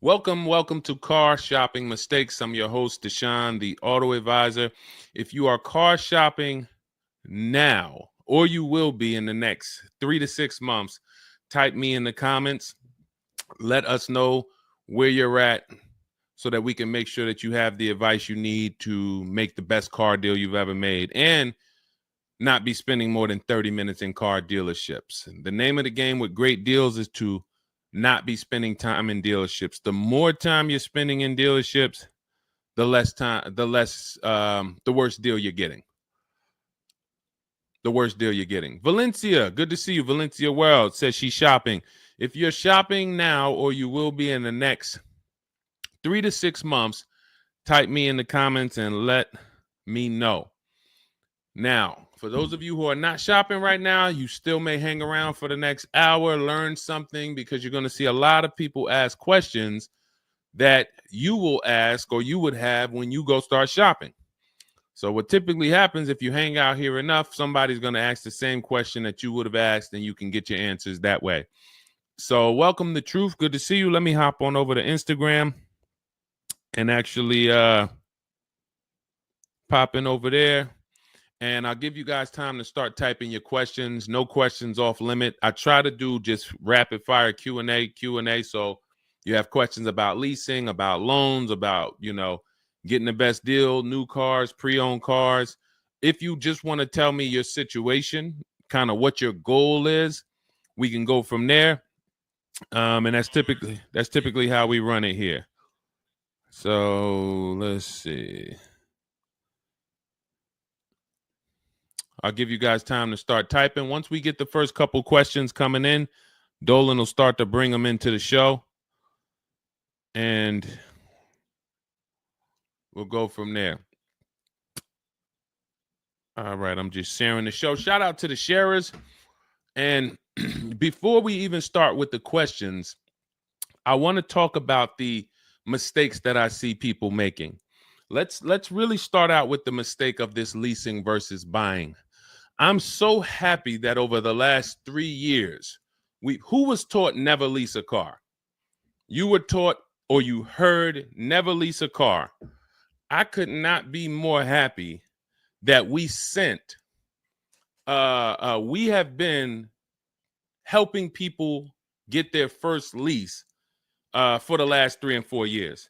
Welcome to Car Shopping Mistakes. I'm your host, Deshone the Auto Advisor. If you are car shopping now, or you will be in the next 3 to 6 months, type me in the comments. Let us know where you're at so that we can make sure that you have the advice you need to make the best car deal you've ever made and not be spending more than 30 minutes in car dealerships. The name of the game with great deals is to not be spending time in dealerships. The more time you're spending in dealerships, the worse deal you're getting. The worst deal you're getting. Valencia, good to see you. Valencia World says she's shopping. If you're shopping now or you will be in the next 3 to 6 months, type me in the comments and let me know. Now, for those of you who are not shopping right now, you still may hang around for the next hour, learn something, because you're going to see a lot of people ask questions that you will ask or you would have when you go start shopping. So what typically happens if you hang out here enough, somebody's going to ask the same question that you would have asked, and you can get your answers that way. So welcome to Truth. Good to see you. Let me hop on over to Instagram and actually pop in over there. And I'll give you guys time to start typing your questions. No questions off limit. I try to do just rapid fire Q&A. So you have questions about leasing, about loans, about, getting the best deal, new cars, pre-owned cars. If you just want to tell me your situation, kind of what your goal is, we can go from there. And that's typically how we run it here. So let's see. I'll give you guys time to start typing. Once we get the first couple questions coming in, Dolan will start to bring them into the show. And we'll go from there. All right, I'm just sharing the show. Shout out to the sharers. And before we even start with the questions, I want to talk about the mistakes that I see people making. Let's really start out with the mistake of this leasing versus buying. I'm so happy that over the last 3 years, who was taught never lease a car? You were taught or you heard never lease a car. I could not be more happy that we have been helping people get their first lease for the last 3 and 4 years.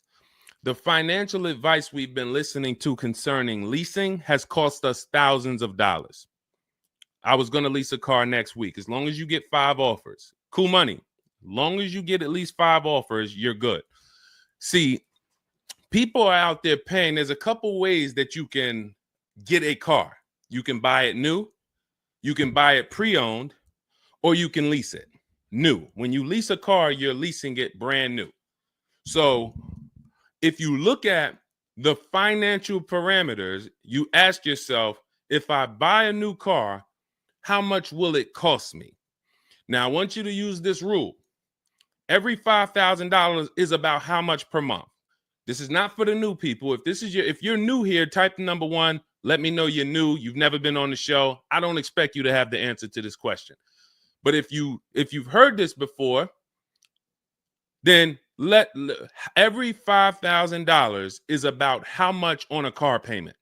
The financial advice we've been listening to concerning leasing has cost us thousands of dollars. I was going to lease a car next week. As long as you get 5 offers, cool money. As long as you get at least 5 offers, you're good. See, people are out there paying. There's a couple ways that you can get a car. You can buy it new, you can buy it pre-owned, or you can lease it new. When you lease a car, you're leasing it brand new. So if you look at the financial parameters, you ask yourself, if I buy a new car, how much will it cost me? Now, I want you to use this rule. Every $5,000 is about how much per month. This is not for the new people. If you're new here, type the number 1. Let me know you're new. You've never been on the show. I don't expect you to have the answer to this question. But if you've heard this before, then every $5,000 is about how much on a car payment.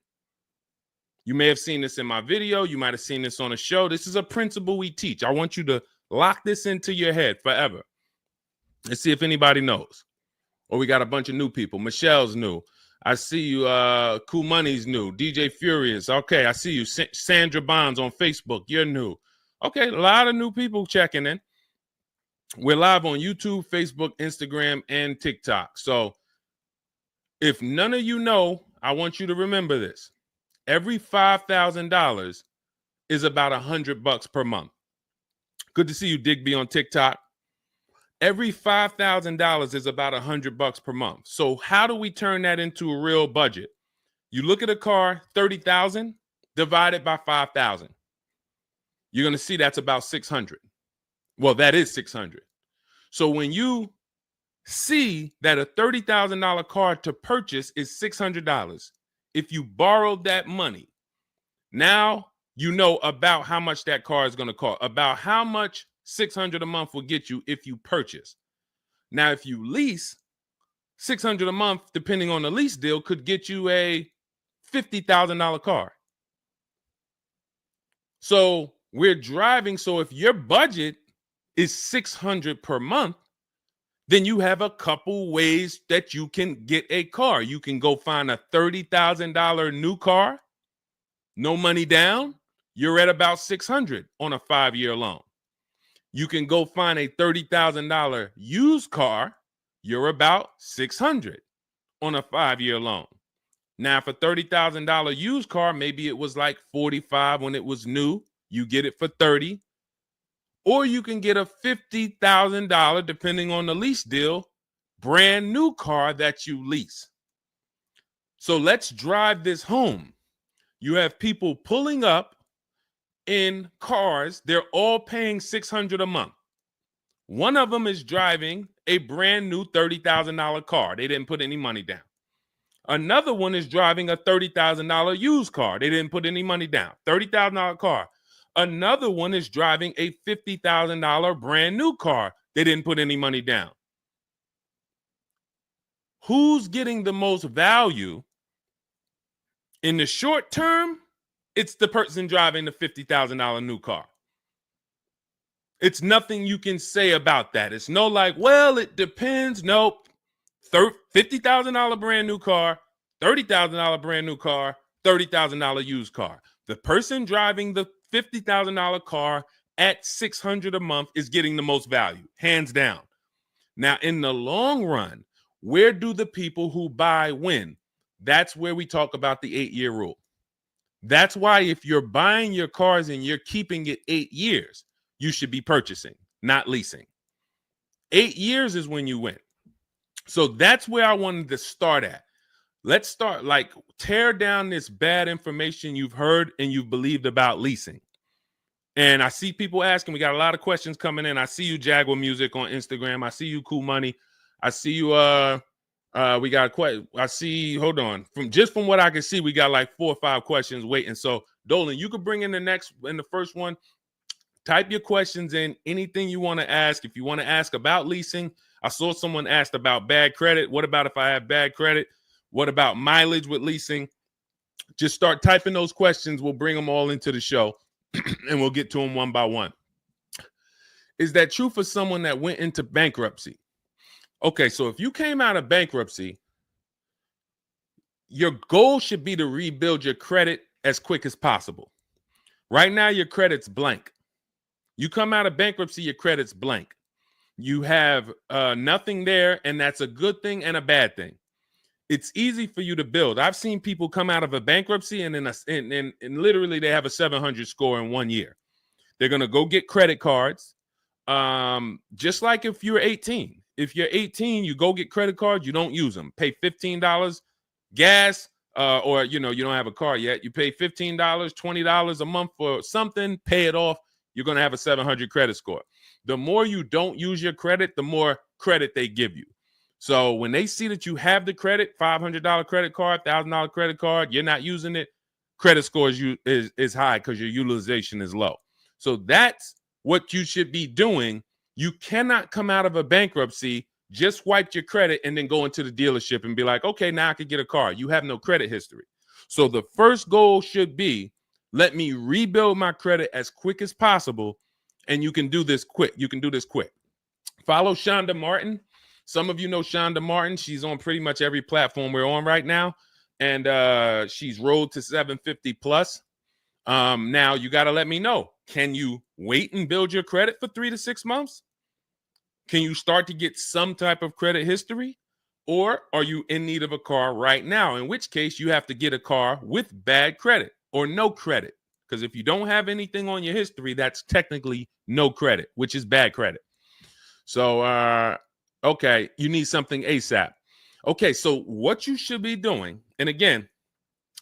You may have seen this in my video. You might have seen this on a show. This is a principle we teach. I want you to lock this into your head forever. Let's see if anybody knows. Or we got a bunch of new people. Michelle's new. I see you. Cool Money's new. DJ Furious. Okay, I see you. Sandra Bonds on Facebook. You're new. Okay, a lot of new people checking in. We're live on YouTube, Facebook, Instagram, and TikTok. So if none of you know, I want you to remember this. Every $5,000 is about $100 per month. Good to see you, Digby, on TikTok. Every $5,000 is about $100 per month. So how do we turn that into a real budget? You look at a car, $30,000 divided by 5,000. You're going to see that's about 600. Well, that is 600. So when you see that a $30,000 car to purchase is $600, if you borrowed that money, now you know about how much that car is going to cost, about how much $600 a month will get you if you purchase. Now, if you lease, $600 a month, depending on the lease deal, could get you a $50,000 car. So we're driving. So if your budget is $600 per month, then you have a couple ways that you can get a car. You can go find a $30,000 new car, no money down. You're at about $600 on a 5-year loan. You can go find a $30,000 used car. You're about $600 on a 5-year loan. Now, for $30,000 used car, maybe it was like $45 when it was new. You get it for $30. Or you can get a $50,000, depending on the lease deal, brand new car that you lease. So let's drive this home. You have people pulling up in cars. They're all paying $600 a month. One of them is driving a brand new $30,000 car. They didn't put any money down. Another one is driving a $30,000 used car. They didn't put any money down. $30,000 car. Another one is driving a $50,000 brand new car. They didn't put any money down. Who's getting the most value? In the short term, it's the person driving the $50,000 new car. It's nothing you can say about that. It's no like, well, it depends. Nope. $50,000 brand new car, $30,000 brand new car, $30,000 used car. The person driving the $50,000 car at $600 a month is getting the most value, hands down. Now, in the long run, where do the people who buy win? That's where we talk about the 8-year rule. That's why if you're buying your cars and you're keeping it 8 years, you should be purchasing, not leasing. 8 years is when you win. So that's where I wanted to start at. Let's start, like, tear down this bad information you've heard and you've believed about leasing. And I see people asking, we got a lot of questions coming in. I see you, Jaguar Music, on Instagram. I see you, Cool Money. I see you, we got quite, I see, hold on. From what I can see, we got like 4 or 5 questions waiting. So Dolan, you could bring in the first one. Type your questions in, anything you want to ask. If you want to ask about leasing, I saw someone asked about bad credit. What about if I have bad credit? What about mileage with leasing? Just start typing those questions. We'll bring them all into the show and we'll get to them one by one. Is that true for someone that went into bankruptcy? Okay, so if you came out of bankruptcy, your goal should be to rebuild your credit as quick as possible. Right now, your credit's blank. You come out of bankruptcy, your credit's blank. You have nothing there, and that's a good thing and a bad thing. It's easy for you to build. I've seen people come out of a bankruptcy and literally they have a 700 score in 1 year. They're going to go get credit cards. Just like if you're 18. If you're 18, you go get credit cards, you don't use them. Pay $15 gas, or you don't have a car yet. You pay $15, $20 a month for something, pay it off. You're going to have a 700 credit score. The more you don't use your credit, the more credit they give you. So when they see that you have the credit, $500 credit card, $1,000 credit card, you're not using it, credit score is high because your utilization is low. So that's what you should be doing. You cannot come out of a bankruptcy, just wipe your credit, and then go into the dealership and be like, okay, now I can get a car. You have no credit history. So the first goal should be, let me rebuild my credit as quick as possible, and you can do this quick. You can do this quick. Follow Shonda Martin. Some of you know Shonda Martin. She's on pretty much every platform we're on right now, and she's Road to 750 plus. Now you got to let me know. Can you wait and build your credit for 3 to 6 months? Can you start to get some type of credit history? Or are you in need of a car right now? In which case you have to get a car with bad credit or no credit. Because if you don't have anything on your history, that's technically no credit, which is bad credit. So, okay, you need something ASAP. Okay, so what you should be doing, and again,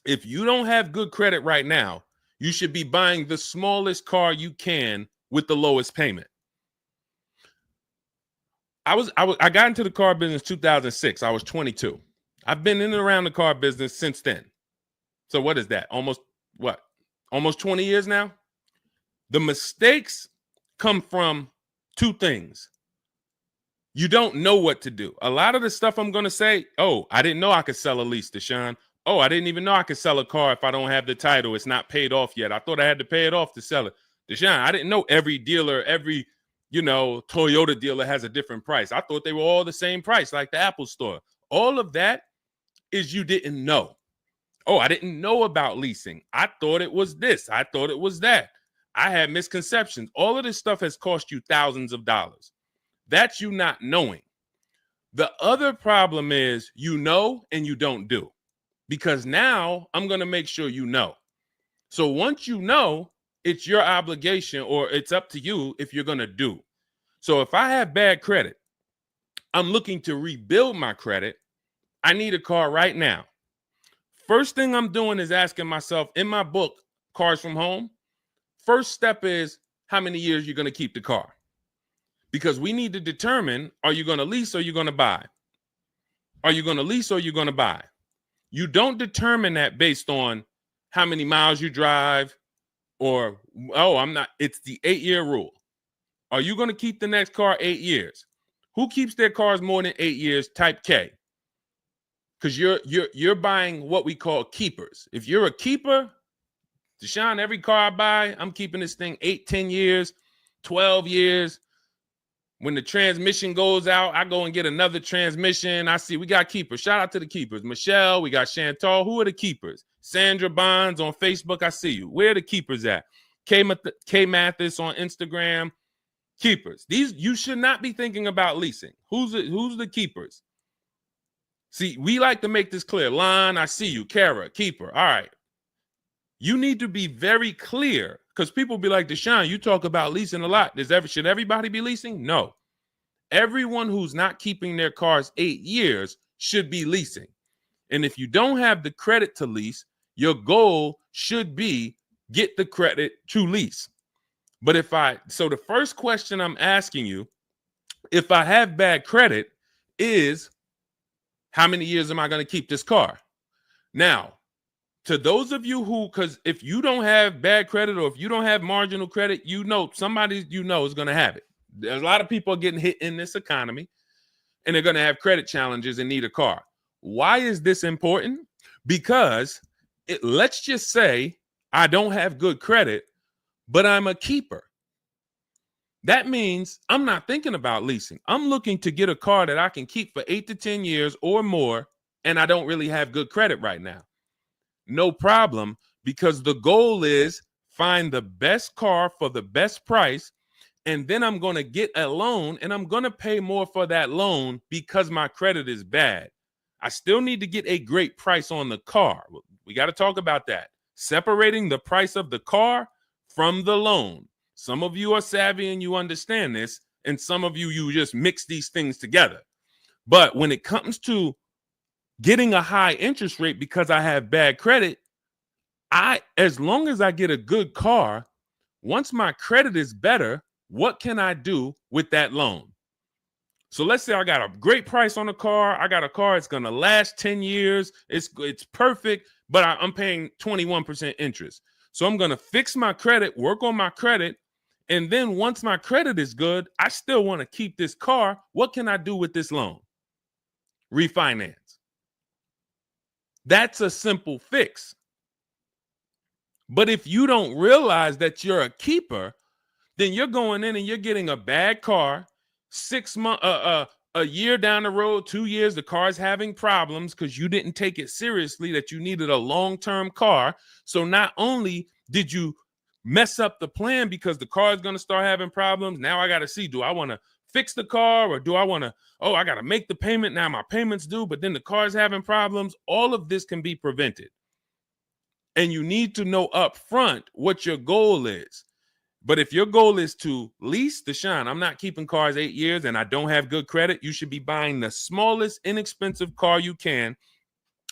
if you don't have good credit right now, you should be buying the smallest car you can with the lowest payment. I got into the car business 2006. I was 22. I've been in and around the car business since then. So what is that? Almost 20 years now? The mistakes come from 2 things. You don't know what to do. A lot of the stuff I'm going to say, oh, I didn't know I could sell a lease, Deshone. Oh, I didn't even know I could sell a car if I don't have the title. It's not paid off yet. I thought I had to pay it off to sell it. Deshone, I didn't know every dealer, every, Toyota dealer has a different price. I thought they were all the same price, like the Apple store. All of that is you didn't know. Oh, I didn't know about leasing. I thought it was this. I thought it was that. I had misconceptions. All of this stuff has cost you thousands of dollars. That's you not knowing. The other problem is you know and you don't do, because now I'm going to make sure you know. So once you know, it's your obligation, or it's up to you if you're going to do. So if I have bad credit, I'm looking to rebuild my credit. I need a car right now. First thing I'm doing is asking myself, in my book, Cars from Home, first step is how many years you're going to keep the car. Because we need to determine, are you going to lease or you're going to buy? Are you going to lease or you're going to buy? You don't determine that based on how many miles you drive or, it's the 8-year rule. Are you going to keep the next car 8 years? Who keeps their cars more than 8 years? Type K. Because you're buying what we call keepers. If you're a keeper, Deshone, every car I buy, I'm keeping this thing 8, 10 years, 12 years. When the transmission goes out, I go and get another transmission. I see we got keepers. Shout out to the keepers. Michelle, we got Chantal. Who are the keepers? Sandra Bonds on Facebook. I see you. Where are the keepers at? K Mathis on Instagram. Keepers. These, you should not be thinking about leasing. Who's the keepers? See, we like to make this clear. Lon, I see you. Kara, keeper. All right. You need to be very clear, because people be like, Deshone, you talk about leasing a lot. Should everybody be leasing? No. Everyone who's not keeping their cars 8 years should be leasing. And if you don't have the credit to lease, your goal should be get the credit to lease. But so the first question I'm asking you, if I have bad credit, is how many years am I going to keep this car? Now, to those of you because if you don't have bad credit, or if you don't have marginal credit, somebody is going to have it. There's a lot of people getting hit in this economy, and they're going to have credit challenges and need a car. Why is this important? Because let's just say I don't have good credit, but I'm a keeper. That means I'm not thinking about leasing. I'm looking to get a car that I can keep for 8 to 10 years or more, and I don't really have good credit right now. No problem, because the goal is find the best car for the best price, and then I'm going to get a loan, and I'm going to pay more for that loan because my credit is bad. I still need to get a great price on the car. We got to talk about that. Separating the price of the car from the loan. Some of you are savvy and you understand this, and some of you just mix these things together. But when it comes to getting a high interest rate because I have bad credit, as long as I get a good car, once my credit is better, what can I do with that loan? So let's say I got a great price on a car. I got a car, it's going to last 10 years. It's perfect, but I'm paying 21% interest. So I'm going to fix my credit, work on my credit. And then once my credit is good, I still want to keep this car. What can I do with this loan? Refinance. That's a simple fix. But if you don't realize that you're a keeper, then you're going in and you're getting a bad car. 6 months, a year down the road, 2 years, the car's having problems because you didn't take it seriously that you needed a long-term car. So not only did you mess up the plan because the car is going to start having problems, now I got to see, do I want to fix the car, or do I want to, I got to make the payment, now my payment's due, but then the car's having problems. All of this can be prevented. And you need to know up front what your goal is. But if your goal is to lease, Deshone, I'm not keeping cars 8 years and I don't have good credit, you should be buying the smallest inexpensive car you can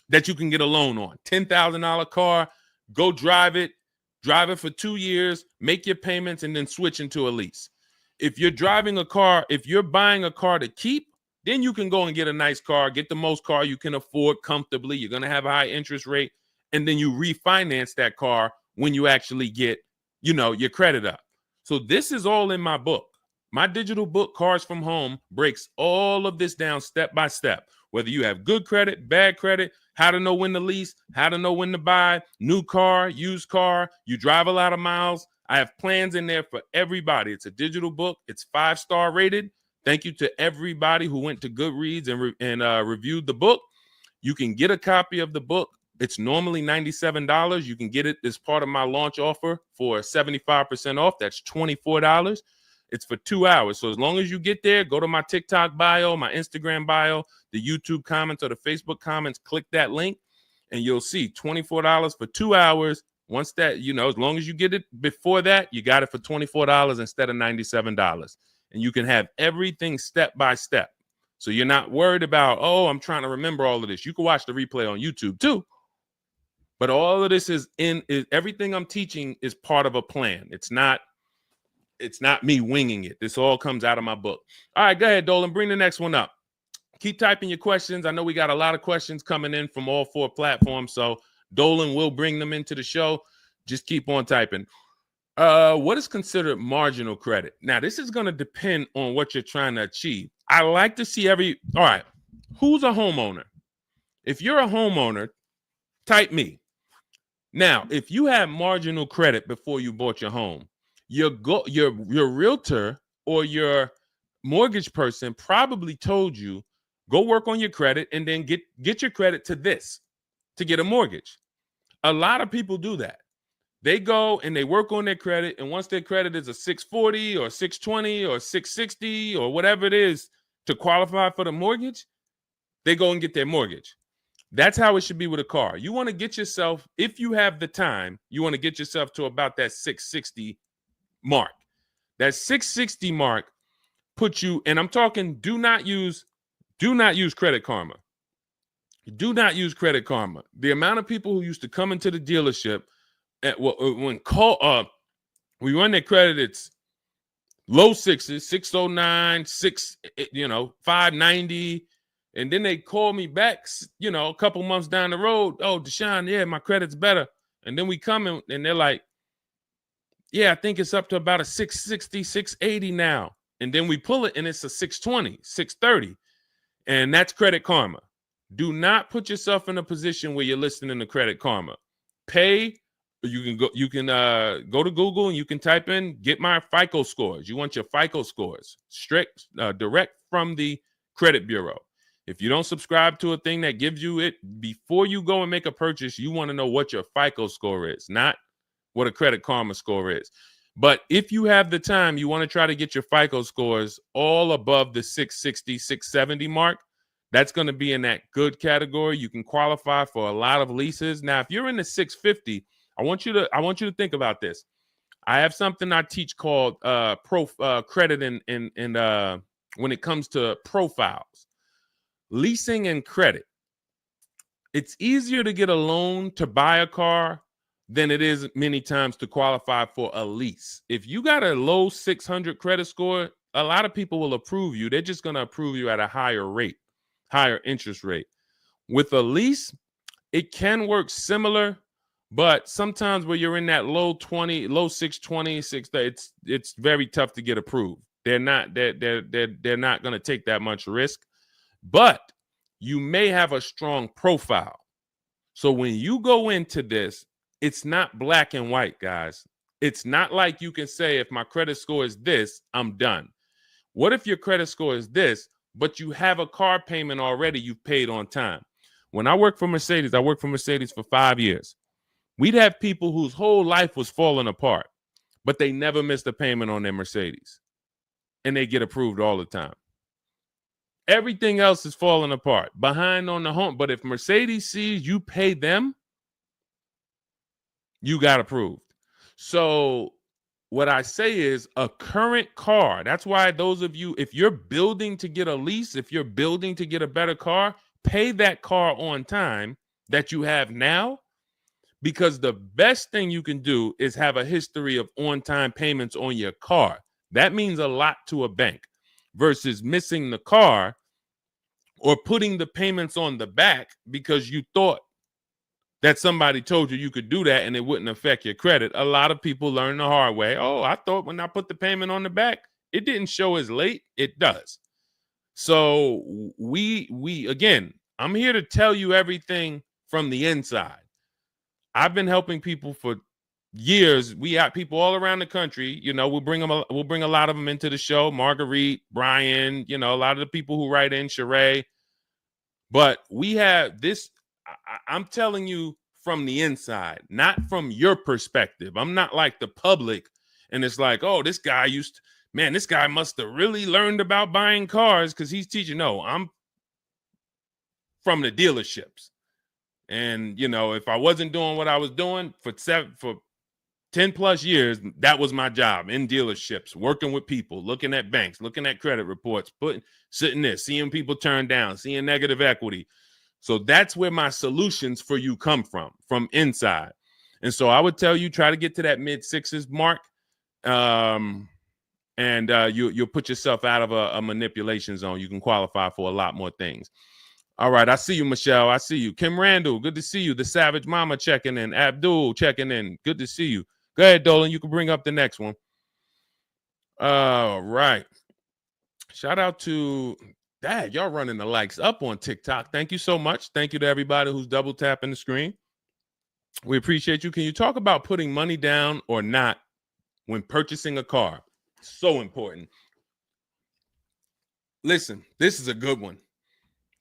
that you can get a loan on. $10,000 car, go drive it for 2 years, make your payments, and then switch into a lease. If you're driving a car, if you're buying a car to keep, then you can go and get a nice car, get the most car you can afford comfortably. You're going to have a high interest rate, and then you refinance that car when you actually get, your credit up. So this is all in my book. My digital book, Cars from Home, breaks all of this down step by step. Whether you have good credit, bad credit, how to know when to lease, how to know when to buy, new car, used car, you drive a lot of miles. I have plans in there for everybody. It's a digital book. It's 5-star rated. Thank you to everybody who went to Goodreads and reviewed the book. You can get a copy of the book. It's normally $97. You can get it as part of my launch offer for 75% off. That's $24. It's for 2 hours. So as long as you get there, go to my TikTok bio, my Instagram bio, the YouTube comments or the Facebook comments, click that link, and you'll see $24 for 2 hours. Once that, as long as you get it before that, you got it for $24 instead of $97. And you can have everything step by step. So you're not worried about, I'm trying to remember all of this. You can watch the replay on YouTube too. But all of this is everything I'm teaching is part of a plan. It's not me winging it. This all comes out of my book. All right, go ahead, Dolan. Bring the next one up. Keep typing your questions. I know we got a lot of questions coming in from all 4 platforms, so Dolan will bring them into the show. Just keep on typing. What is considered marginal credit? Now, this is going to depend on what you're trying to achieve. I like to see all right, who's a homeowner? If you're a homeowner, type me. Now, if you had marginal credit before you bought your home, your realtor or your mortgage person probably told you, go work on your credit and then get your credit to this to get a mortgage. A lot of people do that. They go and they work on their credit, and once their credit is a 640 or 620 or 660 or whatever it is to qualify for the mortgage, they go and get their mortgage. That's how it should be with a car. You want to get yourself, if you have the time, you want to get yourself to about that 660 mark. That 660 mark puts you, and I'm talking, do not use Credit Karma. Do not use Credit Karma. The amount of people who used to come into the dealership we run their credit, it's low 6s, 609, 590. And then they call me back, a couple months down the road. Oh, Deshone, yeah, my credit's better. And then we come in and they're like, yeah, I think it's up to about a 660, 680 now. And then we pull it and it's a 620, 630. And that's Credit Karma. Do not put yourself in a position where you're listening to Credit Karma. Pay. You can go to Google and you can type in, get my FICO scores. You want your FICO scores direct from the credit bureau. If you don't subscribe to a thing that gives you it before you go and make a purchase, you want to know what your FICO score is, not what a Credit Karma score is. But if you have the time, you want to try to get your FICO scores all above the 660, 670 mark. That's going to be in that good category. You can qualify for a lot of leases. Now, if you're in the 650, I want you to think about this. I have something I teach called credit and when it comes to profiles, leasing and credit. It's easier to get a loan to buy a car than it is many times to qualify for a lease. If you got a low 600 credit score, a lot of people will approve you. They're just going to approve you at a higher rate, higher interest rate. With a lease, it can work similar. But sometimes when you're in that low 620, 630, it's very tough to get approved. They're not going to take that much risk, but you may have a strong profile. So when you go into this, it's not black and white, guys. It's not like you can say, if my credit score is this, I'm done. What if your credit score is this, but you have a car payment already you've paid on time? When I worked for Mercedes, I worked for Mercedes for 5 years. We'd have people whose whole life was falling apart, but they never missed a payment on their Mercedes, and they get approved all the time. Everything else is falling apart, behind on the home. But if Mercedes sees you pay them, you got approved. So what I say is a current car. That's why those of you, if you're building to get a lease, if you're building to get a better car, pay that car on time that you have now. Because the best thing you can do is have a history of on-time payments on your car. That means a lot to a bank versus missing the car or putting the payments on the back because you thought that somebody told you could do that and it wouldn't affect your credit. A lot of people learn the hard way. Oh, I thought when I put the payment on the back, it didn't show as late. It does. So we again, I'm here to tell you everything from the inside. I've been helping people for years. We have people all around the country. You know, we'll bring a lot of them into the show. Marguerite, Brian, you know, a lot of the people who write in, Sheree. But we have this. I'm telling you from the inside, not from your perspective. I'm not like the public, and it's like, oh, this guy this guy must have really learned about buying cars because he's teaching. No, I'm from the dealerships. And, you know, if I wasn't doing what I was doing for 10 plus years, that was my job in dealerships, working with people, looking at banks, looking at credit reports, sitting there, seeing people turn down, seeing negative equity. So that's where my solutions for you come from inside. And so I would tell you, try to get to that mid sixes mark. And you'll put yourself out of a manipulation zone. You can qualify for a lot more things. All right, I see you, Michelle. I see you. Kim Randall, good to see you. The Savage Mama checking in. Abdul checking in. Good to see you. Go ahead, Dolan. You can bring up the next one. All right. Shout out to Dad. Y'all running the likes up on TikTok. Thank you so much. Thank you to everybody who's double tapping the screen. We appreciate you. Can you talk about putting money down or not when purchasing a car? So important. Listen, this is a good one.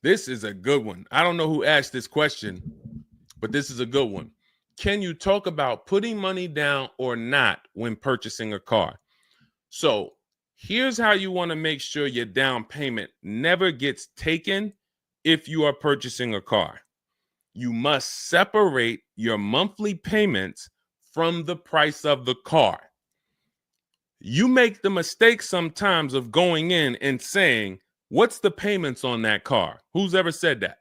This is a good one. I don't know who asked this question, but this is a good one. Can you talk about putting money down or not when purchasing a car? So here's how you want to make sure your down payment never gets taken if you are purchasing a car. You must separate your monthly payments from the price of the car. You make the mistake sometimes of going in and saying, what's the payments on that car? Who's ever said that?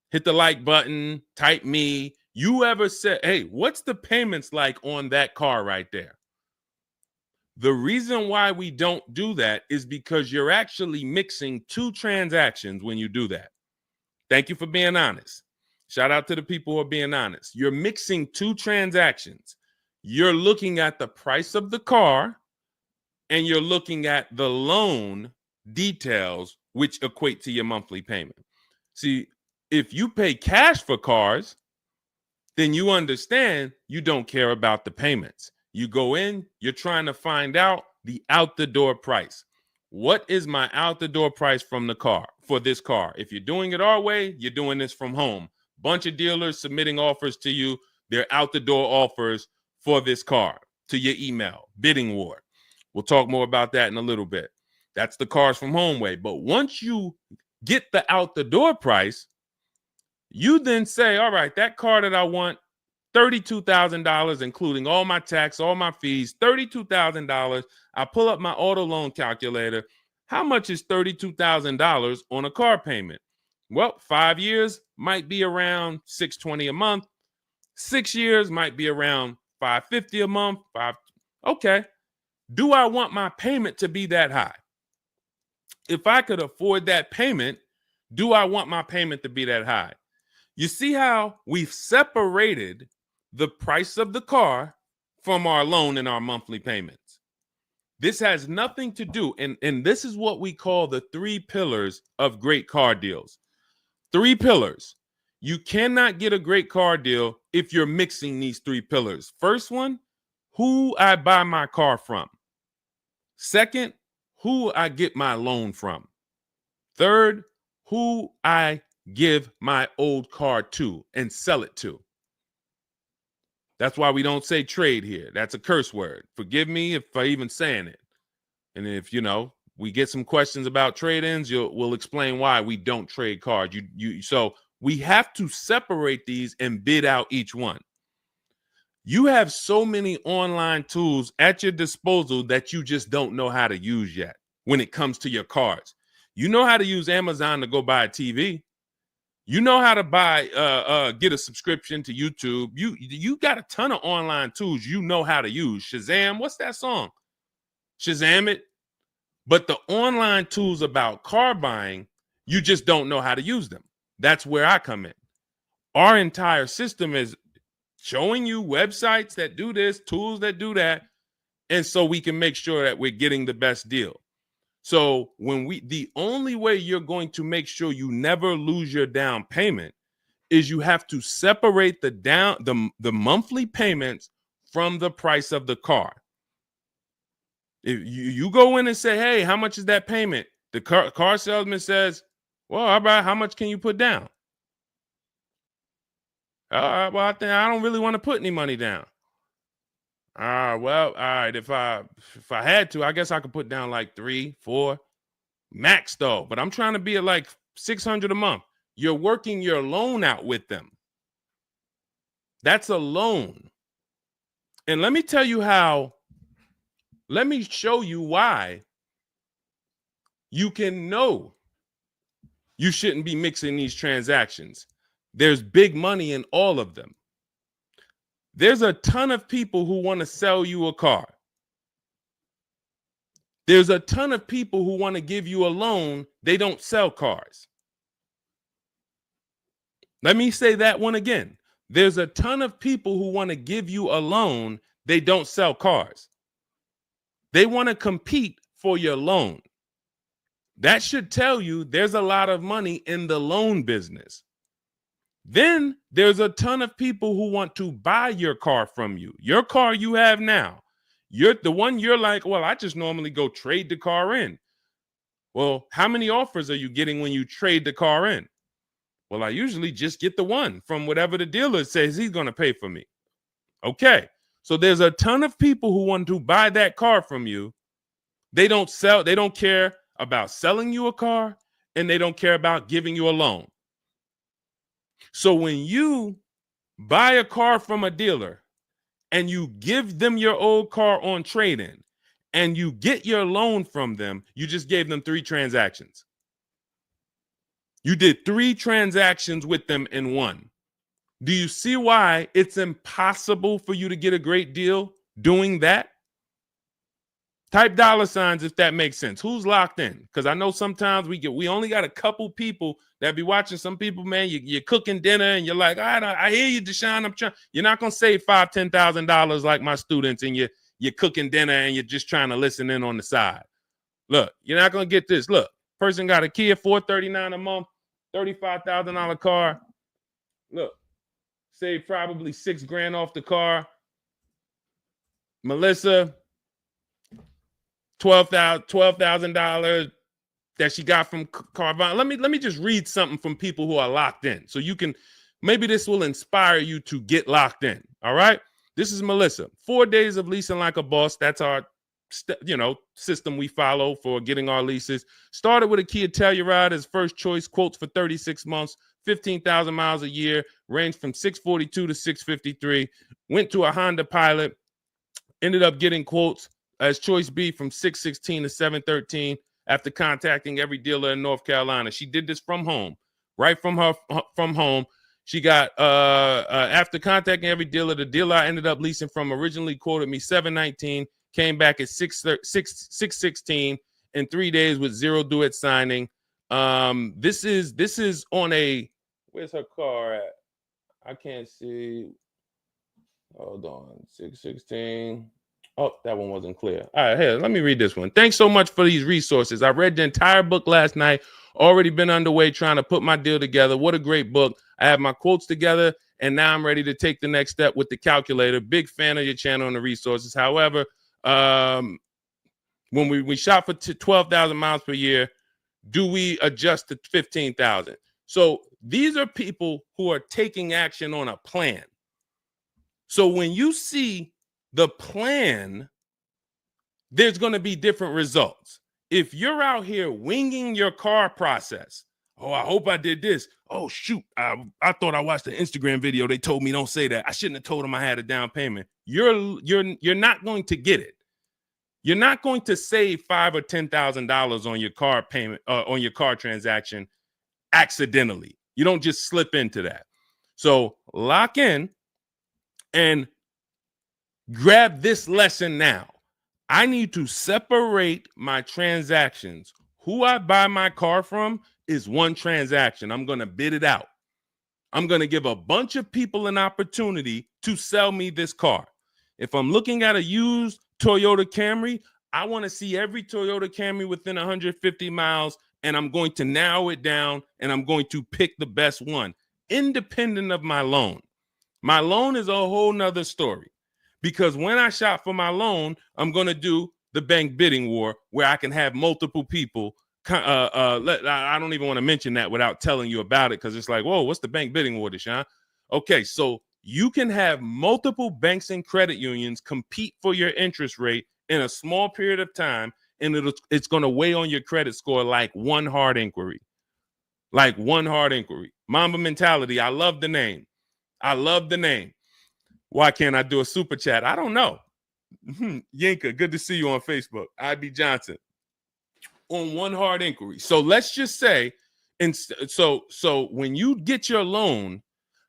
Hit the like button, type me. You ever said, hey, what's the payments like on that car right there? The reason why we don't do that is because you're actually mixing two transactions when you do that. Thank you for being honest. Shout out to the people who are being honest. You're mixing two transactions. You're looking at the price of the car and you're looking at the loan details, which equate to your monthly payment. See, if you pay cash for cars, then you understand you don't care about the payments. You go in, you're trying to find out the out the door price. What is my out the door price from the car for this car? If you're doing it our way, you're doing this from home. Bunch of dealers submitting offers to you. They're out the door offers for this car to your email, bidding war. We'll talk more about that in a little bit. That's the cars from home way. But once you get the out the door price, you then say, all right, that car that I want, $32,000, including all my tax, all my fees, $32,000. I pull up my auto loan calculator. How much is $32,000 on a car payment? Well, 5 years might be around $620 a month. 6 years might be around $550 a month. Okay. Do I want my payment to be that high? If I could afford that payment, do I want my payment to be that high? You see how we've separated the price of the car from our loan and our monthly payments. This has nothing to do, and this is what we call the 3 pillars of great car deals. 3 pillars. You cannot get a great car deal if you're mixing these 3 pillars. First one, who I buy my car from. Second, who I get my loan from. Third, who I give my old car to and sell it to. That's why we don't say trade here. That's a curse word. Forgive me if I even saying it. And if, we get some questions about trade-ins, we'll explain why we don't trade cars. So we have to separate these and bid out each one. You have so many online tools at your disposal that you just don't know how to use yet when it comes to your cars. You know how to use Amazon to go buy a TV. You know how to get a subscription to YouTube. You got a ton of online tools you know how to use. Shazam, what's that song? Shazam it. But the online tools about car buying, you just don't know how to use them. That's where I come in. Our entire system is showing you websites that do this, tools that do that. And so we can make sure that we're getting the best deal. So the only way you're going to make sure you never lose your down payment is you have to separate the monthly payments from the price of the car. If you go in and say, hey, how much is that payment? The car salesman says, well, how much can you put down? Well, I don't really want to put any money down. Well, all right. If I had to, I guess I could put down like 3, 4 max though. But I'm trying to be at like $600 a month. You're working your loan out with them. That's a loan. And let me tell you how. Let me show you why you can know you shouldn't be mixing these transactions. There's big money in all of them. There's a ton of people who want to sell you a car. There's a ton of people who want to give you a loan. They don't sell cars. Let me say that one again. There's a ton of people who want to give you a loan. They don't sell cars. They want to compete for your loan. That should tell you there's a lot of money in the loan business. Then there's a ton of people who want to buy your car from you. Your car you have now. You're the one you're like, well, I just normally go trade the car in. Well, how many offers are you getting when you trade the car in? Well, I usually just get the one from whatever the dealer says he's going to pay for me. Okay. So there's a ton of people who want to buy that car from you. They don't care about selling you a car, and they don't care about giving you a loan. So when you buy a car from a dealer and you give them your old car on trade-in and you get your loan from them, you just gave them 3 transactions. You did 3 transactions with them in one. Do you see why it's impossible for you to get a great deal doing that? Type $signs if that makes sense. Who's locked in? Because I know sometimes we only got a couple people that be watching. Some people, man, you're cooking dinner and you're like, I hear you, Deshone. You're not gonna save $5,000, $10,000 like my students, and you're cooking dinner and you're just trying to listen in on the side. Look, you're not gonna get this. Look, person got a Kia $439 a month, $35,000 car. Look, save probably $6,000 off the car. Melissa, $12,000 that she got from Carvana. Let me just read something from people who are locked in, so you can, maybe this will inspire you to get locked in. All right, this is Melissa. 4 days of leasing like a boss. That's our system we follow for getting our leases. Started with a Kia Telluride as first choice. Quotes for 36 months, 15,000 miles a year. Ranged from 642 to 653. Went to a Honda Pilot. Ended up getting quotes as choice B from 616 to 713 after contacting every dealer in North Carolina. She did this from home, right from home. She got after contacting every dealer, the dealer I ended up leasing from originally quoted me 719, came back at 616 in 3 days with 0 due at signing. This is on a, where's her car at? I can't see. Hold on, 616. Oh, that one wasn't clear. All right, here, let me read this one. Thanks so much for these resources. I read the entire book last night. Already been underway trying to put my deal together. What a great book. I have my quotes together, and now I'm ready to take the next step with the calculator. Big fan of your channel and the resources. However, when we shop for 12,000 miles per year, do we adjust to 15,000? So these are people who are taking action on a plan. So when you see the plan, there's going to be different results. If you're out here winging your car process, oh, I hope I did this. Oh, shoot, I thought I watched the Instagram video. They told me don't say that. I shouldn't have told them I had a down payment. You're not going to get it. You're not going to save $5,000 or $10,000 on your car payment, on your car transaction accidentally. You don't just slip into that. So lock in and grab this lesson now. I need to separate my transactions. Who I buy my car from is one transaction. I'm going to bid it out. I'm going to give a bunch of people an opportunity to sell me this car. If I'm looking at a used Toyota Camry, I want to see every Toyota Camry within 150 miles, and I'm going to narrow it down, and I'm going to pick the best one, independent of my loan. My loan is a whole nother story, because when I shop for my loan, I'm going to do the bank bidding war where I can have multiple people. I don't even want to mention that without telling you about it, because it's like, whoa, what's the bank bidding war, Deshone? Okay, so you can have multiple banks and credit unions compete for your interest rate in a small period of time, and it's going to weigh on your credit score like one hard inquiry. Like one hard inquiry. Mamba Mentality, I love the name. I love the name. Why can't I do a super chat? I don't know. Yinka, good to see you on Facebook. IB Johnson. On one hard inquiry. So let's just say, and so when you get your loan,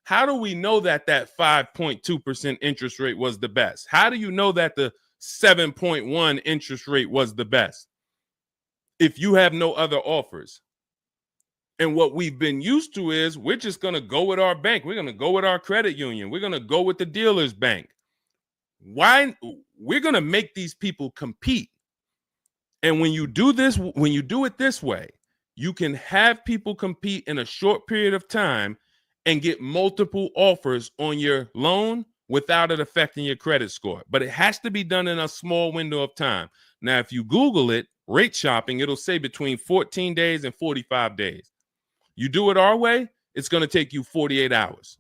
how do we know that 5.2% interest rate was the best? How do you know that the 7.1 interest rate was the best if you have no other offers? And what we've been used to is we're just going to go with our bank. We're going to go with our credit union. We're going to go with the dealer's bank. Why? We're going to make these people compete. And when you do this, when you do it this way, you can have people compete in a short period of time and get multiple offers on your loan without it affecting your credit score. But it has to be done in a small window of time. Now, if you Google it, rate shopping, it'll say between 14 days and 45 days. You do it our way, it's going to take you 48 hours.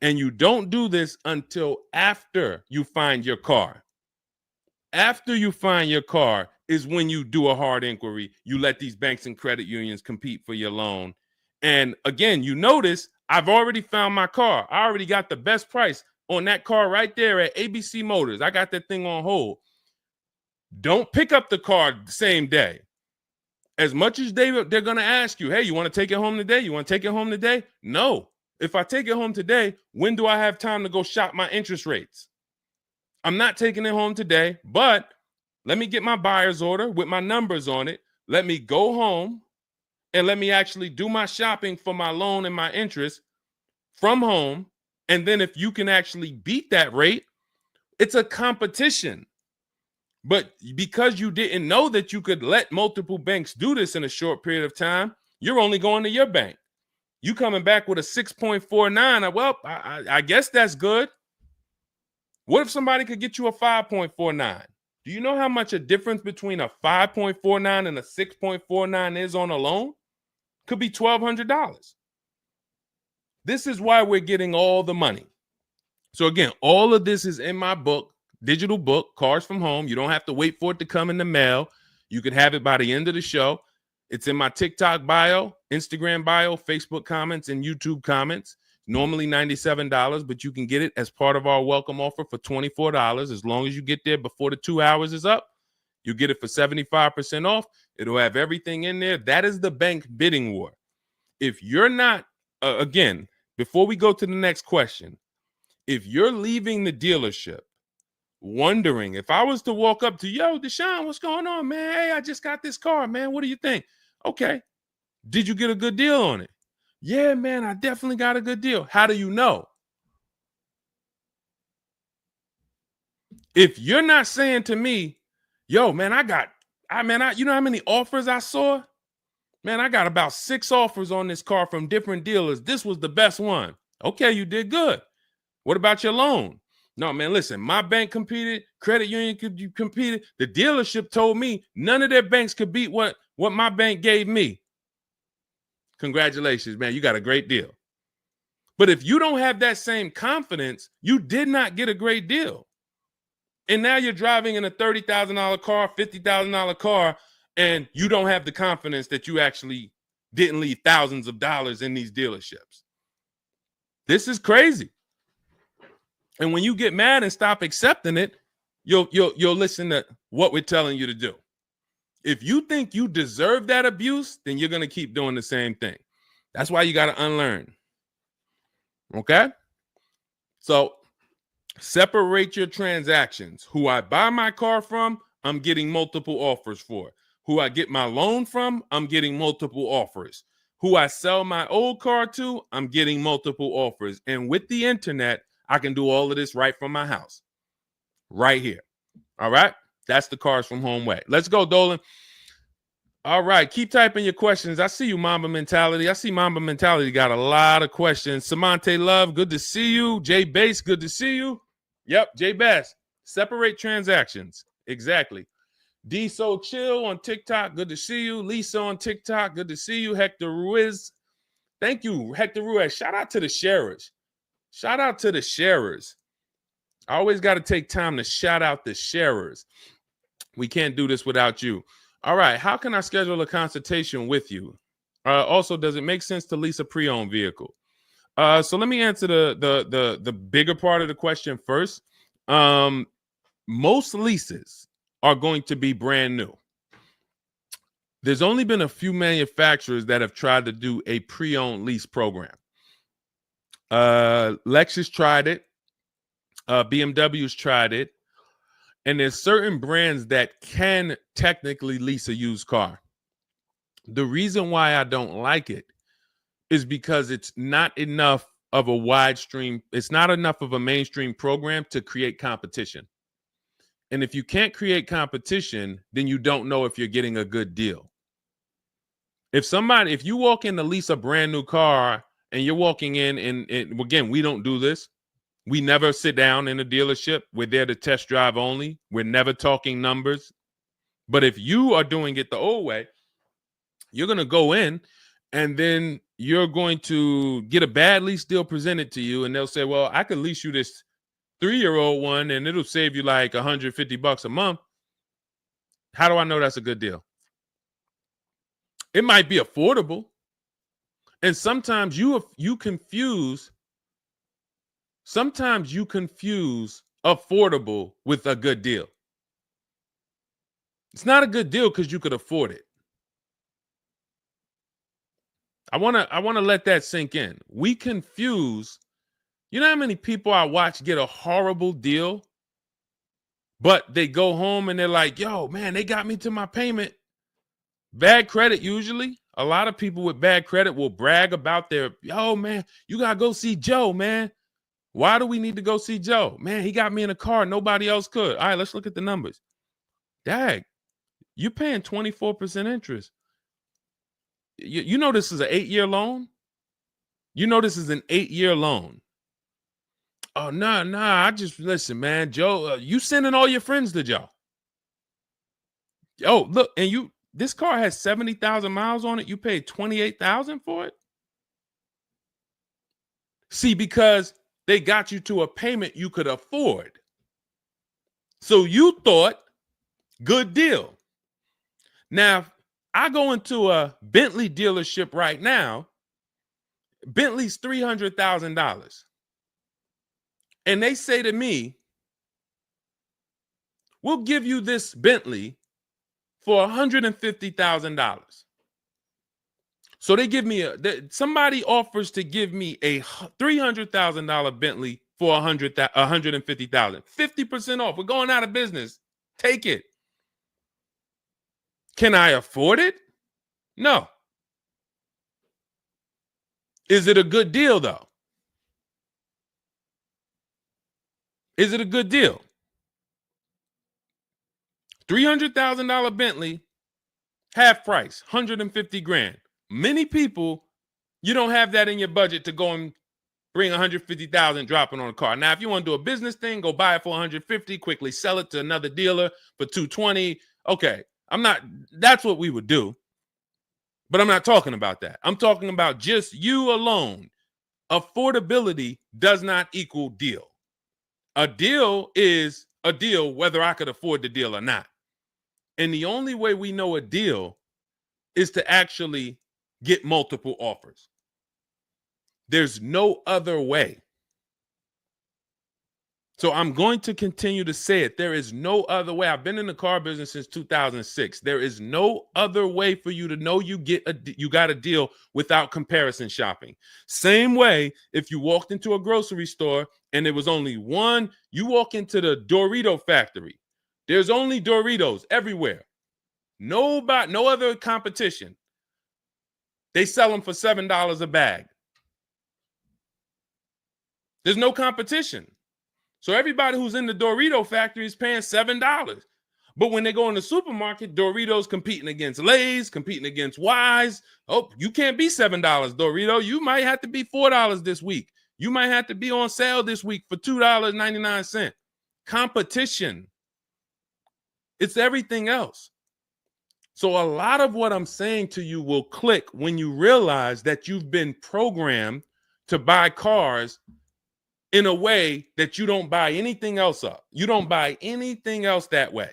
And you don't do this until after you find your car. After you find your car is when you do a hard inquiry. You let these banks and credit unions compete for your loan. And again, you notice I've already found my car. I already got the best price on that car right there at ABC Motors. I got that thing on hold. Don't pick up the car the same day. As much as they're going to ask you, hey, you want to take it home today? You want to take it home today? No. If I take it home today, when do I have time to go shop my interest rates? I'm not taking it home today, but let me get my buyer's order with my numbers on it. Let me go home and let me actually do my shopping for my loan and my interest from home. And then if you can actually beat that rate, it's a competition. But because you didn't know that you could let multiple banks do this in a short period of time, you're only going to your bank. You coming back with a 6.49. Well, I guess that's good. What if somebody could get you a 5.49? Do you know how much a difference between a 5.49 and a 6.49 is on a loan? Could be $1,200. This is why we're getting all the money. So again, all of this is in my book, digital book, Cars from Home. You don't have to wait for it to come in the mail. You can have it by the end of the show. It's in my TikTok bio, Instagram bio, Facebook comments, and YouTube comments. Normally $97, but you can get it as part of our welcome offer for $24. As long as you get there before the 2 hours is up, you get it for 75% off. It'll have everything in there. That is the bank bidding war. If you're not, again, before we go to the next question, if you're leaving the dealership wondering, if I was to walk up to, yo, Deshone, what's going on, man? Hey, I just got this car, man. What do you think? Okay. Did you get a good deal on it? Yeah, man, I definitely got a good deal. How do you know? If you're not saying to me, yo, man, you know how many offers I saw? Man, I got about 6 offers on this car from different dealers. This was the best one. Okay, you did good. What about your loan? No, man, listen, my bank competed, credit union competed. The dealership told me none of their banks could beat what my bank gave me. Congratulations, man. You got a great deal. But if you don't have that same confidence, you did not get a great deal. And now you're driving in a $30,000 car, $50,000 car, and you don't have the confidence that you actually didn't leave thousands of dollars in these dealerships. This is crazy. And when you get mad and stop accepting it, you'll listen to what we're telling you to do. If you think you deserve that abuse, then you're going to keep doing the same thing. That's why you got to unlearn. Okay? So separate your transactions. Who I buy my car from, I'm getting multiple offers for. Who I get my loan from, I'm getting multiple offers. Who I sell my old car to, I'm getting multiple offers. And with the internet, I can do all of this right from my house. Right here. All right. That's the Cars from Home way. Let's go, Dolan. All right. Keep typing your questions. I see you, Mamba Mentality. I see Mamba Mentality got a lot of questions. Samante Love, good to see you. Jay Bass, good to see you. Yep, Jay Bass. Separate transactions. Exactly. D So Chill on TikTok, good to see you. Lisa on TikTok, good to see you. Hector Ruiz, thank you, Hector Ruiz. Shout out to the sharers. Shout out to the sharers. I always got to take time to shout out the sharers. We can't do this without you. All right, how can I schedule a consultation with you? Also, does it make sense to lease a pre-owned vehicle? So let me answer the bigger part of the question first. Most leases are going to be brand new. There's only been a few manufacturers that have tried to do a pre-owned lease program. Lexus tried it. BMW's tried it. And there's certain brands that can technically lease a used car. The reason why I don't like it is because it's not enough of a wide stream. It's not enough of a mainstream program to create competition. And if you can't create competition, then you don't know if you're getting a good deal. If you walk in to lease a brand new car and you're walking in and again, we don't do this. We never sit down in a dealership. We're there to test drive only. We're never talking numbers. But if you are doing it the old way, you're going to go in and then you're going to get a bad lease deal presented to you. And they'll say, well, I could lease you this 3-year-old one and it'll save you like $150 a month. How do I know that's a good deal? It might be affordable. And sometimes you confuse affordable with a good deal. It's not a good deal because you could afford it. I want to let that sink in. We confuse, you know how many people I watch get a horrible deal, but they go home and they're like, yo, man, they got me to my payment. Bad credit usually. A lot of people with bad credit will brag about yo, man, you got to go see Joe, man. Why do we need to go see Joe? Man, he got me in a car. Nobody else could. All right, let's look at the numbers. Dag, you're paying 24% interest. You know this is an 8-year loan? You know this is an 8-year loan. Oh, nah, I just, listen, man, Joe, you sending all your friends to Joe. Oh, look, and this car has 70,000 miles on it. You paid 28,000 for it? See, because they got you to a payment you could afford. So you thought, good deal. Now, I go into a Bentley dealership right now. Bentley's $300,000. And they say to me, we'll give you this Bentley for $150,000. So they give me somebody offers to give me a $300,000 Bentley for $150,000. 50% off. We're going out of business. Take it. Can I afford it? No. Is it a good deal, though? Is it a good deal? $300,000 Bentley, half price, 150 grand. Many people, you don't have that in your budget to go and bring 150,000 dropping on a car. Now, if you want to do a business thing, go buy it for 150, quickly sell it to another dealer for 220. Okay, that's what we would do. But I'm not talking about that. I'm talking about just you alone. Affordability does not equal deal. A deal is a deal whether I could afford the deal or not. And the only way we know a deal is to actually get multiple offers. There's no other way. So I'm going to continue to say it. There is no other way. I've been in the car business since 2006. There is no other way for you to know you got a deal without comparison shopping. Same way if you walked into a grocery store and there was only one, you walk into the Dorito factory. There's only Doritos everywhere. No other competition. They sell them for $7 a bag. There's no competition. So everybody who's in the Dorito factory is paying $7. But when they go in the supermarket, Doritos competing against Lay's, competing against Wise. Oh, you can't be $7, Dorito. You might have to be $4 this week. You might have to be on sale this week for $2.99. Competition. It's everything else. So a lot of what I'm saying to you will click when you realize that you've been programmed to buy cars in a way that you don't buy anything else up. You don't buy anything else that way.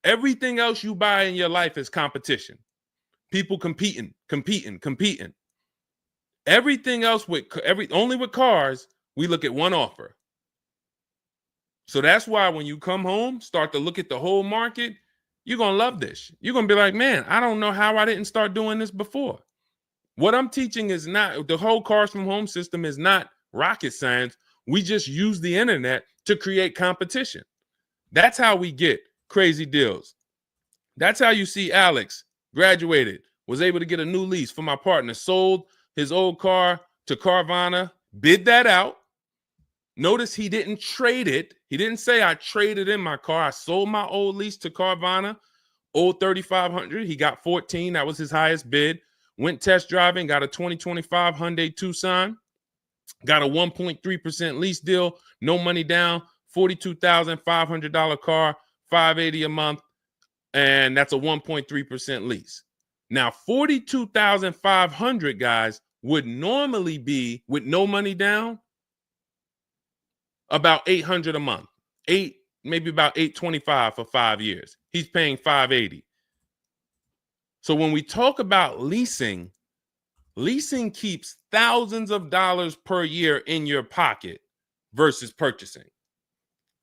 Everything else you buy in your life is competition. People competing. Everything else only with cars, we look at one offer. So that's why when you come home, start to look at the whole market, you're going to love this. You're going to be like, man, I don't know how I didn't start doing this before. What I'm teaching is not, the whole cars from home system is not rocket science. We just use the internet to create competition. That's how we get crazy deals. That's how you see Alex graduated, was able to get a new lease for my partner, sold his old car to Carvana, bid that out. Notice he didn't trade it. He didn't say I traded in my car. I sold my old lease to Carvana, old 3,500. He got 14. That was his highest bid. Went test driving, got a 2025 Hyundai Tucson, got a 1.3% lease deal, no money down, $42,500 car, $580 a month, and that's a 1.3% lease. Now, $42,500, guys, would normally be, with no money down, about $800 a month. Maybe about $825 for 5 years. He's paying $580. So when we talk about leasing keeps thousands of dollars per year in your pocket versus purchasing.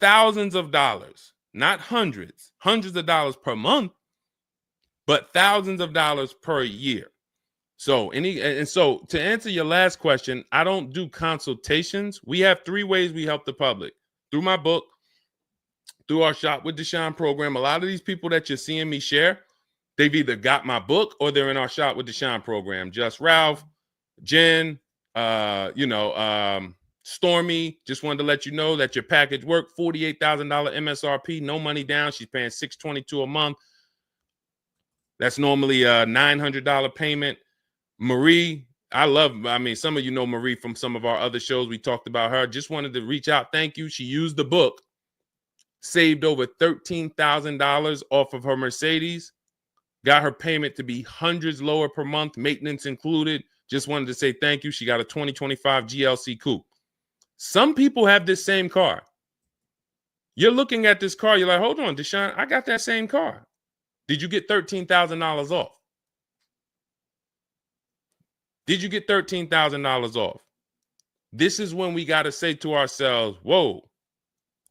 Thousands of dollars, not hundreds of dollars per month, but thousands of dollars per year. So so to answer your last question, I don't do consultations. We have 3 ways we help the public: through my book, through our Shop with Deshone program. A lot of these people that you're seeing me share, they've either got my book or they're in our Shop with Deshone program. Just Ralph, Jen, Stormy. Just wanted to let you know that your package worked. $48,000 MSRP, no money down. She's paying $622 a month. That's normally a $900 payment. Marie, some of you know Marie from some of our other shows. We talked about her. Just wanted to reach out. Thank you. She used the book, saved over $13,000 off of her Mercedes, got her payment to be hundreds lower per month, maintenance included. Just wanted to say thank you. She got a 2025 GLC Coupe. Some people have this same car. You're looking at this car. You're like, hold on, Deshone, I got that same car. Did you get $13,000 off? Did you get $13,000 off? This is when we got to say to ourselves, whoa,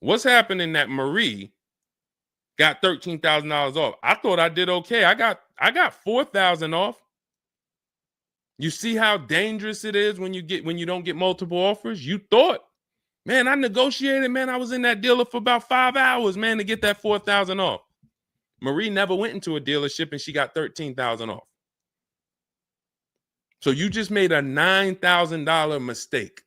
what's happening that Marie got $13,000 off? I thought I did okay. I got $4,000 off. You see how dangerous it is when you don't get multiple offers? You thought, man, I negotiated, man. I was in that dealer for about 5 hours, man, to get that $4,000 off. Marie never went into a dealership and she got $13,000 off. So you just made a $9,000 mistake.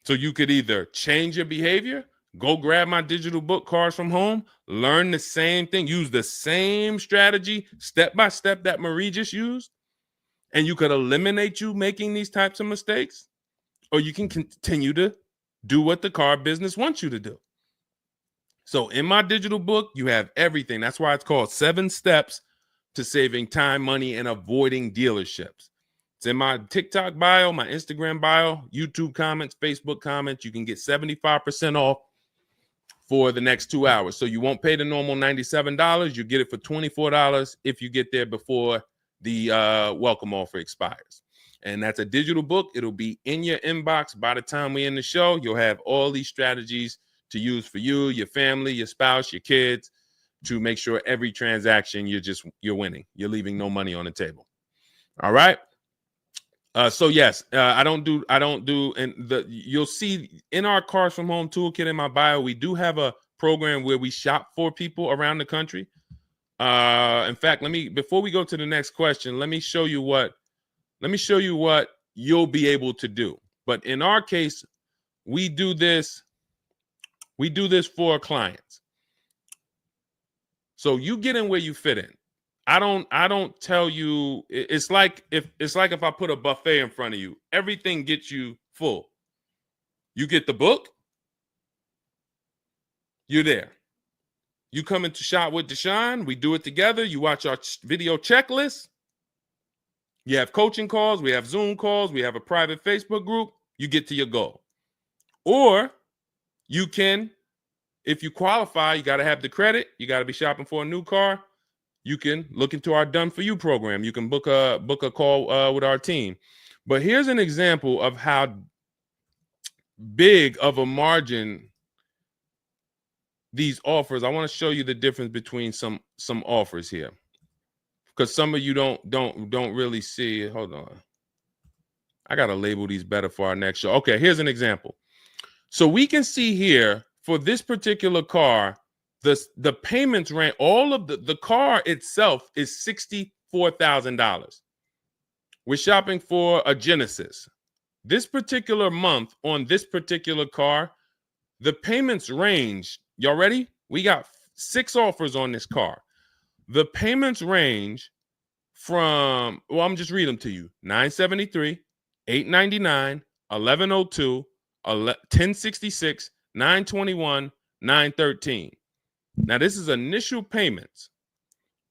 So you could either change your behavior, go grab my digital book, Cars from Home, learn the same thing, use the same strategy step by step that Marie just used, and you could eliminate you making these types of mistakes, or you can continue to do what the car business wants you to do. So in my digital book, you have everything. That's why it's called 7 Steps to Saving Time, Money, and Avoiding Dealerships. It's in my TikTok bio, my Instagram bio, YouTube comments, Facebook comments. You can get 75% off for the next 2 hours. So you won't pay the normal $97. You get it for $24 if you get there before the welcome offer expires. And that's a digital book. It'll be in your inbox by the time we end the show. You'll have all these strategies to use for you, your family, your spouse, your kids, to make sure every transaction you're winning. You're leaving no money on the table. All right. So yes, I don't do, and you'll see in our Cars from Home toolkit in my bio, we do have a program where we shop for people around the country. In fact, before we go to the next question, let me show you what you'll be able to do. But in our case, we do this for clients. So you get in where you fit in. I don't tell you. It's like if I put a buffet in front of you, everything gets you full. You get the book, you're there. You come into Shop with Deshone, we do it together. You watch our video checklist. You have coaching calls, we have Zoom calls, we have a private Facebook group. You get to your goal. Or you can, if you qualify, you got to have the credit. You got to be shopping for a new car. You can look into our Done For You program. You can book a call with our team. But here's an example of how big of a margin these offers. I want to show you the difference between some offers here, because some of you don't really see it. Hold on. I got to label these better for our next show. Okay, here's an example. So we can see here for this particular car, the payments range, all of the car itself is $64,000. We're shopping for a Genesis. This particular month on this particular car, the payments range. Y'all ready? We got 6 offers on this car. The payments range from, well, I'm just reading them to you. $973, $899, $1,102, $1,066, $921, $913. Now this is initial payments.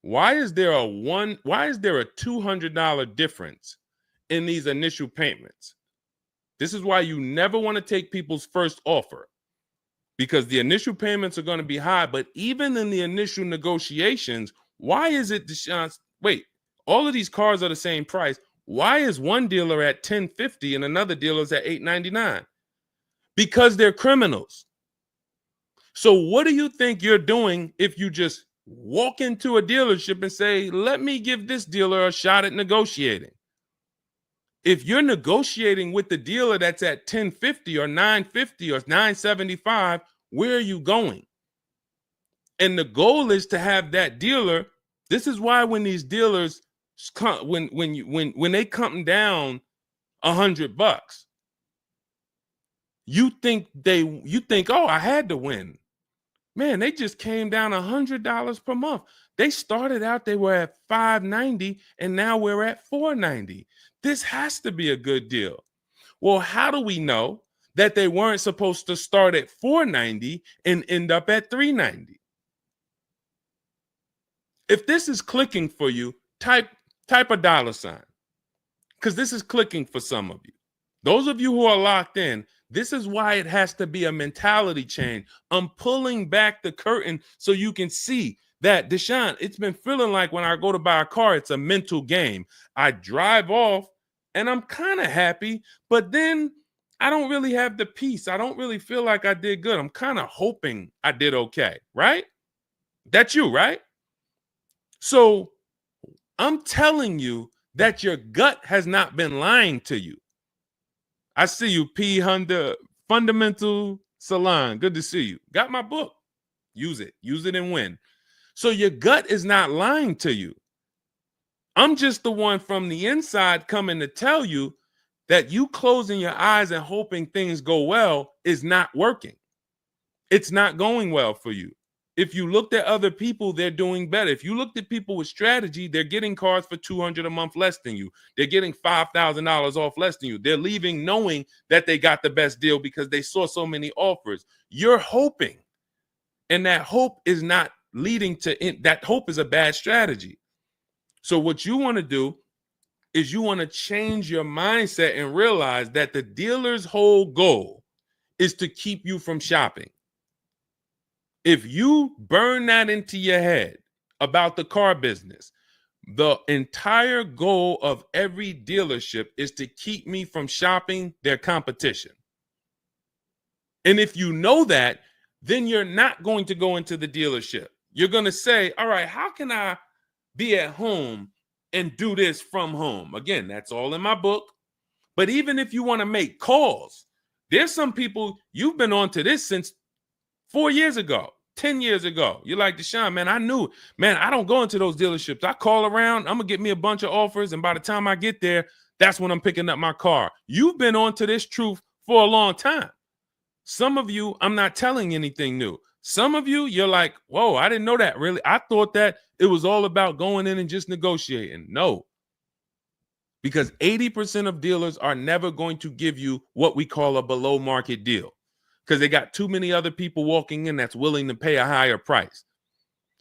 Why is there a $200 difference in these initial payments? This is why you never want to take people's first offer, because the initial payments are going to be high. But even in the initial negotiations, why is it, Deshone? Wait, all of these cars are the same price. Why is one dealer at $1,050 and another dealer is at $899? Because they're criminals. So what do you think you're doing if you just walk into a dealership and say, let me give this dealer a shot at negotiating? If you're negotiating with the dealer that's at $1,050 or $950 or $975, where are you going? And the goal is to have that dealer. This is why when these dealers come, when they come down $100, you think, oh, I had to win. Man, they just came down $100 per month. They started out, they were at $590, and now we're at $490. This has to be a good deal. Well, how do we know that they weren't supposed to start at $490 and end up at $390? If this is clicking for you, type a $, because this is clicking for some of you. Those of you who are locked in, this is why it has to be a mentality change. I'm pulling back the curtain so you can see that, Deshone, it's been feeling like when I go to buy a car, it's a mental game. I drive off and I'm kind of happy, but then I don't really have the peace. I don't really feel like I did good. I'm kind of hoping I did okay, right? That's you, right? So I'm telling you that your gut has not been lying to you. I see you, P. Honda Fundamental Salon. Good to see you. Got my book. Use it. Use it and win. So your gut is not lying to you. I'm just the one from the inside coming to tell you that you closing your eyes and hoping things go well is not working. It's not going well for you. If you looked at other people, they're doing better. If you looked at people with strategy, they're getting cars for $200 a month less than you. They're getting $5,000 off less than you. They're leaving knowing that they got the best deal because they saw so many offers. You're hoping, and that hope is not leading to that. Hope is a bad strategy. So what you want to do is you want to change your mindset and realize that the dealer's whole goal is to keep you from shopping. If you burn that into your head about the car business, the entire goal of every dealership is to keep me from shopping their competition. And if you know that, then you're not going to go into the dealership. You're going to say, all right, how can I be at home and do this from home? Again, that's all in my book. But even if you want to make calls, there's some people, you've been on to this since 4 years ago, 10 years ago. You're like, Deshone, man, I knew, man, I don't go into those dealerships. I call around, I'm going to get me a bunch of offers. And by the time I get there, that's when I'm picking up my car. You've been on to this truth for a long time. Some of you, I'm not telling anything new. Some of you, you're like, whoa, I didn't know that really. I thought that it was all about going in and just negotiating. No, because 80% of dealers are never going to give you what we call a below market deal because they got too many other people walking in that's willing to pay a higher price.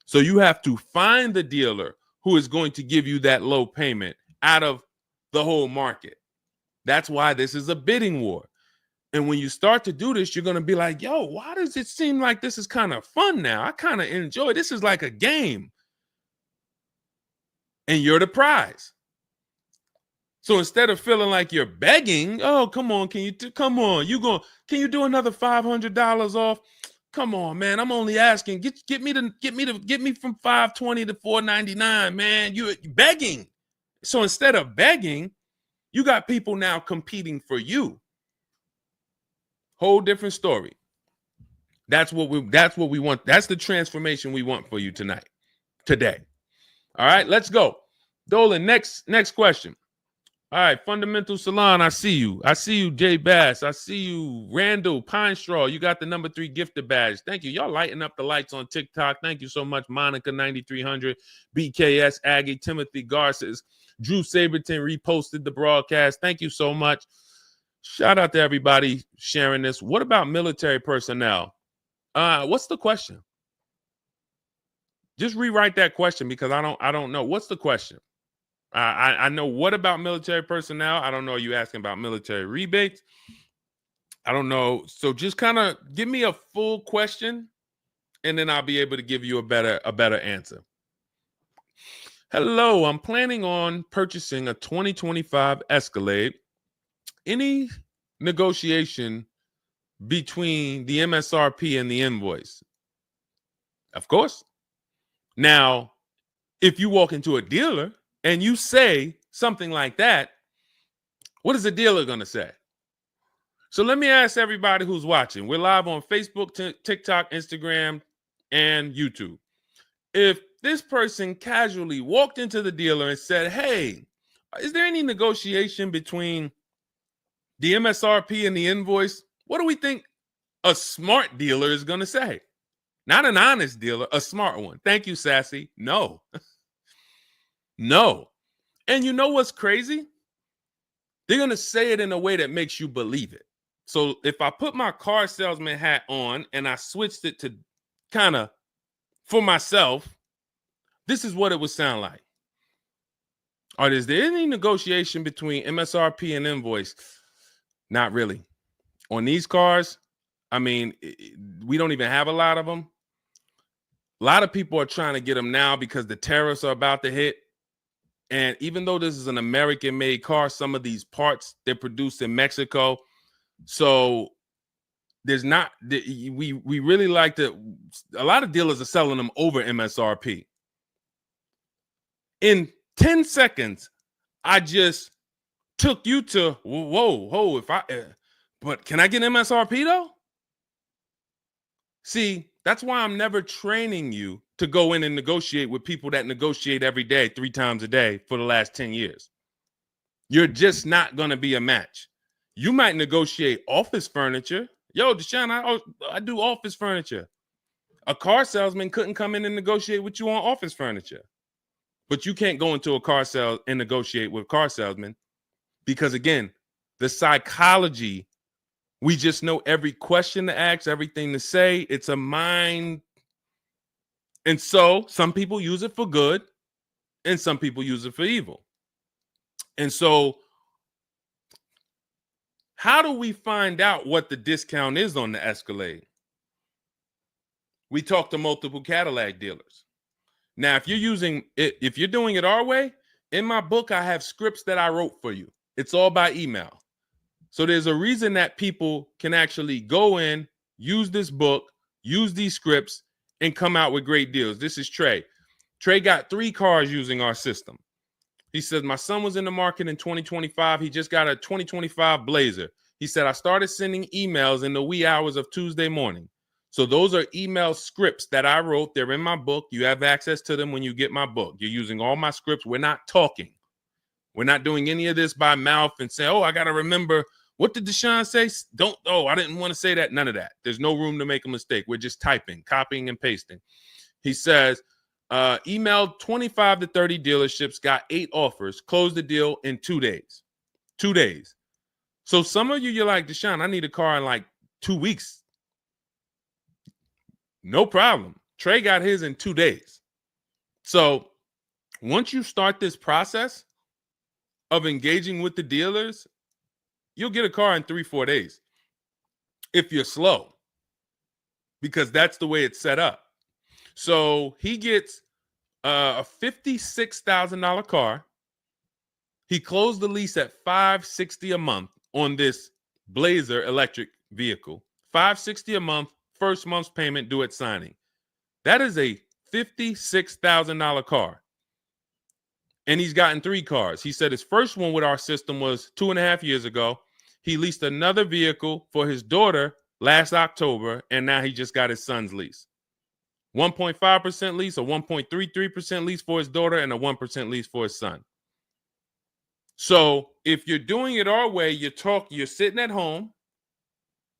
So you have to find the dealer who is going to give you that low payment out of the whole market. That's why this is a bidding war. And when you start to do this, you're going to be like, yo, why does it seem like this is kind of fun now? I kind of enjoy this. Is like a game. And you're the prize. So instead of feeling like you're begging, oh, come on, can you do another $500 off? Come on, man. I'm only asking. Get me from 520 to 499, man. You're begging. So instead of begging, you got people now competing for you. Whole different story. That's what we want. That's the transformation we want for you today. All right, let's go. Dolan, next question. All right, Fundamental Salon, I see you. I see you, Jay Bass. I see you, Randall Pine Straw. You got the number 3 gifted badge. Thank you. Y'all lighting up the lights on TikTok. Thank you so much, Monica 9300, BKS Aggie, Timothy Garces, Drew Saberton reposted the broadcast. Thank you so much. Shout out to everybody sharing this. What about military personnel? What's the question? Just rewrite that question because I don't know. What's the question? I know what about military personnel. I don't know. Are you asking about military rebates? I don't know. So just kind of give me a full question, and then I'll be able to give you a better answer. Hello, I'm planning on purchasing a 2025 Escalade. Any negotiation between the MSRP and the invoice? Of course. Now, if you walk into a dealer and you say something like that, what is the dealer going to say? So let me ask everybody who's watching. We're live on Facebook, TikTok, Instagram, and YouTube. If this person casually walked into the dealer and said, hey, is there any negotiation between the MSRP and the invoice? What do we think a smart dealer is going to say? Not an honest dealer, a smart one. Thank you, Sassy. No. No. And you know what's crazy? They're going to say it in a way that makes you believe it. So if I put my car salesman hat on and I switched it to kind of for myself, this is what it would sound like. Or is there any negotiation between MSRP and invoice? Not really. On these cars, I mean, we don't even have a lot of them. A lot of people are trying to get them now because the tariffs are about to hit. And even though this is an American-made car, some of these parts, they're produced in Mexico. So there's not, we really like to, a lot of dealers are selling them over MSRP. In 10 seconds, I just took you to, whoa, but can I get MSRP though? See, that's why I'm never training you to go in and negotiate with people that negotiate every day, 3 times a day for the last 10 years. You're just not going to be a match. You might negotiate office furniture. Yo, Deshone, I do office furniture. A car salesman couldn't come in and negotiate with you on office furniture. But you can't go into a car sale and negotiate with car salesmen because, again, the psychology, we just know every question to ask, everything to say. It's a mind. And so some people use it for good and some people use it for evil. And so how do we find out what the discount is on the Escalade? We talk to multiple Cadillac dealers. Now, if you're doing it our way, in my book, I have scripts that I wrote for you. It's all by email. So there's a reason that people can actually go in, use this book, use these scripts, and come out with great deals. This is Trey. Trey got 3 cars using our system. He says, my son was in the market in 2025. He just got a 2025 Blazer. He said, I started sending emails in the wee hours of Tuesday morning. So those are email scripts that I wrote. They're in my book. You have access to them when you get my book. You're using all my scripts. We're not talking. We're not doing any of this by mouth and saying, oh, I got to remember What did Deshone say? Don't, oh, I didn't want to say that. None of that. There's no room to make a mistake. We're just typing, copying, and pasting. He says, emailed 25 to 30 dealerships, got 8 offers, closed the deal in 2 days. 2 days. So some of you, you're like, Deshone, I need a car in like 2 weeks. No problem. Trey got his in 2 days. So once you start this process of engaging with the dealers, you'll get a car in 3-4 days if you're slow, because that's the way it's set up. So he gets a $56,000 car. He closed the lease at $560 a month on this Blazer electric vehicle. $560 a month, first month's payment due at signing. That is a $56,000 car. And he's gotten 3 cars. He said his first one with our system was 2.5 years ago. He leased another vehicle for his daughter last October, and now he just got his son's lease. 1.5% lease, a 1.33% lease for his daughter, and a 1% lease for his son. So if you're doing it our way, you're sitting at home,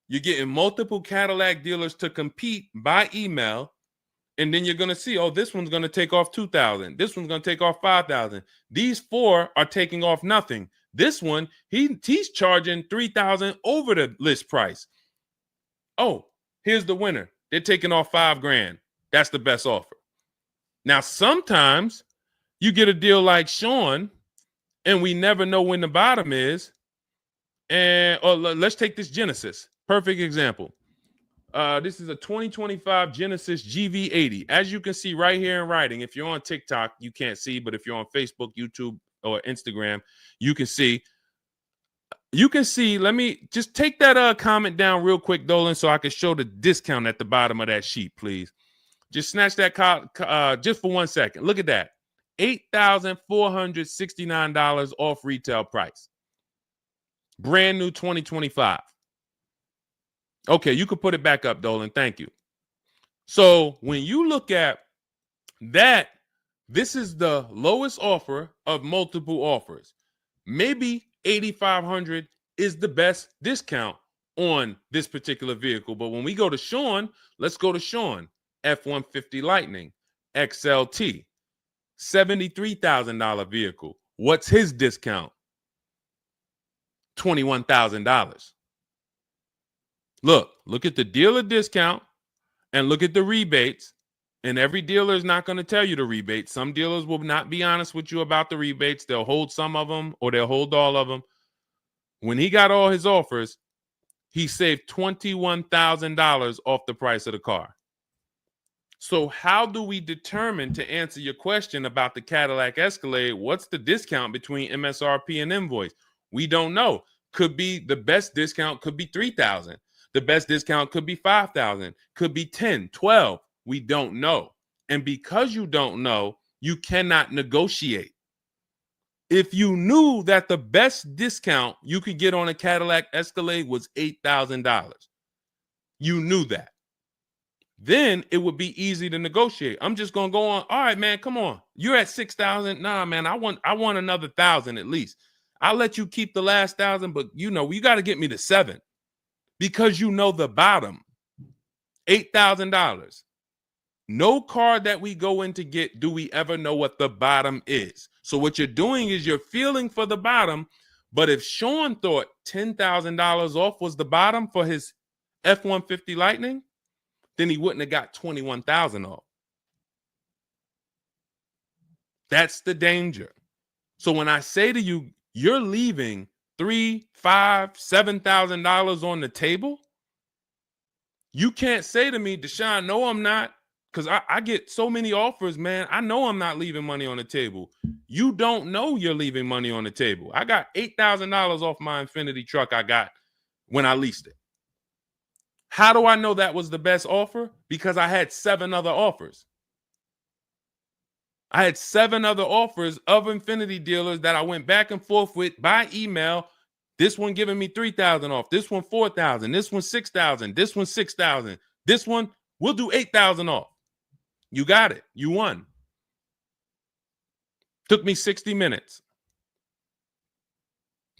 you're getting multiple Cadillac dealers to compete by email, and then you're going to see, oh, this one's going to take off $2,000. This one's going to take off $5,000. These 4 are taking off nothing. This one, he's charging $3,000 over the list price. Oh, here's the winner. They're taking off $5,000. That's the best offer. Now, sometimes you get a deal like Sean, and we never know when the bottom is. Or let's take this Genesis. Perfect example. This is a 2025 Genesis GV80. As you can see right here in writing, if you're on TikTok, you can't see, but if you're on Facebook, YouTube, or Instagram, you can see. You can see, let me just take that comment down real quick, Dolan, so I can show the discount at the bottom of that sheet, please. Just snatch that just for 1 second. Look at that. $8,469 off retail price. Brand new 2025. Okay, you could put it back up, Dolan. Thank you. So when you look at that, this is the lowest offer of multiple offers. Maybe $8,500 is the best discount on this particular vehicle. But when we go to Sean, let's go to Sean. F-150 Lightning XLT, $73,000 vehicle. What's his discount? $21,000. Look at the dealer discount and look at the rebates. And every dealer is not going to tell you the rebates. Some dealers will not be honest with you about the rebates. They'll hold some of them or they'll hold all of them. When he got all his offers, he saved $21,000 off the price of the car. So how do we determine, to answer your question about the Cadillac Escalade, what's the discount between MSRP and invoice? We don't know. Could be the best discount could be $3,000. The best discount could be $5,000, could be $10,000, $12,000. We don't know. And because you don't know, you cannot negotiate. If you knew that the best discount you could get on a Cadillac Escalade was $8,000, you knew that, then it would be easy to negotiate. I'm just going to go on. All right, man, come on. You're at $6,000. Nah, man, I want another $1,000 at least. I'll let you keep the last $1,000, but you got to get me to $7,000 because you know the bottom, $8,000. No car that we go in to get do we ever know what the bottom is. So what you're doing is you're feeling for the bottom. But if Sean thought $10,000 off was the bottom for his F-150 Lightning, then he wouldn't have got $21,000 off. That's the danger. So when I say to you, you're leaving $3,000, $5,000, $7,000 on the table, you can't say to me, Deshone, no, I'm not. Because I get so many offers, man. I know I'm not leaving money on the table. You don't know you're leaving money on the table. I got $8,000 off my Infiniti truck I got when I leased it. How do I know that was the best offer? Because I had 7 other offers. I had 7 other offers of Infiniti dealers that I went back and forth with by email. This one giving me $3,000 off. This one $4,000. This one $6,000. This one $6,000. This one, we'll do $8,000 off. You got it. You won. Took me 60 minutes.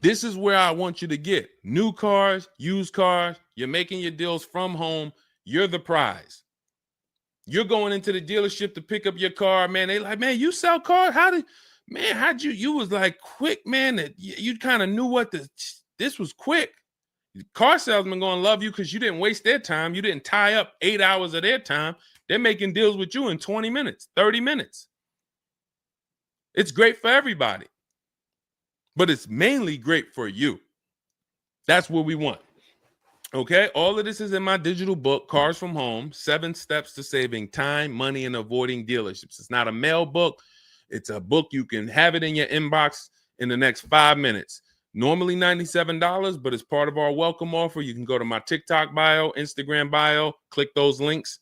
This is where I want you to get new cars, used cars. You're making your deals from home. You're the prize. You're going into the dealership to pick up your car, man. They like, man, you sell cars? How'd you was like quick, man, that you kind of knew what this was quick. Car salesmen going to love you because you didn't waste their time. You didn't tie up 8 hours of their time. They're making deals with you in 20 minutes, 30 minutes. It's great for everybody, but it's mainly great for you. That's what we want. Okay, all of this is in my digital book, Cars from Home, 7 Steps to Saving Time, Money, and Avoiding Dealerships. It's not a mail book. It's a book. You can have it in your inbox in the next 5 minutes. Normally $97, but as part of our welcome offer, you can go to my TikTok bio, Instagram bio, click those links.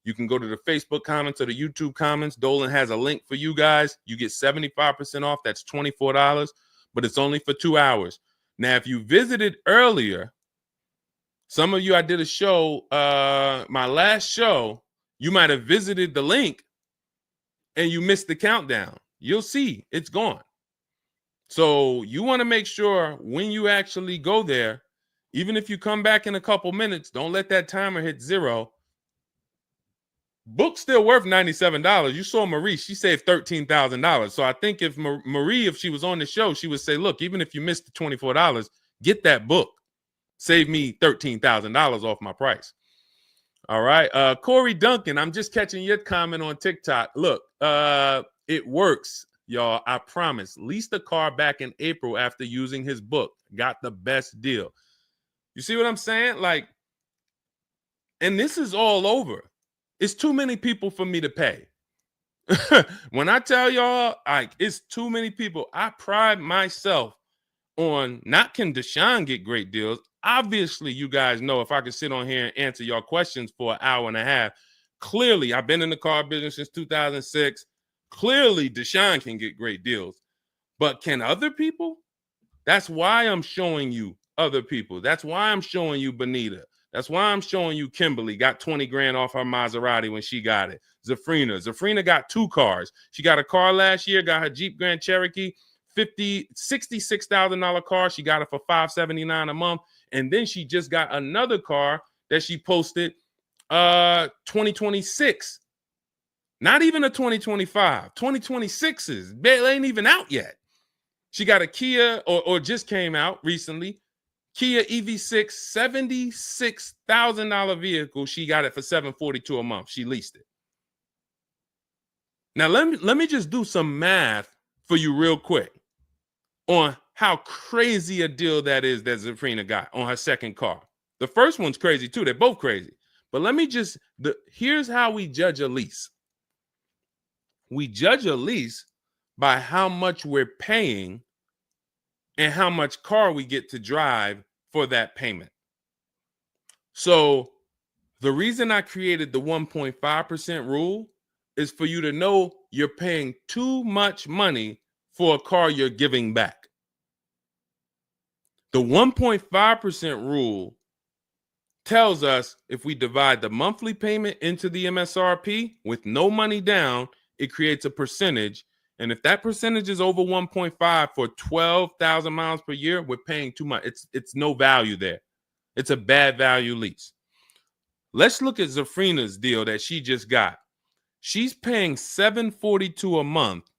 You can go to the Facebook comments or the YouTube comments. Dolan has a link for you guys. You get 75% off. That's $24, but it's only for 2 hours. Now, if you visited earlier, some of you, I did a show, my last show, you might have visited the link and you missed the countdown. You'll see it's gone. So you want to make sure when you actually go there, even if you come back in a couple minutes, don't let that timer hit 0. Book's still worth $97. You saw Marie, she saved $13,000. So I think if Marie, if she was on the show, she would say, look, even if you missed the $24, get that book. Save me $13,000 off my price. All right. Corey Duncan, I'm just catching your comment on TikTok. Look, it works, y'all. I promise. Leased a car back in April after using his book. Got the best deal. You see what I'm saying? Like, and this is all over. It's too many people for me to pay. When I tell y'all, like, it's too many people. I pride myself on not can Deshone get great deals. Obviously, you guys know if I could sit on here and answer your questions for an hour and a half. Clearly, I've been in the car business since 2006. Clearly, Deshone can get great deals. But can other people? That's why I'm showing you other people. That's why I'm showing you Benita. That's why I'm showing you Kimberly got 20 grand off her Maserati when she got it. Zafrina got 2 cars. She got a car last year, got her Jeep Grand Cherokee, $66,000 car. She got it for $579 a month. And then she just got another car that she posted 2026. Not even a 2025. 2026s. It ain't even out yet. She got a Kia or just came out recently. Kia EV6, $76,000 vehicle. She got it for $742 a month. She leased it. Now let me just do some math for you real quick on how crazy a deal that is that Zafrina got on her second car. The first one's crazy too. They're both crazy. But let me just, here's how we judge a lease. We judge a lease by how much we're paying and how much car we get to drive for that payment. So the reason I created the 1.5% rule is for you to know you're paying too much money for a car you're giving back. The 1.5% rule tells us if we divide the monthly payment into the MSRP with no money down, it creates a percentage. And if that percentage is over 1.5 for 12,000 miles per year, we're paying too much. It's no value there. It's a bad value lease. Let's look at Zafrina's deal that she just got. She's paying $742 a month,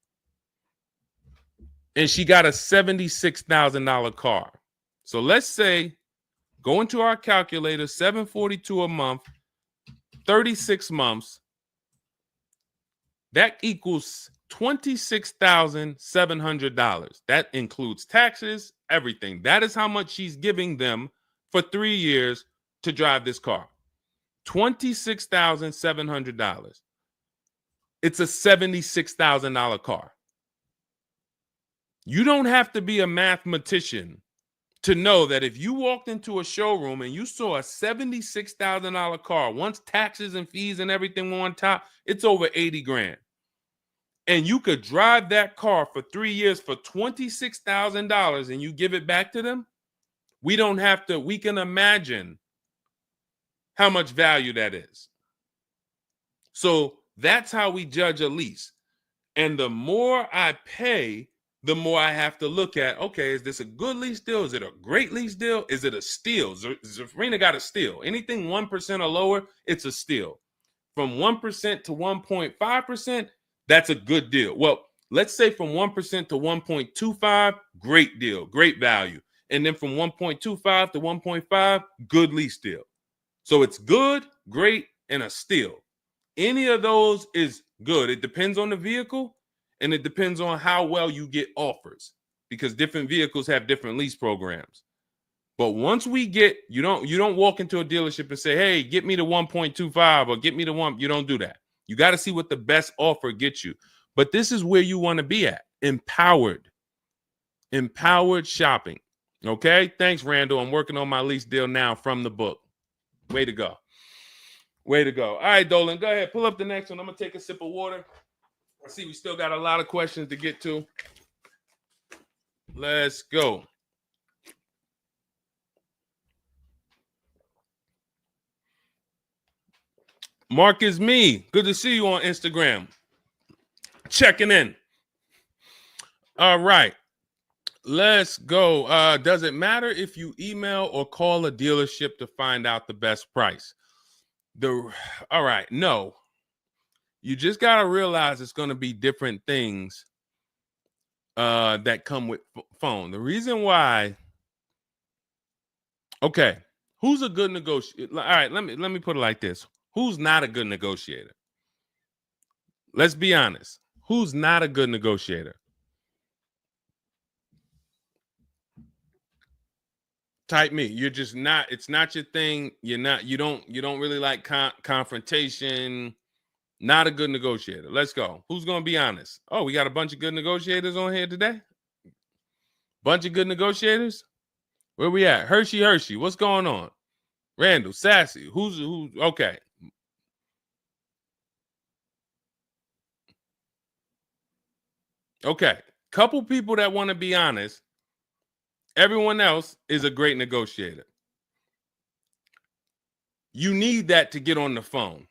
and she got a $76,000 car. So let's say, go into our calculator, $742 a month, 36 months. That equals $26,700. That includes taxes, everything. That is how much she's giving them for 3 years to drive this car. $26,700. It's a $76,000 car. You don't have to be a mathematician to know that if you walked into a showroom and you saw a $76,000 car, once taxes and fees and everything were on top, it's over 80 grand. And you could drive that car for 3 years for $26,000 and you give it back to them, we don't have to, we can imagine how much value that is. So that's how we judge a lease. And the more I pay, the more I have to look at, okay, is this a good lease deal? Is it a great lease deal? Is it a steal? Zafrina got a steal. Anything 1% or lower, it's a steal. From 1% to 1.5%, that's a good deal. Well, let's say from 1% to 1.25, great deal, great value. And then from 1.25 to 1.5, good lease deal. So it's good, great, and a steal. Any of those is good. It depends on the vehicle, and it depends on how well you get offers, because different vehicles have different lease programs. But once we get, you don't walk into a dealership and say, hey, get me to 1.25 or get me to 1. You don't do that. You got to see what the best offer gets you. But this is where you want to be at. Empowered shopping. Okay. Thanks, Randall. I'm working on my lease deal now from the book. Way to go. Way to go. All right, Dolan, go ahead. Pull up the next one. I'm going to take a sip of water. I see we still got a lot of questions to get to. Let's go. Mark is me. Good to see you on Instagram. Checking in. All right. Let's go. Does it matter if you email or call a dealership to find out the best price? All right. No. You just got to realize it's going to be different things that come with phone. The reason why. Okay. Who's a good negotiator? All right. Let me put it like this. Who's not a good negotiator? Let's be honest. Who's not a good negotiator? Type me. You're just not. It's not your thing. You don't really like confrontation. Not a good negotiator. Let's go. Who's going to be honest? Oh, we got a bunch of good negotiators on here today. Bunch of good negotiators. Where we at? Hershey. What's going on? Randall, Sassy. Who's okay. Okay. Couple people that want to be honest. Everyone else is a great negotiator. You need that to get on the phone.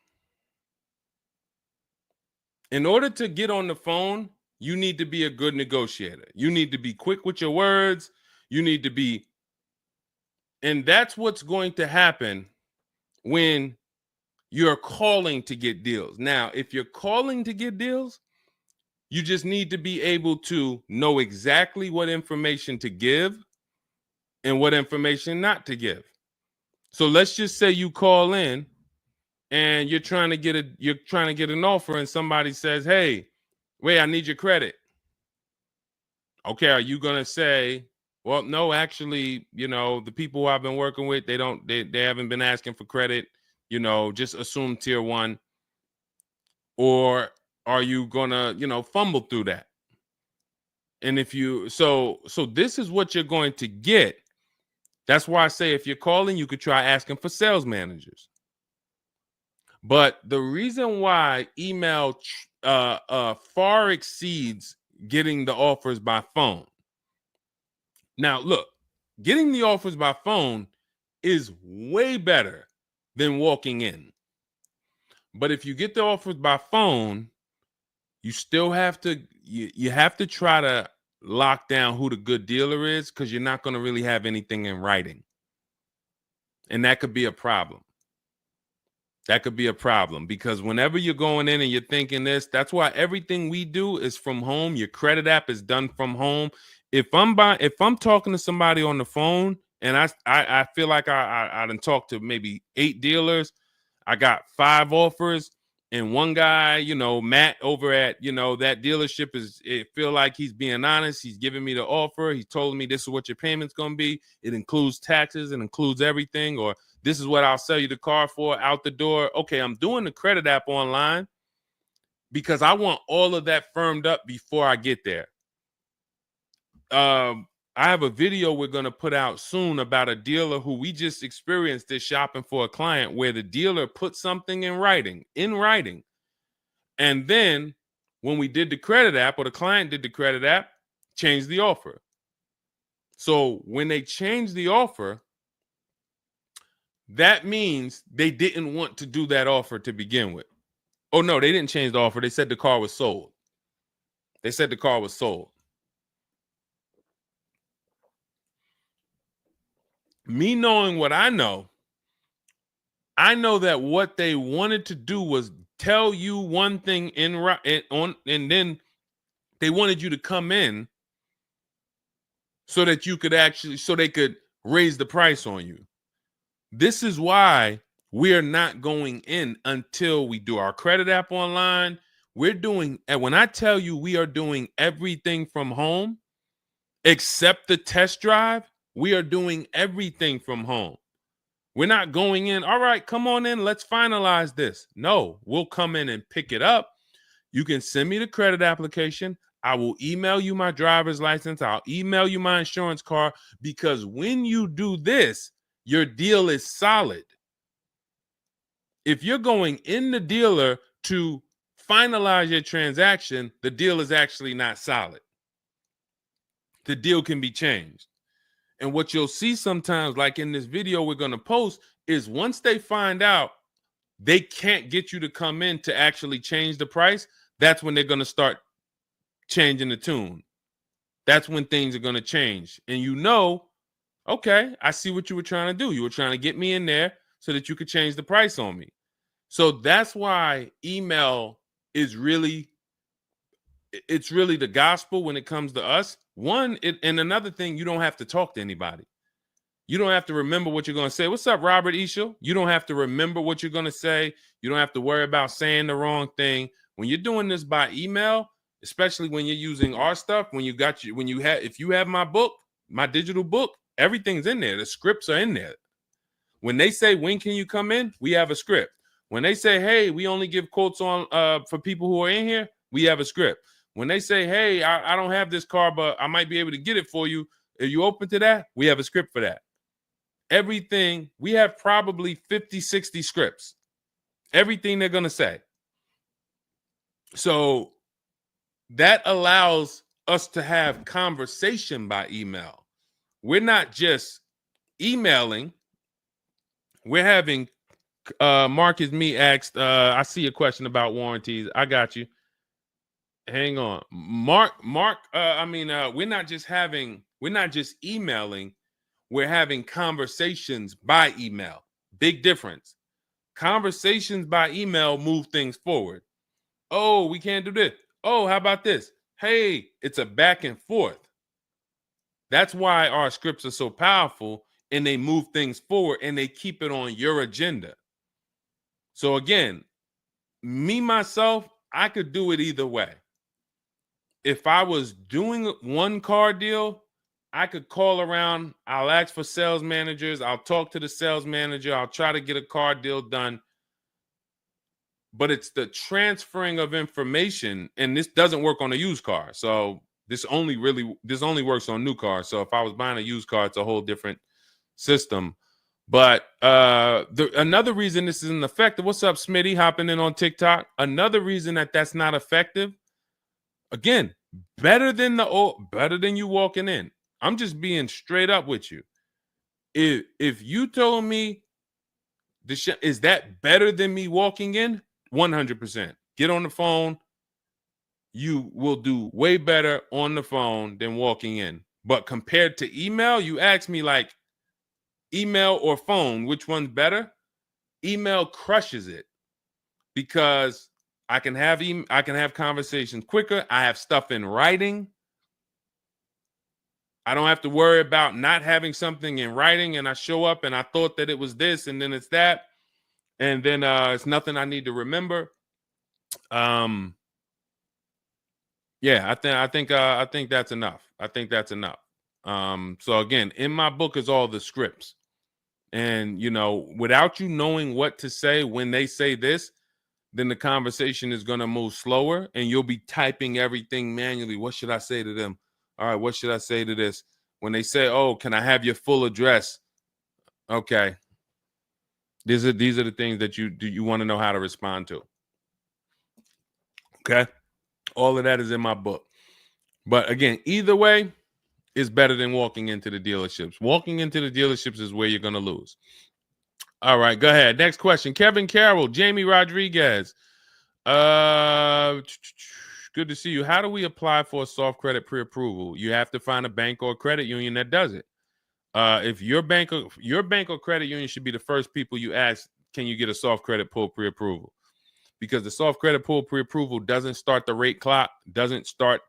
In order to get on the phone, you need to be a good negotiator. You need to be quick with your words. You need to be, and that's what's going to happen when you're calling to get deals. Now, if you're calling to get deals, you just need to be able to know exactly what information to give and what information not to give. So let's just say you call in and you're trying to get an offer, and somebody says, "Hey, wait, I need your credit." Okay, are you gonna say, "Well, no, actually, the people I've been working with, they haven't been asking for credit. Just assume tier 1," or are you gonna, fumble through that? And if you so this is what you're going to get. That's why I say if you're calling, you could try asking for sales managers. But the reason why email far exceeds getting the offers by phone. Now, look, getting the offers by phone is way better than walking in. But if you get the offers by phone, you still have to you have to try to lock down who the good dealer is, because you're not going to really have anything in writing. And that could be a problem. That could be a problem, because whenever you're going in and you're thinking this, that's why everything we do is from home. Your credit app is done from home. If I'm talking to somebody on the phone and I feel like I done talked to maybe 8 dealers, I got 5 offers, and one guy, Matt over at, that dealership it feel like he's being honest. He's giving me the offer. He told me this is what your payment's going to be. It includes taxes. It includes everything. Or this is what I'll sell you the car for out the door. Okay, I'm doing the credit app online because I want all of that firmed up before I get there. I have a video we're going to put out soon about a dealer who we just experienced this shopping for a client, where the dealer put something in writing. And then when we did the credit app, or the client did the credit app, changed the offer. So when they changed the offer, that means they didn't want to do that offer to begin with. Oh, no, they didn't change the offer. They said the car was sold. Me knowing what I know that what they wanted to do was tell you one thing and then they wanted you to come in so that you could so they could raise the price on you. This is why we are not going in until we do our credit app online. And when I tell you we are doing everything from home, except the test drive, we are doing everything from home. We're not going in, all right, come on in, let's finalize this. No, we'll come in and pick it up. You can send me the credit application. I will email you my driver's license. I'll email you my insurance card, because when you do this, your deal is solid. If you're going in the dealer to finalize your transaction, the deal is actually not solid. The deal can be changed. And what you'll see sometimes, like in this video we're going to post, is once they find out they can't get you to come in to actually change the price, that's when they're going to start changing the tune. That's when things are going to change. And okay, I see what you were trying to do. You were trying to get me in there so that you could change the price on me. So that's why email is really the gospel when it comes to us. And another thing, you don't have to talk to anybody. You don't have to remember what you're going to say. What's up, Robert Ishel? You don't have to remember what you're going to say. You don't have to worry about saying the wrong thing. When you're doing this by email, especially when you're using our stuff, if you have my book, my digital book, everything's in there. The scripts are in there. When they say, when can you come in? We have a script. When they say, hey, we only give quotes on for people who are in here, we have a script. When they say, hey, I don't have this car, but I might be able to get it for you. Are you open to that? We have a script for that. Everything, we have probably 50, 60 scripts. Everything they're going to say. So that allows us to have conversation by email. We're not just emailing. We're having, Marcus Me asked, I see a question about warranties. I got you. Hang on. Mark, we're not just emailing, we're having conversations by email. Big difference. Conversations by email move things forward. Oh, we can't do this. Oh, how about this? Hey, it's a back and forth. That's why our scripts are so powerful, and they move things forward and they keep it on your agenda. So again, myself, I could do it either way. If I was doing one car deal, I could call around. I'll ask for sales managers. I'll talk to the sales manager. I'll try to get a car deal done. But it's the transferring of information, and this doesn't work on a used car. So this only works on new cars. So if I was buying a used car, it's a whole different system. But another reason this isn't effective. What's up, Smitty? Hopping in on TikTok. Another reason that's not effective. Again, better than you walking in. I'm just being straight up with you. If you told me is that better than me walking in? 100%. Get on the phone. You will do way better on the phone than walking in. But compared to email, you ask me like email or phone, which one's better? Email crushes it because I can have conversations quicker. I have stuff in writing. I don't have to worry about not having something in writing, and I show up and I thought that it was this and then it's that, and then it's nothing I need to remember. Yeah, I think that's enough. I think that's enough. So again, in my book is all the scripts. And without you knowing what to say when they say this, then the conversation is going to move slower and you'll be typing everything manually. What should I say to them? All right, what should I say to this? When they say, "Oh, can I have your full address?" Okay. These are the things that you want to know how to respond to. Okay? All of that is in my book. But again, either way is better than walking into the dealerships. Walking into the dealerships is where you're going to lose. All right, go ahead. Next question. Kevin Carroll, Jamie Rodriguez. Good to see you. How do we apply for a soft credit pre-approval? You have to find a bank or a credit union that does it. If your bank or credit union should be the first people you ask, can you get a soft credit pull pre-approval? Because the soft credit pull pre-approval doesn't start the rate clock, doesn't start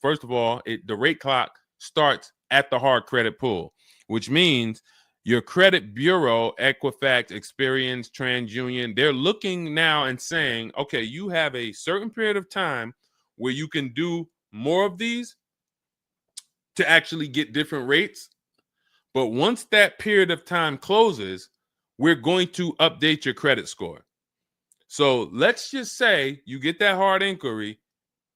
first of all, the rate clock starts at the hard credit pull, which means your credit bureau, Equifax, Experian, TransUnion, they're looking now and saying, okay, you have a certain period of time where you can do more of these to actually get different rates. But once that period of time closes, we're going to update your credit score. So let's just say you get that hard inquiry,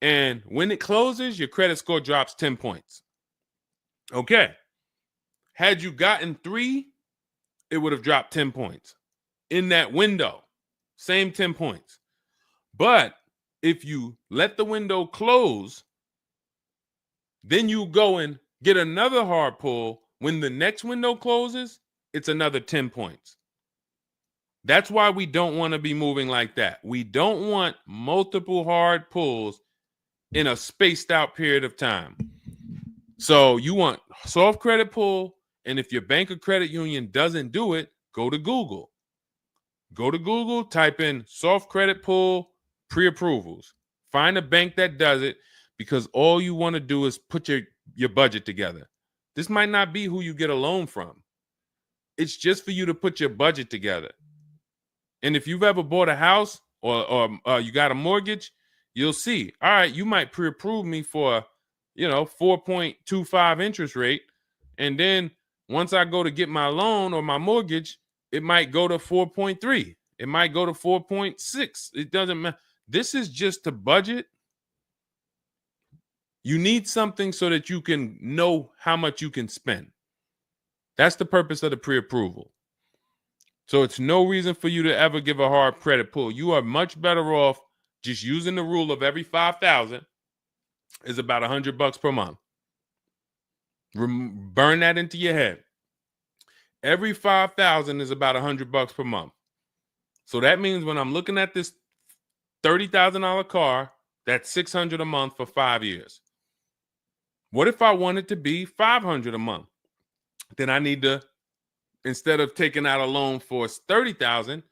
and when it closes, your credit score drops 10 points. Okay. Had you gotten 3, it would have dropped 10 points. In that window, same 10 points. But if you let the window close, then you go and get another hard pull. When the next window closes, it's another 10 points. That's why we don't want to be moving like that. We don't want multiple hard pulls in a spaced out period of time. So you want soft credit pull, and if your bank or credit union doesn't do it, go to Google. Go to Google, type in soft credit pull pre-approvals. Find a bank that does it, because all you want to do is put your budget together. This might not be who you get a loan from. It's just for you to put your budget together. And if you've ever bought a house or you got a mortgage, you'll see, all right, you might pre-approve me for, 4.25 interest rate. And then once I go to get my loan or my mortgage, it might go to 4.3. It might go to 4.6. It doesn't matter. This is just to budget. You need something so that you can know how much you can spend. That's the purpose of the pre-approval. So it's no reason for you to ever give a hard credit pull. You are much better off just using the rule of every 5,000 is about $100 per month. Burn that into your head. Every 5,000 is about $100 per month. So that means when I'm looking at this $30,000 car, that's $600 a month for 5 years. What if I want it to be $500 a month? Then I need to, instead of taking out a loan for $30,000,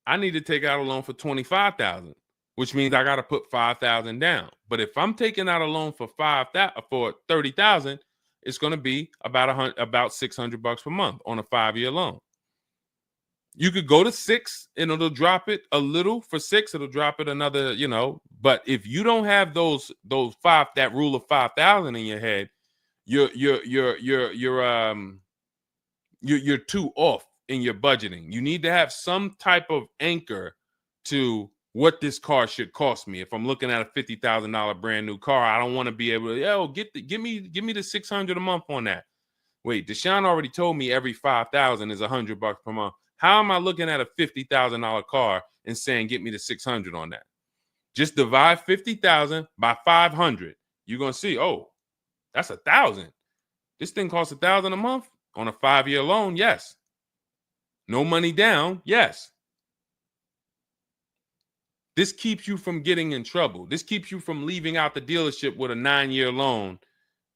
I need to take out a loan for $25,000, which means I got to put $5,000 down. But if I'm taking out a loan for $30,000, it's going to be about $600 per month on a 5-year loan. You could go to 6 and it'll drop it a little. For 6, it'll drop it another, But if you don't have that rule of 5,000 in your head, you're too off in your budgeting. You need to have some type of anchor to what this car should cost me. If I'm looking at a $50,000 brand new car, I don't want to be able to, give me the $600 a month on that. Wait, Deshone already told me every 5,000 is $100 per month. How am I looking at a $50,000 car and saying get me the 600 on that? Just divide 50,000 by 500. You're gonna see, oh, that's 1,000. This thing costs 1,000 a month on a 5-year loan. Yes. No money down. Yes. This keeps you from getting in trouble. This keeps you from leaving out the dealership with a 9-year loan.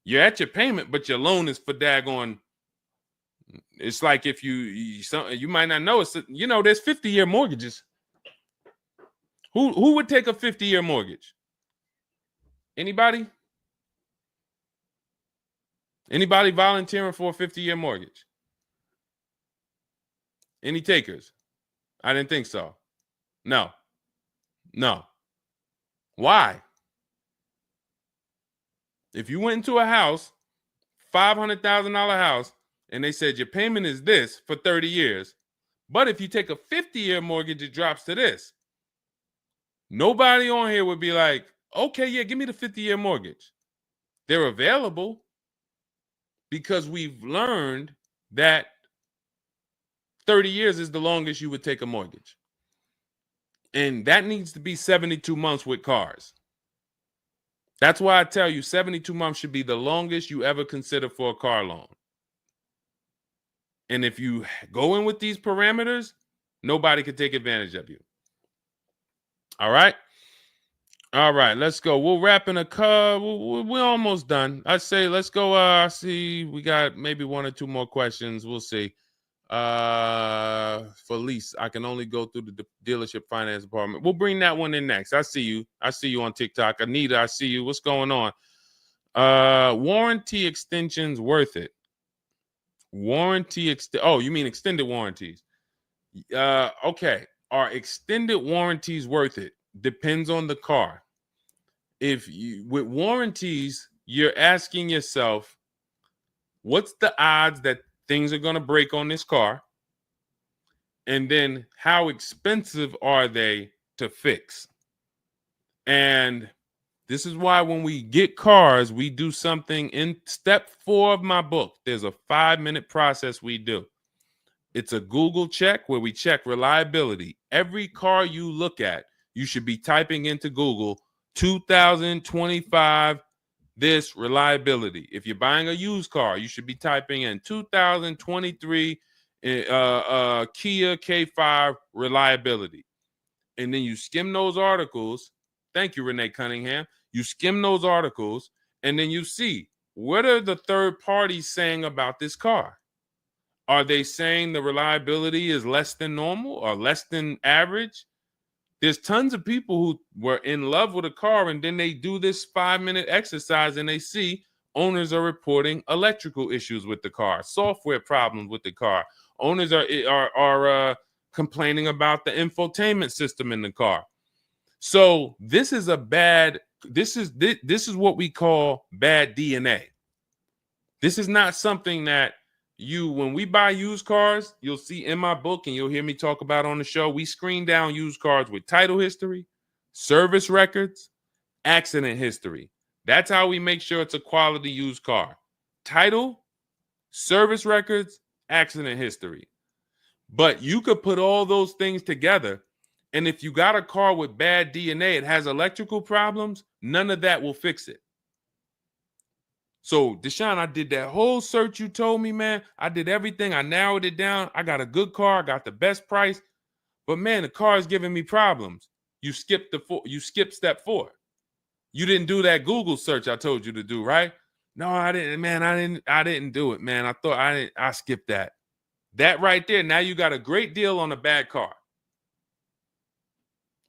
You're at your payment, but your loan is for daggone. It's like if you might not know, it's there's 50-year mortgages. Who would take a 50-year mortgage? Anybody? Anybody volunteering for a 50-year mortgage? Any takers? I didn't think so. No. Why? If you went into a house, $500,000 house, and they said your payment is this for 30 years, but if you take a 50-year mortgage, it drops to this. Nobody on here would be like, okay, yeah, give me the 50-year mortgage. They're available because we've learned that 30 years is the longest you would take a mortgage. And that needs to be 72 months with cars. That's why I tell you 72 months should be the longest you ever consider for a car loan. And if you go in with these parameters, nobody can take advantage of you. All right. All right, let's go. We'll wrap in a car. We're almost done. I say let's go. I see we got maybe one or two more questions. We'll see. For lease, I can only go through the dealership finance department. We'll bring that one in next. I see you. I see you on TikTok. Anita, I see you. What's going on? Warranty extensions worth it? Oh, you mean extended warranties? Okay. Are extended warranties worth it? Depends on the car. If you with warranties, you're asking yourself, what's the odds that things are going to break on this car? And then how expensive are they to fix? And this is why when we get cars, we do something in step 4 of my book. There's a 5-minute process we do. It's a Google check where we check reliability. Every car you look at, you should be typing into Google 2025 this reliability. If you're buying a used car, you should be typing in 2023 Kia K5 reliability. And then you skim those articles. Thank you, Renee Cunningham. You skim those articles, and then you see, what are the third parties saying about this car? Are they saying the reliability is less than normal or less than average? There's tons of people who were in love with a car, and then they do this 5-minute exercise and they see owners are reporting electrical issues with the car, software problems with the car. Owners are complaining about the infotainment system in the car. So this is what we call bad DNA. This is not something that when we buy used cars, you'll see in my book and you'll hear me talk about on the show. We screen down used cars with title history, service records, accident history. That's how we make sure it's a quality used car. Title, service records, accident history. But you could put all those things together, and if you got a car with bad DNA, it has electrical problems, none of that will fix it. So, Deshone, I did that whole search you told me, man. I did everything. I narrowed it down. I got a good car. I got the best price. But, man, the car is giving me problems. You skipped step 4. You didn't do that Google search I told you to do, right? No, I didn't, man. I didn't do it, man. I skipped that. That right there, now you got a great deal on a bad car.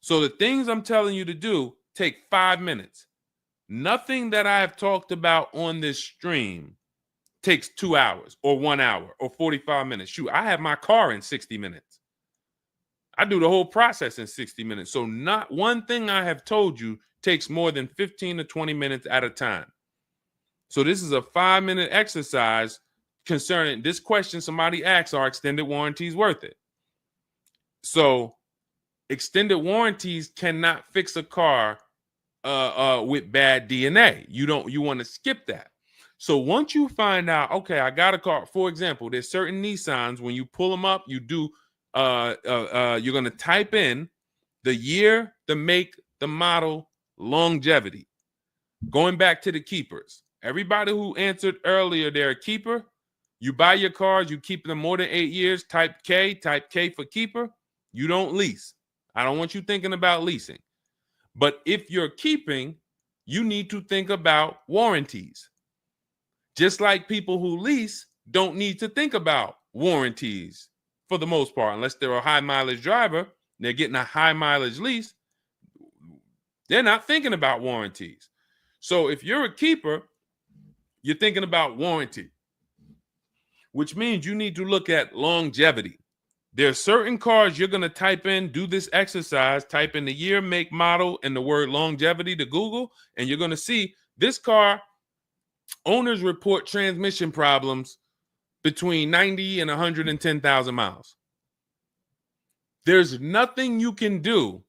So the things I'm telling you to do take 5 minutes. Nothing that I have talked about on this stream takes 2 hours or 1 hour or 45 minutes. Shoot, I have my car in 60 minutes. I do the whole process in 60 minutes. So not one thing I have told you takes more than 15 to 20 minutes at a time. So this is a 5-minute exercise concerning this question somebody asks, are extended warranties worth it? So extended warranties cannot fix a car with bad DNA. You want to skip that. So once you find out, okay, I got a car. For example, there's certain Nissans, when you pull them up, you do you're going to type in the year, the make, the model, longevity. Going back to the keepers. Everybody who answered earlier, they're a keeper. You buy your cars, you keep them more than 8 years, type K for keeper. You don't lease. I don't want you thinking about leasing. But if you're keeping, you need to think about warranties. Just like people who lease don't need to think about warranties for the most part, unless they're a high mileage driver, they're getting a high mileage lease, they're not thinking about warranties. So if you're a keeper, you're thinking about warranty, which means you need to look at longevity. There are certain cars you're going to type in, do this exercise, type in the year, make, model, and the word longevity to Google, and you're going to see this car, owners report transmission problems between 90 and 110,000 miles. There's nothing you can do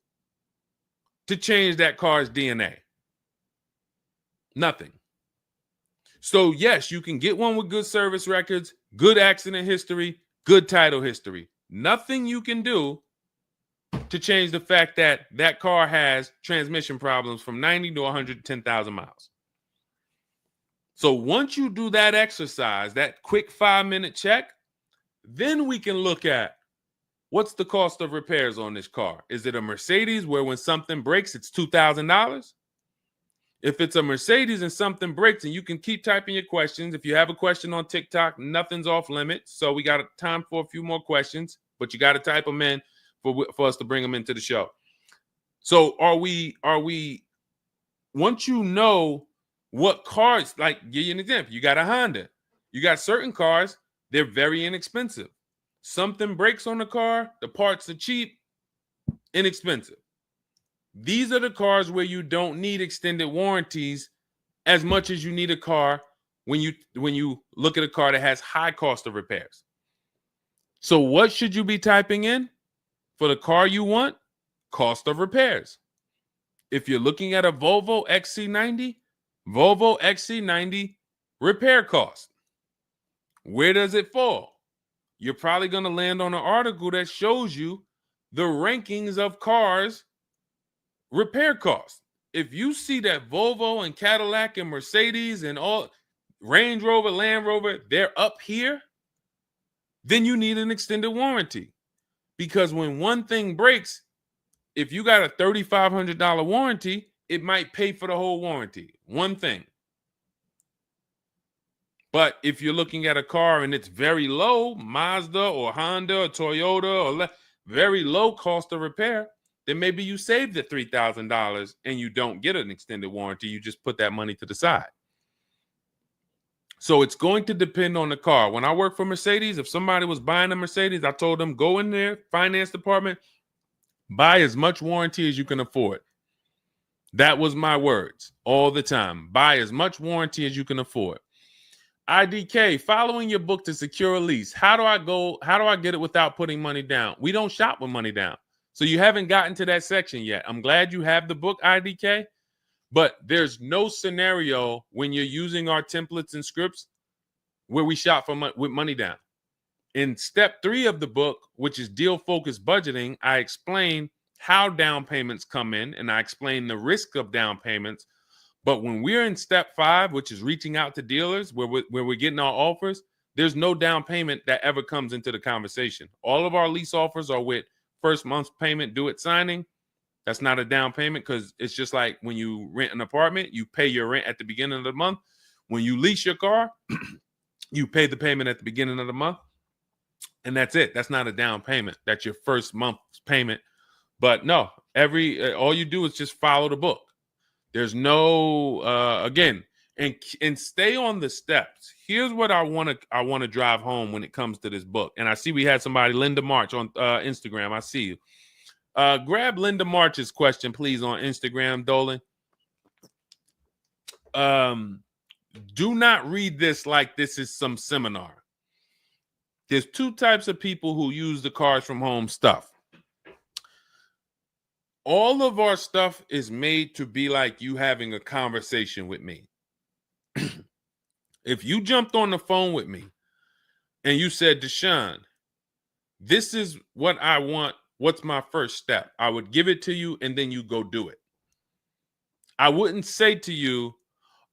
to change that car's DNA. Nothing. So yes, you can get one with good service records, good accident history, good title history. Nothing you can do to change the fact that that car has transmission problems from 90 to 110,000 miles. So once you do that exercise, that quick 5-minute check, then we can look at what's the cost of repairs on this car? Is it a Mercedes where when something breaks, it's $2,000? If it's a Mercedes and something breaks, and you can keep typing your questions. If you have a question on TikTok, nothing's off limits. So we got time for a few more questions, but you got to type them in for us to bring them into the show. So are we, once you know what cars, like give you an example, you got a Honda, you got certain cars, they're very inexpensive. Something breaks on the car, the parts are cheap, inexpensive. These are the cars where you don't need extended warranties as much as you need a car when you look at a car that has high cost of repairs. So what should you be typing in for the car you want? Cost of repairs. If you're looking at a Volvo XC90, Volvo XC90 repair cost. Where does it fall? You're probably going to land on an article that shows you the rankings of cars repair costs. If you see that Volvo and Cadillac and Mercedes and all Range Rover, Land Rover, they're up here, then you need an extended warranty. Because when one thing breaks, if you got a $3,500 warranty, it might pay for the whole warranty. One thing. But if you're looking at a car and it's very low, Mazda or Honda or Toyota or very low cost of repair, then maybe you save the $3,000 and you don't get an extended warranty. You just put that money to the side. So it's going to depend on the car. When I worked for Mercedes, if somebody was buying a Mercedes, I told them, go in there, finance department, buy as much warranty as you can afford. That was my words all the time. Buy as much warranty as you can afford. IDK, following your book to secure a lease. How do I get it without putting money down? We don't shop with money down. So you haven't gotten to that section yet. I'm glad you have the book, IDK, but there's no scenario when you're using our templates and scripts where we shop with money down. In step 3 of the book, which is deal focused budgeting, I explain how down payments come in and I explain the risk of down payments. But when we're in step 5, which is reaching out to dealers where we're getting our offers, there's no down payment that ever comes into the conversation. All of our lease offers are with first month's payment due at signing. That's not a down payment because it's just like when you rent an apartment, you pay your rent at the beginning of the month. When you lease your car, you pay the payment at the beginning of the month. And that's it. That's not a down payment. That's your first month's payment. But no, all you do is just follow the book. There's no again, and stay on the steps. Here's what I want to drive home when it comes to this book. And I see we had somebody, Linda March, on Instagram. I see you. Grab Linda March's question, please, on Instagram, Dolan. Do not read this like this is some seminar. There's 2 types of people who use the Cars from Home stuff. All of our stuff is made to be like you having a conversation with me. If you jumped on the phone with me and you said, Deshone, this is what I want. What's my first step? I would give it to you and then you go do it. I wouldn't say to you,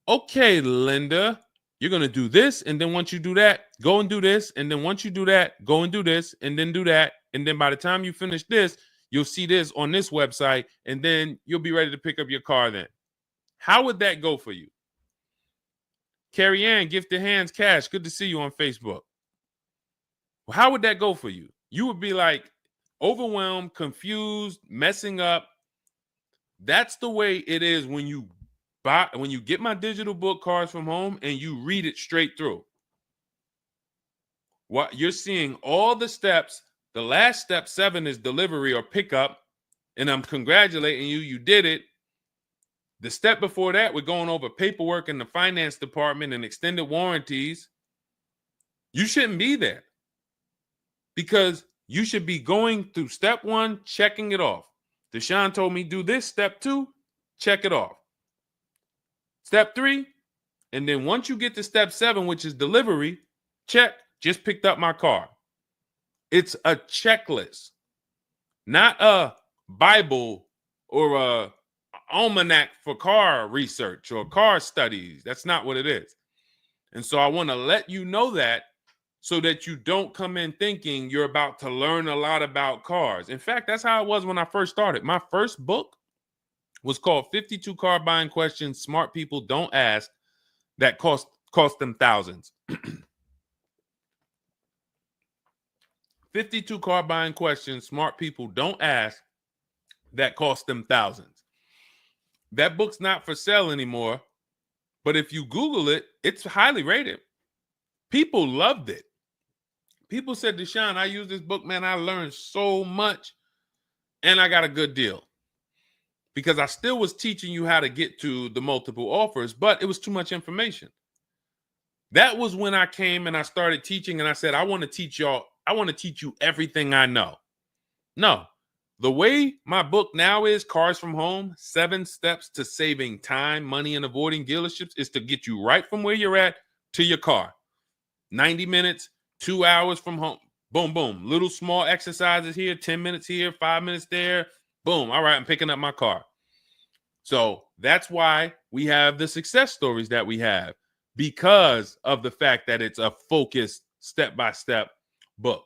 okay, Linda, you're going to do this. And then once you do that, go and do this. And then once you do that, go and do this and then do that. And then by the time you finish this, you'll see this on this website, and then you'll be ready to pick up your car then. How would that go for you? Carrie Ann, Gifted Hands Cash, good to see you on Facebook. Well, how would that go for you? You would be like overwhelmed, confused, messing up. That's the way it is when you get my digital book, Cars from Home, and you read it straight through. What you're seeing all the steps. The last step 7 is delivery or pickup, and I'm congratulating you. You did it. The step before that, we're going over paperwork in the finance department and extended warranties. You shouldn't be there because you should be going through step 1, checking it off. Deshone told me do this. Step 2, check it off. Step 3, and then once you get to step 7, which is delivery, check, just picked up my car. It's a checklist, not a Bible or a almanac for car research or car studies. That's not what it is. And so I want to let you know that so that you don't come in thinking you're about to learn a lot about cars. In fact, that's how it was when I first started. My first book was called 52 Car Buying Questions Smart People Don't Ask that cost them thousands. 52 car buying questions smart people don't ask that cost them thousands. That book's not for sale anymore, but if you Google it, it's highly rated. People loved it. People said, Deshone, I use this book, man. I learned so much and I got a good deal. Because I still was teaching you how to get to the multiple offers, but it was too much information. That was when I came and I started teaching and I said, I want to teach you everything I know. No, the way my book now is, Cars from Home, 7 Steps to Saving Time, Money, and Avoiding Dealerships, is to get you right from where you're at to your car. 90 minutes, 2 hours from home. Boom, boom. Little small exercises here, 10 minutes here, 5 minutes there. Boom. All right, I'm picking up my car. So that's why we have the success stories that we have, because of the fact that it's a focused step-by-step book.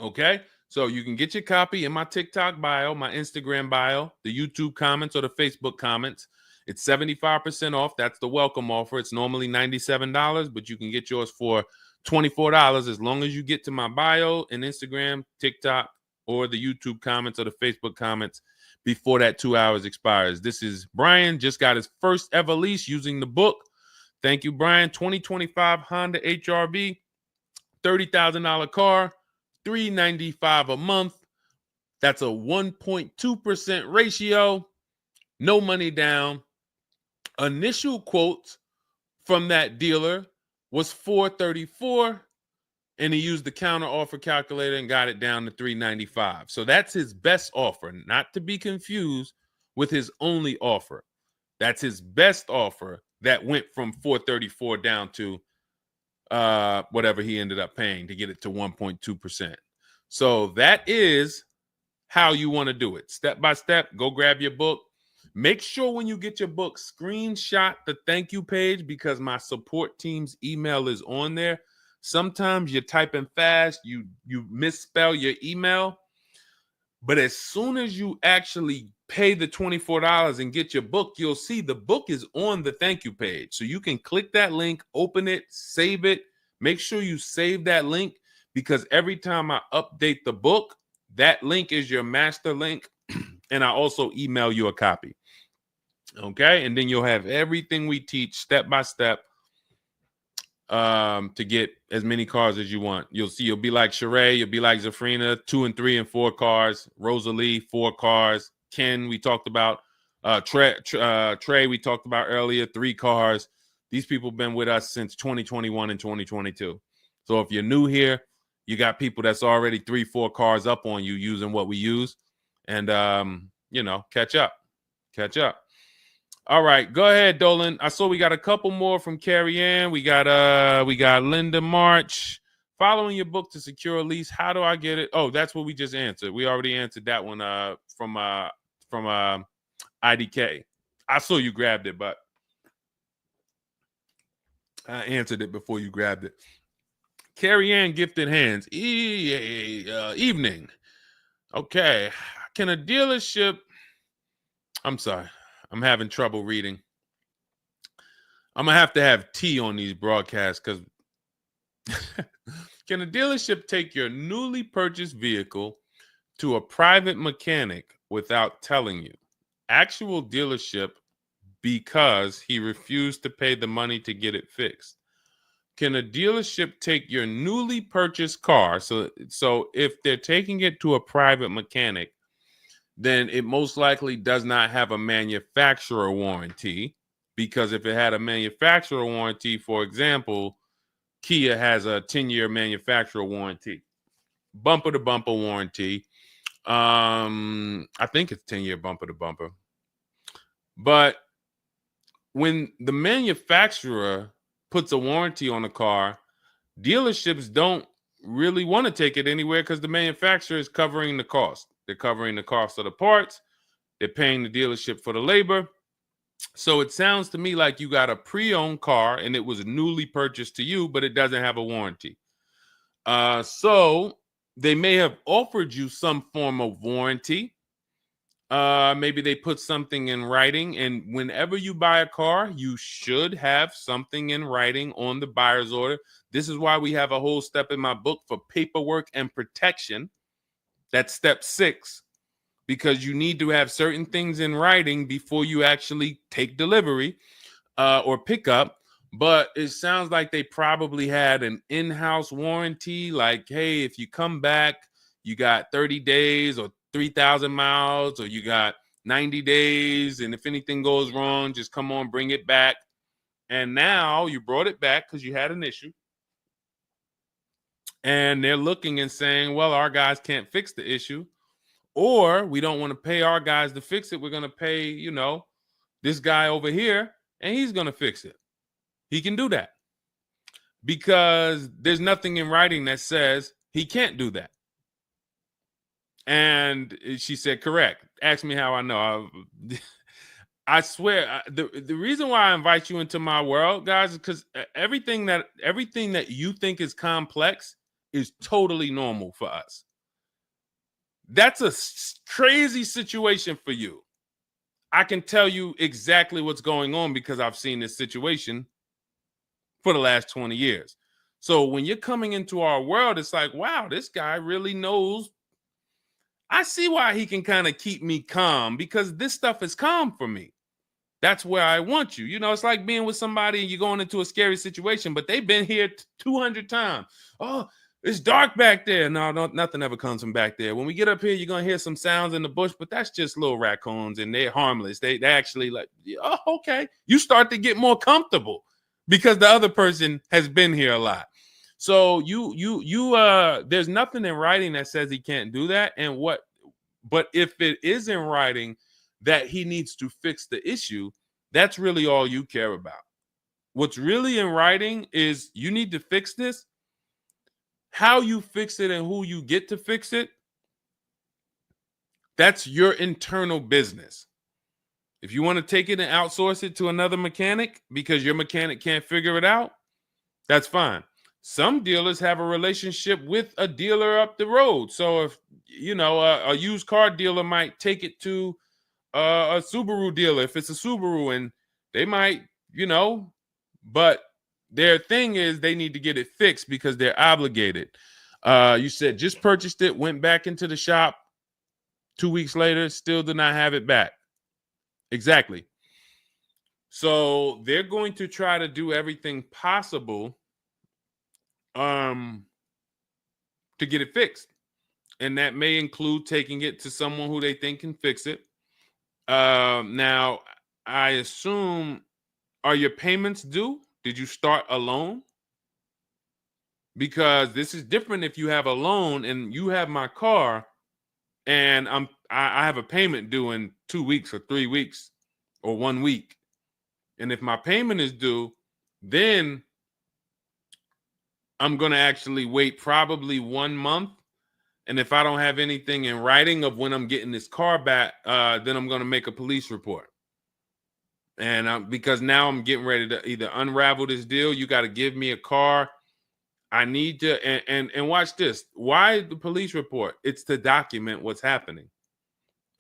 Okay? So you can get your copy in my TikTok bio, my Instagram bio, the YouTube comments, or the Facebook comments. It's 75% off. That's the welcome offer. It's normally $97, but you can get yours for $24 as long as you get to my bio and Instagram, TikTok, or the YouTube comments or the Facebook comments before that 2 hours expires. This is Brian, just got his first ever lease using the book. Thank you, Brian. 2025 Honda HRV, $30,000 car, $395 a month. That's a 1.2% ratio. No money down. Initial quotes from that dealer was $434, and he used the counter offer calculator and got it down to $395. So that's his best offer, not to be confused with his only offer. That's his best offer that went from $434 down to whatever he ended up paying to get it to 1.2%. So that is how you want to do it. Step by step, go grab your book. Make sure when you get your book, screenshot the thank you page, because my support team's email is on there. Sometimes you're typing fast, you misspell your email, but as soon as you actually pay the $24 and get your book, you'll see the book is on the thank you page. So you can click that link, open it, save it. Make sure you save that link, because every time I update the book, that link is your master link, and I also email you a copy. Okay, and then you'll have everything we teach step by step to get as many cars as you want. You'll see, you'll be like Sheree, you'll be like Zafrina, 2 and 3 and 4 cars. Rosalie, 4 cars. Ken, we talked about. Trey, we talked about earlier, 3 cars. These people have been with us since 2021 and 2022. So if you're new here, you got people that's already 3, 4 cars up on you using what we use. And, catch up. All right, go ahead, Dolan. I saw we got a couple more from Carrie Ann. We got Linda March. Following your book to secure a lease, how do I get it? Oh, that's what we just answered. We already answered that one from IDK. I saw you grabbed it, but I answered it before you grabbed it. Carrie Ann Gifted Hands. Evening. Okay. Can a dealership... I'm sorry. I'm having trouble reading. I'm going to have tea on these broadcasts, because can a dealership take your newly purchased vehicle to a private mechanic without telling you? Actual dealership, because he refused to pay the money to get it fixed. Can a dealership take your newly purchased car? So if they're taking it to a private mechanic, then it most likely does not have a manufacturer warranty, because if it had a manufacturer warranty, for example, Kia has a 10-year manufacturer warranty, bumper-to-bumper warranty. I think it's 10-year bumper-to-bumper. But when the manufacturer puts a warranty on a car, dealerships don't really want to take it anywhere, because the manufacturer is covering the cost. They're covering the cost of the parts. They're paying the dealership for the labor. So it sounds to me like you got a pre-owned car and it was newly purchased to you, but it doesn't have a warranty. So they may have offered you some form of warranty. Maybe they put something in writing, and whenever you buy a car, you should have something in writing on the buyer's order. This is why we have a whole step in my book for paperwork and protection. That's step 6, because you need to have certain things in writing before you actually take delivery or pick up. But it sounds like they probably had an in-house warranty, like, hey, if you come back, you got 30 days or 3,000 miles, or you got 90 days, and if anything goes wrong, just come on, bring it back. And now you brought it back because you had an issue, and they're looking and saying, well, our guys can't fix the issue, or we don't want to pay our guys to fix it. We're going to pay, this guy over here, and he's going to fix it. He can do that because there's nothing in writing that says he can't do that. And she said, correct. Ask me how I know. I swear, the reason why I invite you into my world, guys, is because everything that you think is complex is totally normal for us. That's a crazy situation for you. I can tell you exactly what's going on because I've seen this situation for the last 20 years. So when you're coming into our world, it's like, wow, this guy really knows. I see why he can kind of keep me calm, because this stuff is calm for me. That's where I want you. It's like being with somebody and you're going into a scary situation, but they've been here 200 times. Oh, it's dark back there. No, nothing ever comes from back there. When we get up here, you're going to hear some sounds in the bush, but that's just little raccoons and they're harmless. They actually like, oh, okay. You start to get more comfortable because the other person has been here a lot. So there's nothing in writing that says he can't do that. But if it is in writing that he needs to fix the issue, that's really all you care about. What's really in writing is you need to fix this. How you fix it and who you get to fix it, that's your internal business. If you want to take it and outsource it to another mechanic because your mechanic can't figure it out, that's fine. Some dealers have a relationship with a dealer up the road. So if, a used car dealer might take it to a Subaru dealer if it's a Subaru, and they might, but their thing is they need to get it fixed because they're obligated. You said just purchased it, went back into the shop 2 weeks later, still did not have it back. Exactly. So they're going to try to do everything possible to get it fixed. And that may include taking it to someone who they think can fix it. Now, I assume, are your payments due? Did you start a loan? Because this is different if you have a loan and you have my car and I have a payment due in 2 weeks or 3 weeks or 1 week. And if my payment is due, then I'm going to actually wait probably 1 month. And if I don't have anything in writing of when I'm getting this car back, then I'm going to make a police report. And because now I'm getting ready to either unravel this deal, you got to give me a car. I need to, and watch this. Why the police report? It's to document what's happening.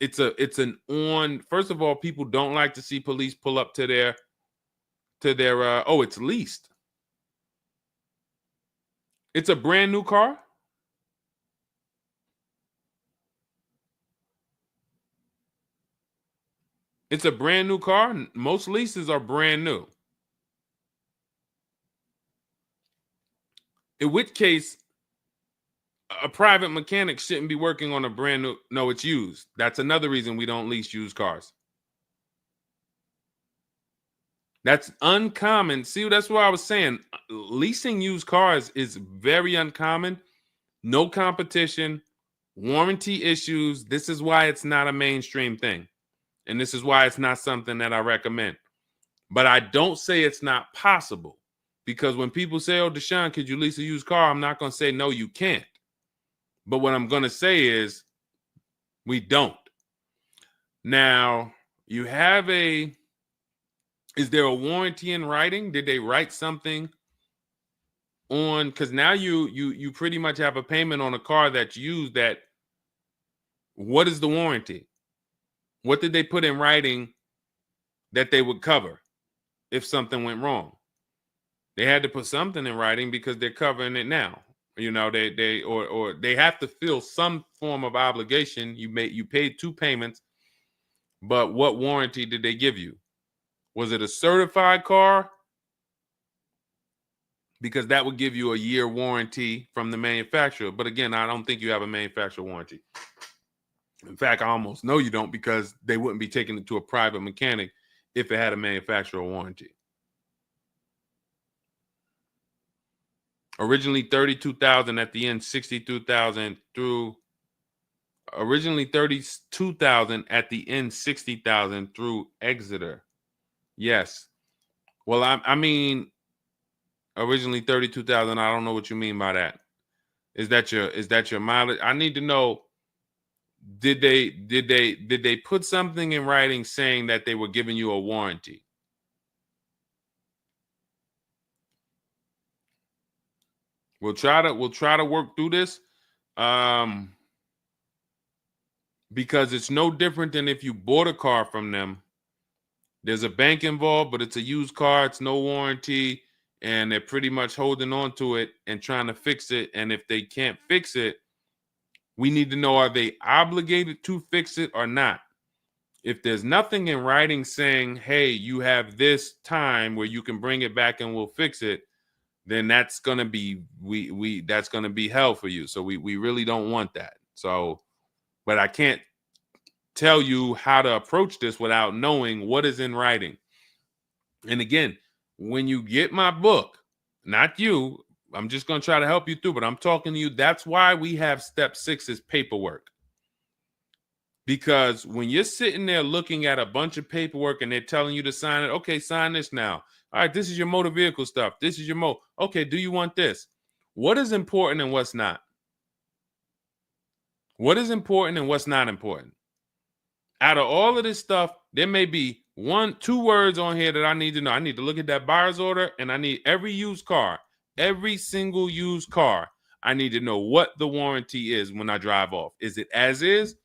First of all, people don't like to see police pull up to their, it's leased. It's a brand new car. It's a brand new car. Most leases are brand new. In which case, a private mechanic shouldn't be working on a brand new. No, it's used. That's another reason we don't lease used cars. That's uncommon. See, that's what I was saying. Leasing used cars is very uncommon. No competition, warranty issues. This is why it's not a mainstream thing. And this is why it's not something that I recommend. But I don't say it's not possible. Because when people say, oh, Deshone, could you lease a used car? I'm not going to say, no, you can't. But what I'm going to say is we don't. Now, you have is there a warranty in writing? Did they write something on, because now you pretty much have a payment on a car that's used. That what is the warranty? What did they put in writing that they would cover if something went wrong? They had to put something in writing because they're covering it now. You know, or they have to fill some form of obligation. You paid 2 payments, but what warranty did they give you? Was it a certified car? Because that would give you a year warranty from the manufacturer. But again, I don't think you have a manufacturer warranty. In fact, I almost know you don't, because they wouldn't be taking it to a private mechanic if it had a manufacturer warranty. Originally 32,000, at the end 62,000 through. Originally 32,000, at the end 60,000 through Exeter. Yes. Well, I mean, originally 32,000. I don't know what you mean by that. Is that your mileage? I need to know. Did they put something in writing saying that they were giving you a warranty? We'll try to work through this, because it's no different than if you bought a car from them. There's a bank involved, but it's a used car. It's no warranty, and they're pretty much holding on to it and trying to fix it. And if they can't fix it, we need to know, are they obligated to fix it or not? If there's nothing in writing saying, hey, you have this time where you can bring it back and we'll fix it, then that's gonna be that's gonna be hell for you. So we really don't want that. So, but I can't tell you how to approach this without knowing what is in writing. And again, when you get my book, not you, I'm just gonna try to help you through, but I'm talking to you. That's why we have step 6 is paperwork. Because when you're sitting there looking at a bunch of paperwork and they're telling you to sign it, okay, sign this now. All right, this is your motor vehicle stuff. This is your okay, do you want this? What is important and what's not? What is important and what's not important? Out of all of this stuff, there may be 1-2 words on here that I need to know. I need to look at that buyer's order, and I need every used car, every single used car. I need to know what the warranty is when I drive off. Is it as is?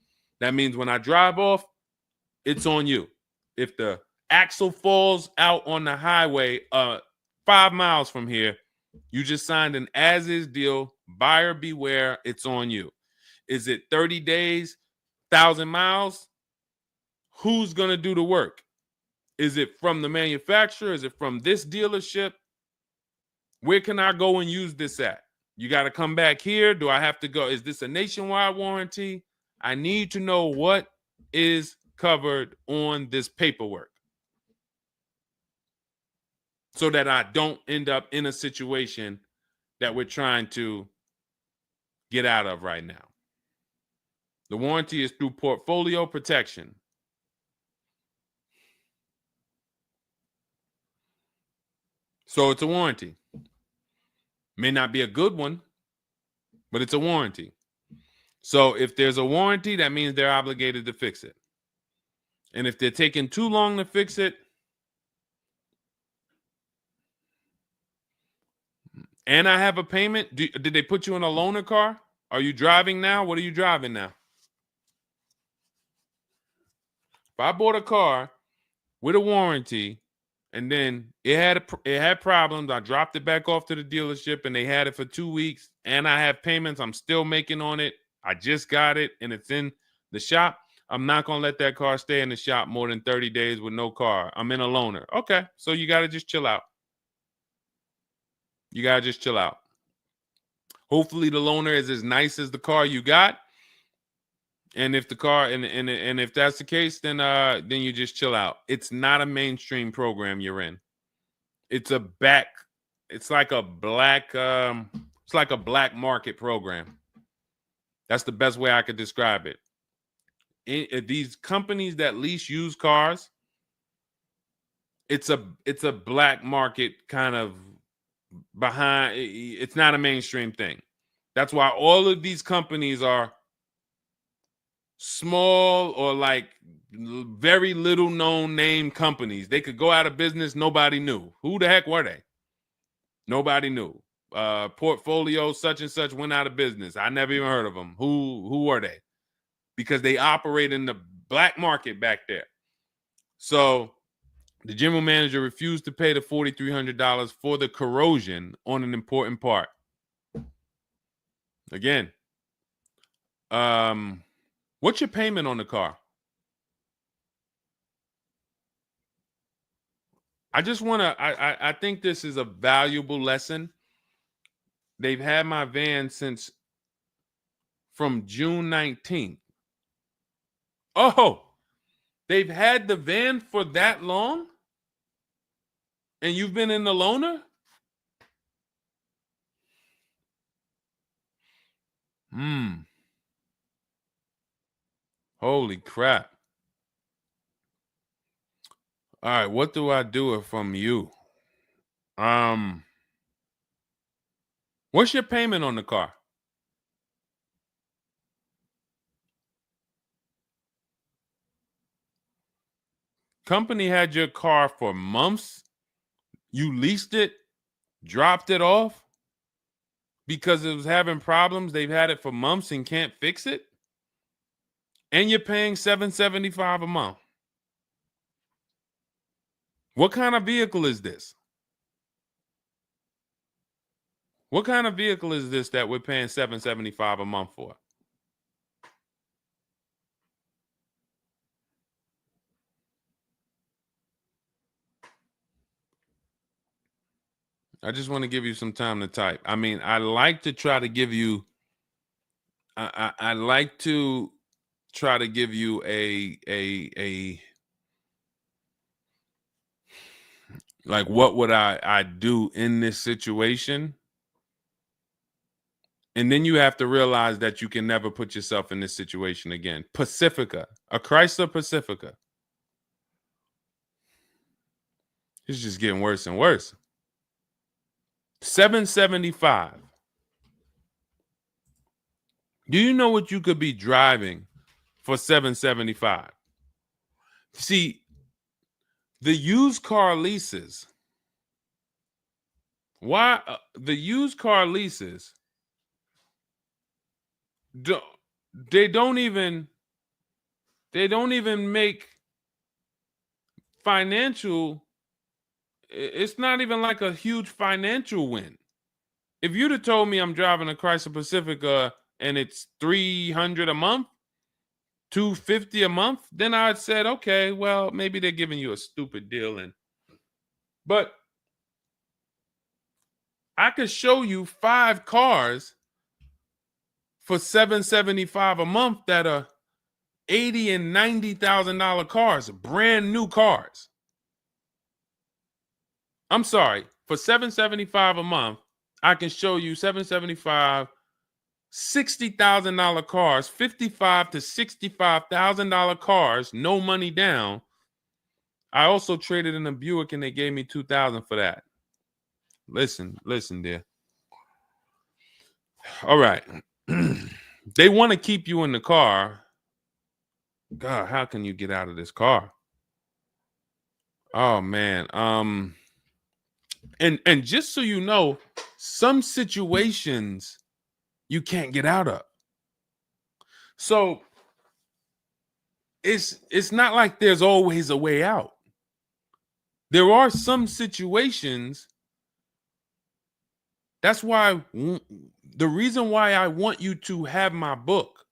That means when I drive off, it's on you. If the axle falls out on the highway 5 miles from here, you just signed an as-is deal. Buyer beware, it's on you. Is it 30 days, 1,000 miles? Who's going to do the work? Is it from the manufacturer? Is it from this dealership? Where can I go and use this at? You got to come back here. Do I have to go? Is this a nationwide warranty? I need to know what is covered on this paperwork so that I don't end up in a situation that we're trying to get out of right now. The warranty is through portfolio protection. So it's a warranty. May not be a good one, but it's a warranty. So if there's a warranty, that means they're obligated to fix it. And if they're taking too long to fix it, and I have a payment, did they put you in a loaner car? Are you driving now? What are you driving now? If I bought a car with a warranty and then it had problems, I dropped it back off to the dealership and they had it for 2 weeks, and I have payments I'm still making on it, I just got it and it's in the shop, I'm not going to let that car stay in the shop more than 30 days with no car. I'm in a loaner. Okay, so you got to just chill out. You got to just chill out. Hopefully the loaner is as nice as the car you got. And if the car and if that's the case, then you just chill out. It's not a mainstream program you're in. It's like a black market program. That's the best way I could describe it. These companies that lease used cars, it's a black market kind of behind. It's not a mainstream thing. That's why all of these companies are small or like very little known name companies. They could go out of business. Nobody knew. Who the heck were they? Nobody knew. portfolio such and such went out of business. I never even heard of them. Who are they? Because they operate in the black market back there. So the general manager refused to pay the $4,300 for the corrosion on an important part. Again, what's your payment on the car? I just want to, I think this is a valuable lesson. They've had my van since from June 19th. Oh, they've had the van for that long? And you've been in the loaner? Holy crap. All right, what do I do from you? What's your payment on the car? Company had your car for months. You leased it, dropped it off because it was having problems. They've had it for months and can't fix it. And you're paying $775 a month. What kind of vehicle is this? What kind of vehicle is this that we're paying $775 a month for? I just want to give you some time to type. I mean, I like to try to give you, I like to try to give you a like, what would I do in this situation? And then you have to realize that you can never put yourself in this situation again. Pacifica, a Chrysler Pacifica. It's just getting worse and worse. $775. Do you know what you could be driving for $775? See, the used car leases. Why the used car leases? They don't even make financial. It's not even like a huge financial win. If you'd have told me I'm driving a Chrysler Pacifica and it's $300 a month, $250 a month, then I'd said, okay, well, maybe they're giving you a stupid deal. But I could show you 5 cars for $775 a month that are $80,000 and $90,000 cars, brand new cars. I'm sorry, for $775 a month, I can show you $775, $60,000 cars, $55,000 to $65,000 cars, no money down. I also traded in a Buick and they gave me $2,000 for that. Listen, dear. All right. They want to keep you in the car. God, how can you get out of this car? Oh man. And just so you know, some situations you can't get out of. So it's not like there's always a way out. There are some situations. That's why the reason why I want you to have my book,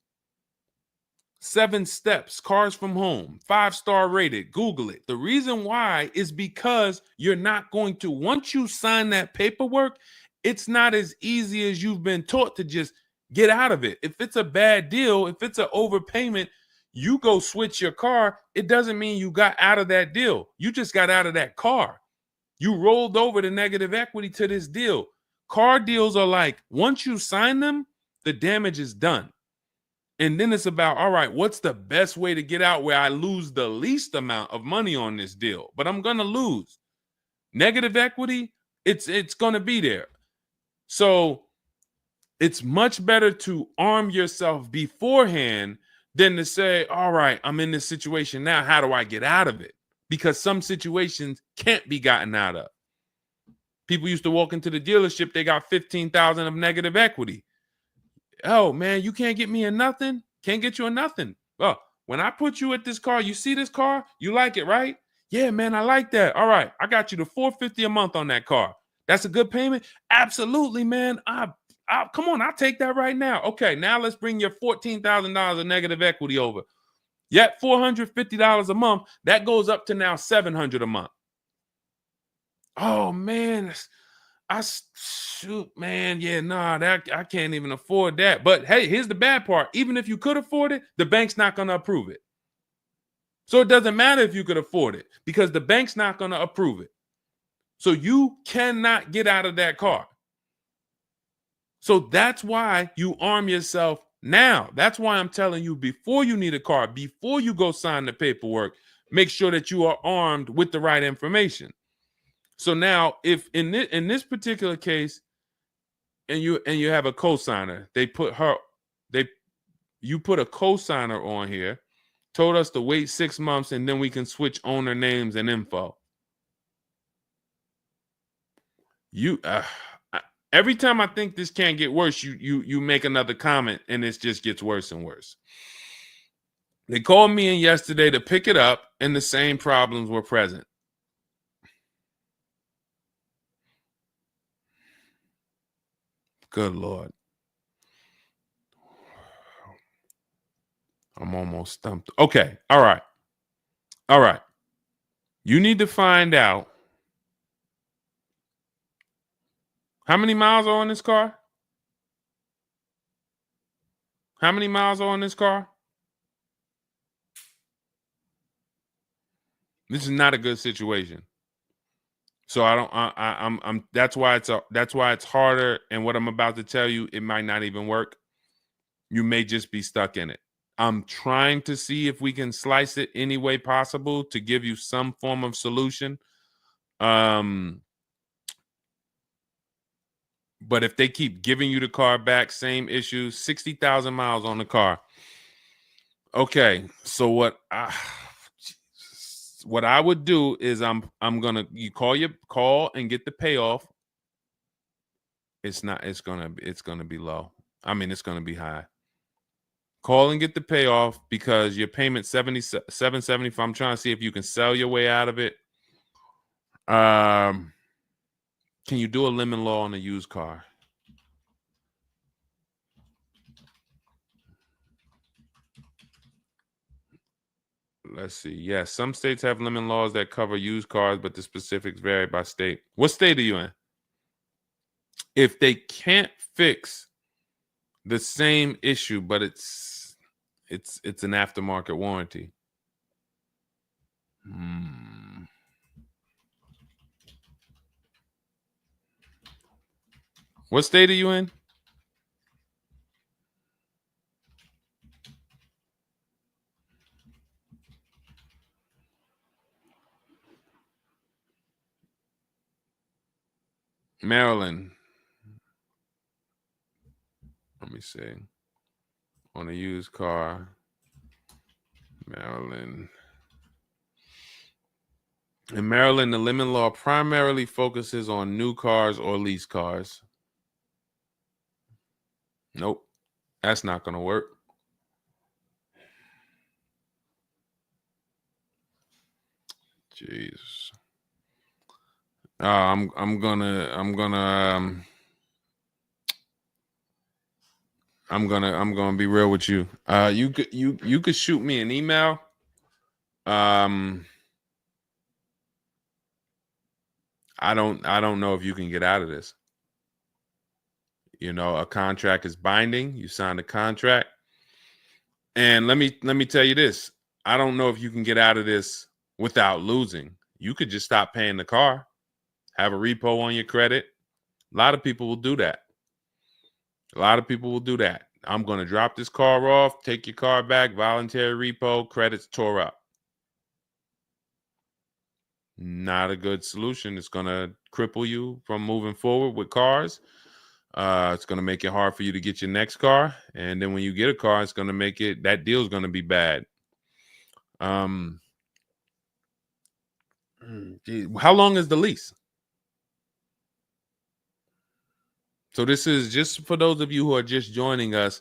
7 Steps, Cars from Home, 5-star rated, Google it. The reason why is because you're not going to, once you sign that paperwork, it's not as easy as you've been taught to just get out of it. If it's a bad deal, if it's an overpayment, you go switch your car, it doesn't mean you got out of that deal. You just got out of that car. You rolled over the negative equity to this deal. Car deals are like, once you sign them, the damage is done. And then it's about, all right, what's the best way to get out where I lose the least amount of money on this deal? But I'm going to lose. Negative equity, it's going to be there. So it's much better to arm yourself beforehand than to say, all right, I'm in this situation now. How do I get out of it? Because some situations can't be gotten out of. People used to walk into the dealership, they got 15,000 of negative equity. Oh man, you can't get me in nothing. Can't get you in nothing. Well, when I put you at this car, you see this car, you like it, right? Yeah, man, I like that. All right, I got you the $450 a month on that car. That's a good payment. Absolutely, man. Come on, I'll take that right now. Okay, now let's bring your $14,000 of negative equity over. Yet $450 a month. That goes up to now $700 a month. Oh man, shoot, man, yeah, nah, that I can't even afford that. But hey, here's the bad part. Even if you could afford it, the bank's not going to approve it. So it doesn't matter if you could afford it because the bank's not going to approve it. So you cannot get out of that car. So that's why you arm yourself now. That's why I'm telling you, before you need a car, before you go sign the paperwork, make sure that you are armed with the right information. So now, if in this particular case, and you have a cosigner, you put a cosigner on here, told us to wait 6 months, and then we can switch owner names and info. Every time I think this can't get worse, you make another comment, and it just gets worse and worse. They called me in yesterday to pick it up, and the same problems were present. Good Lord. I'm almost stumped. Okay. All right. All right. You need to find out how many miles are on this car? How many miles are on this car? This is not a good situation. So that's why it's harder. And what I'm about to tell you, it might not even work. You may just be stuck in it. I'm trying to see if we can slice it any way possible to give you some form of solution. But if they keep giving you the car back, same issue, 60,000 miles on the car. Okay, so what I would do is you call and get the payoff. It's gonna be low. I mean, it's gonna be high. Call and get the payoff because your payment $775. I'm trying to see if you can sell your way out of it. Can you do a lemon law on a used car? Let's see. Yes, some states have lemon laws that cover used cars, but the specifics vary by state. What state are you in? If they can't fix the same issue, but it's an aftermarket warranty. What state are you in? Maryland. Let me see. On a used car, Maryland. In Maryland, the lemon law primarily focuses on new cars or lease cars. Nope, that's not going to work. Jeez. I'm gonna be real with you. You could shoot me an email. I don't know if you can get out of this. You know, a contract is binding. You sign a contract. And let me tell you this. I don't know if you can get out of this without losing. You could just stop paying the car, have a repo on your credit. A lot of people will do that. I'm going to drop this car off, take your car back, voluntary repo, credits tore up. Not a good solution. It's going to cripple you from moving forward with cars. It's going to make it hard for you to get your next car. And then when you get a car, it's going to make that deal is going to be bad. How long is the lease? So this is just for those of you who are just joining us.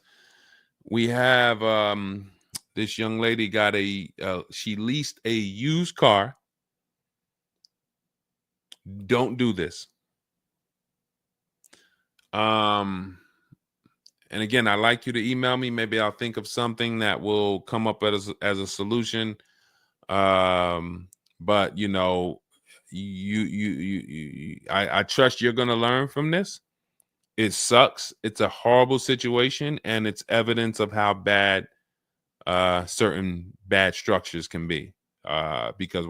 We have this young lady got she leased a used car. Don't do this. And again, I'd like you to email me. Maybe I'll think of something that will come up as a solution. But you know, I trust you're gonna learn from this. It sucks. It's a horrible situation, and it's evidence of how bad certain bad structures can be. Because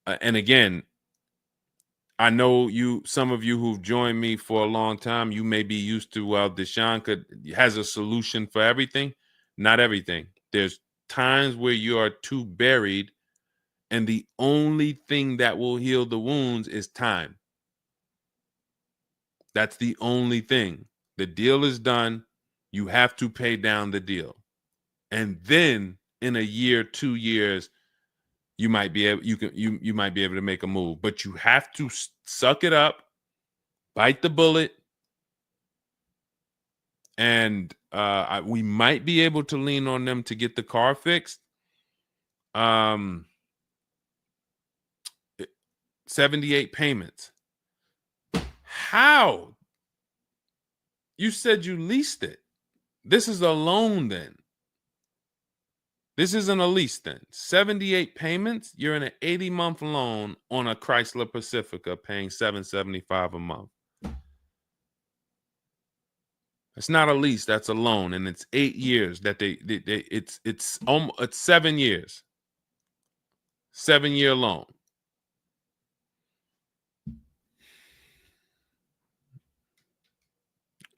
and again, I know some of you who've joined me for a long time, you may be used to, well, Deshone has a solution for everything. Not everything. There's times where you are too buried, and the only thing that will heal the wounds is time. That's the only thing. The deal is done. You have to pay down the deal. And then in a year, 2 years, you might be able you might be able to make a move, but you have to suck it up, bite the bullet, and we might be able to lean on them to get the car fixed. 78 payments. How? You said you leased it. This is a loan then. This isn't a lease then. 78 payments. You're in an 80-month loan on a Chrysler Pacifica paying $775 a month. It's not a lease, that's a loan, and it's 8 years that it's 7 years. 7-year loan.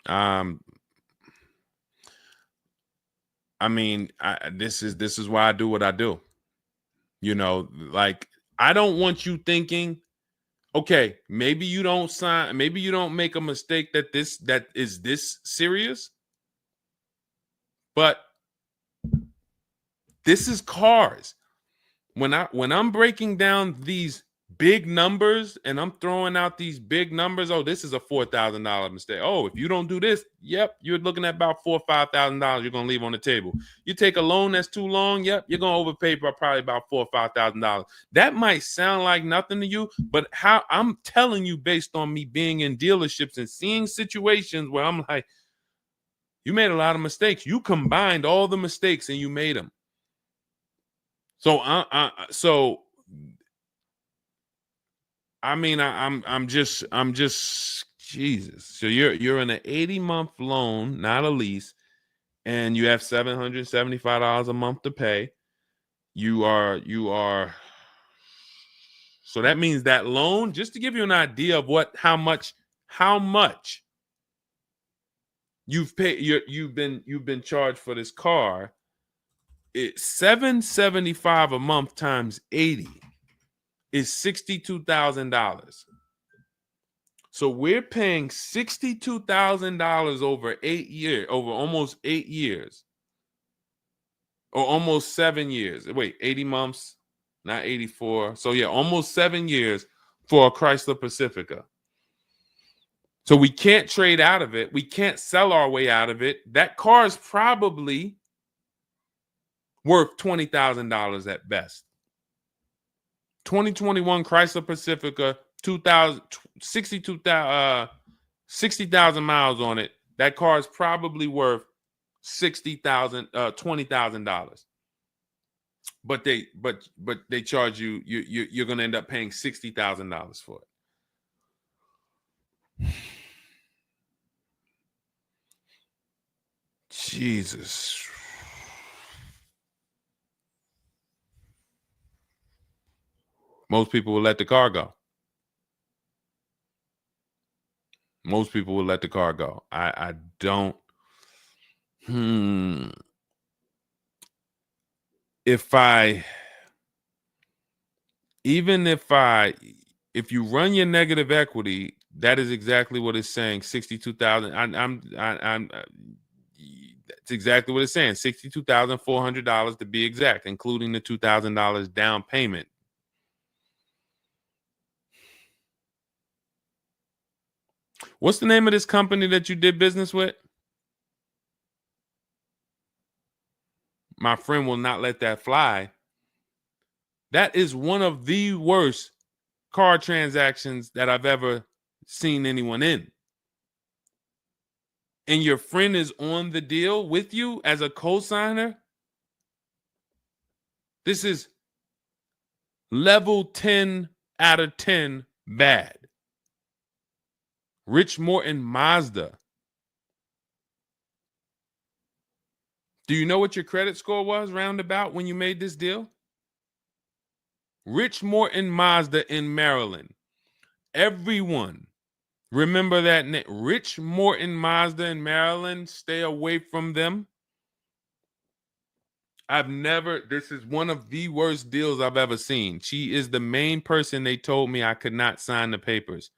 I mean, this is why I do what I do. You know, like, I don't want you thinking, okay, maybe you don't sign, maybe you don't make a mistake that is this serious, but this is cars. When I'm breaking down these big numbers and I'm throwing out these big numbers, oh, this is a $4,000 mistake. Oh, if you don't do this, yep, you're looking at about $4,000 or $5,000 you're gonna leave on the table. You take a loan that's too long, yep, you're gonna overpay by probably about $4,000 or $5,000. That might sound like nothing to you, but how I'm telling you based on me being in dealerships and seeing situations where I'm like, you made a lot of mistakes. You combined all the mistakes and you made them. So I mean, I'm just Jesus. So you're in an 80-month loan, not a lease, and you have $775 a month to pay. You are. So that means that loan, just to give you an idea of how much you've paid, you've been charged for this car. It's $775 a month times 80 is $62,000. So we're paying $62,000 over 8 years, over almost 8 years, or almost 7 years. Wait, 80 months, not 84. So yeah, almost 7 years for a Chrysler Pacifica. So we can't trade out of it. We can't sell our way out of it. That car is probably worth $20,000 at best. 2021 Chrysler Pacifica, 60,000 miles on it. That car is probably worth $20,000. But they charge you're going to end up paying $60,000 for it. Jesus. Most people will let the car go. Most people will let the car go. I don't. If you run your negative equity, that is exactly what it's saying. 62,000. It's exactly what it's saying. $62,400 to be exact, including the $2,000 down payment. What's the name of this company that you did business with? My friend will not let that fly. That is one of the worst car transactions that I've ever seen anyone in. And your friend is on the deal with you as a co-signer. This is level 10 out of 10 bad. Rich Morton Mazda. Do you know what your credit score was roundabout when you made this deal? Rich Morton Mazda in Maryland. Everyone remember that name. Rich Morton Mazda in Maryland. Stay away from them. This is one of the worst deals I've ever seen. She is the main person they told me I could not sign the papers.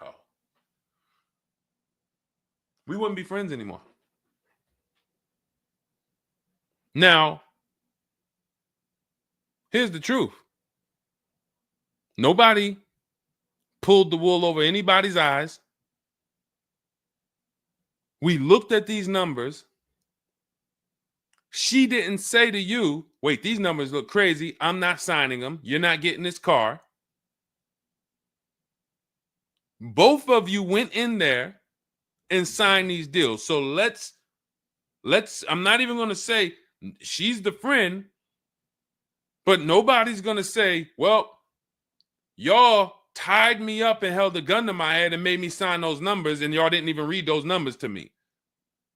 Oh. We wouldn't be friends anymore. Now, here's the truth. Nobody pulled the wool over anybody's eyes. We looked at these numbers. She didn't say to you, wait, these numbers look crazy. I'm not signing them. You're not getting this car. Both of you went in there and signed these deals. So let's I'm not even going to say she's the friend, but nobody's going to say, well, y'all tied me up and held a gun to my head and made me sign those numbers, and y'all didn't even read those numbers to me.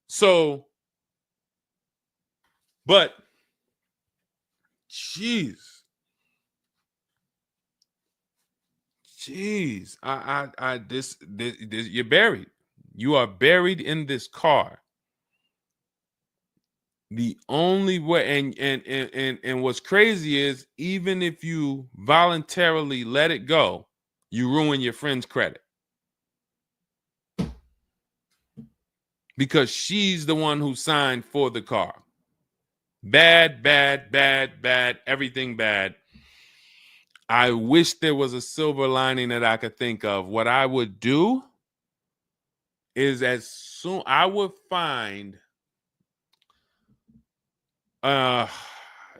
So, but, jeez, this, you're buried. You are buried in this car. The only way, and what's crazy is, even if you voluntarily let it go, you ruin your friend's credit. Because she's the one who signed for the car. Bad, bad, bad, bad, everything bad. I wish there was a silver lining that I could think of. What I would do is, as soon I would find,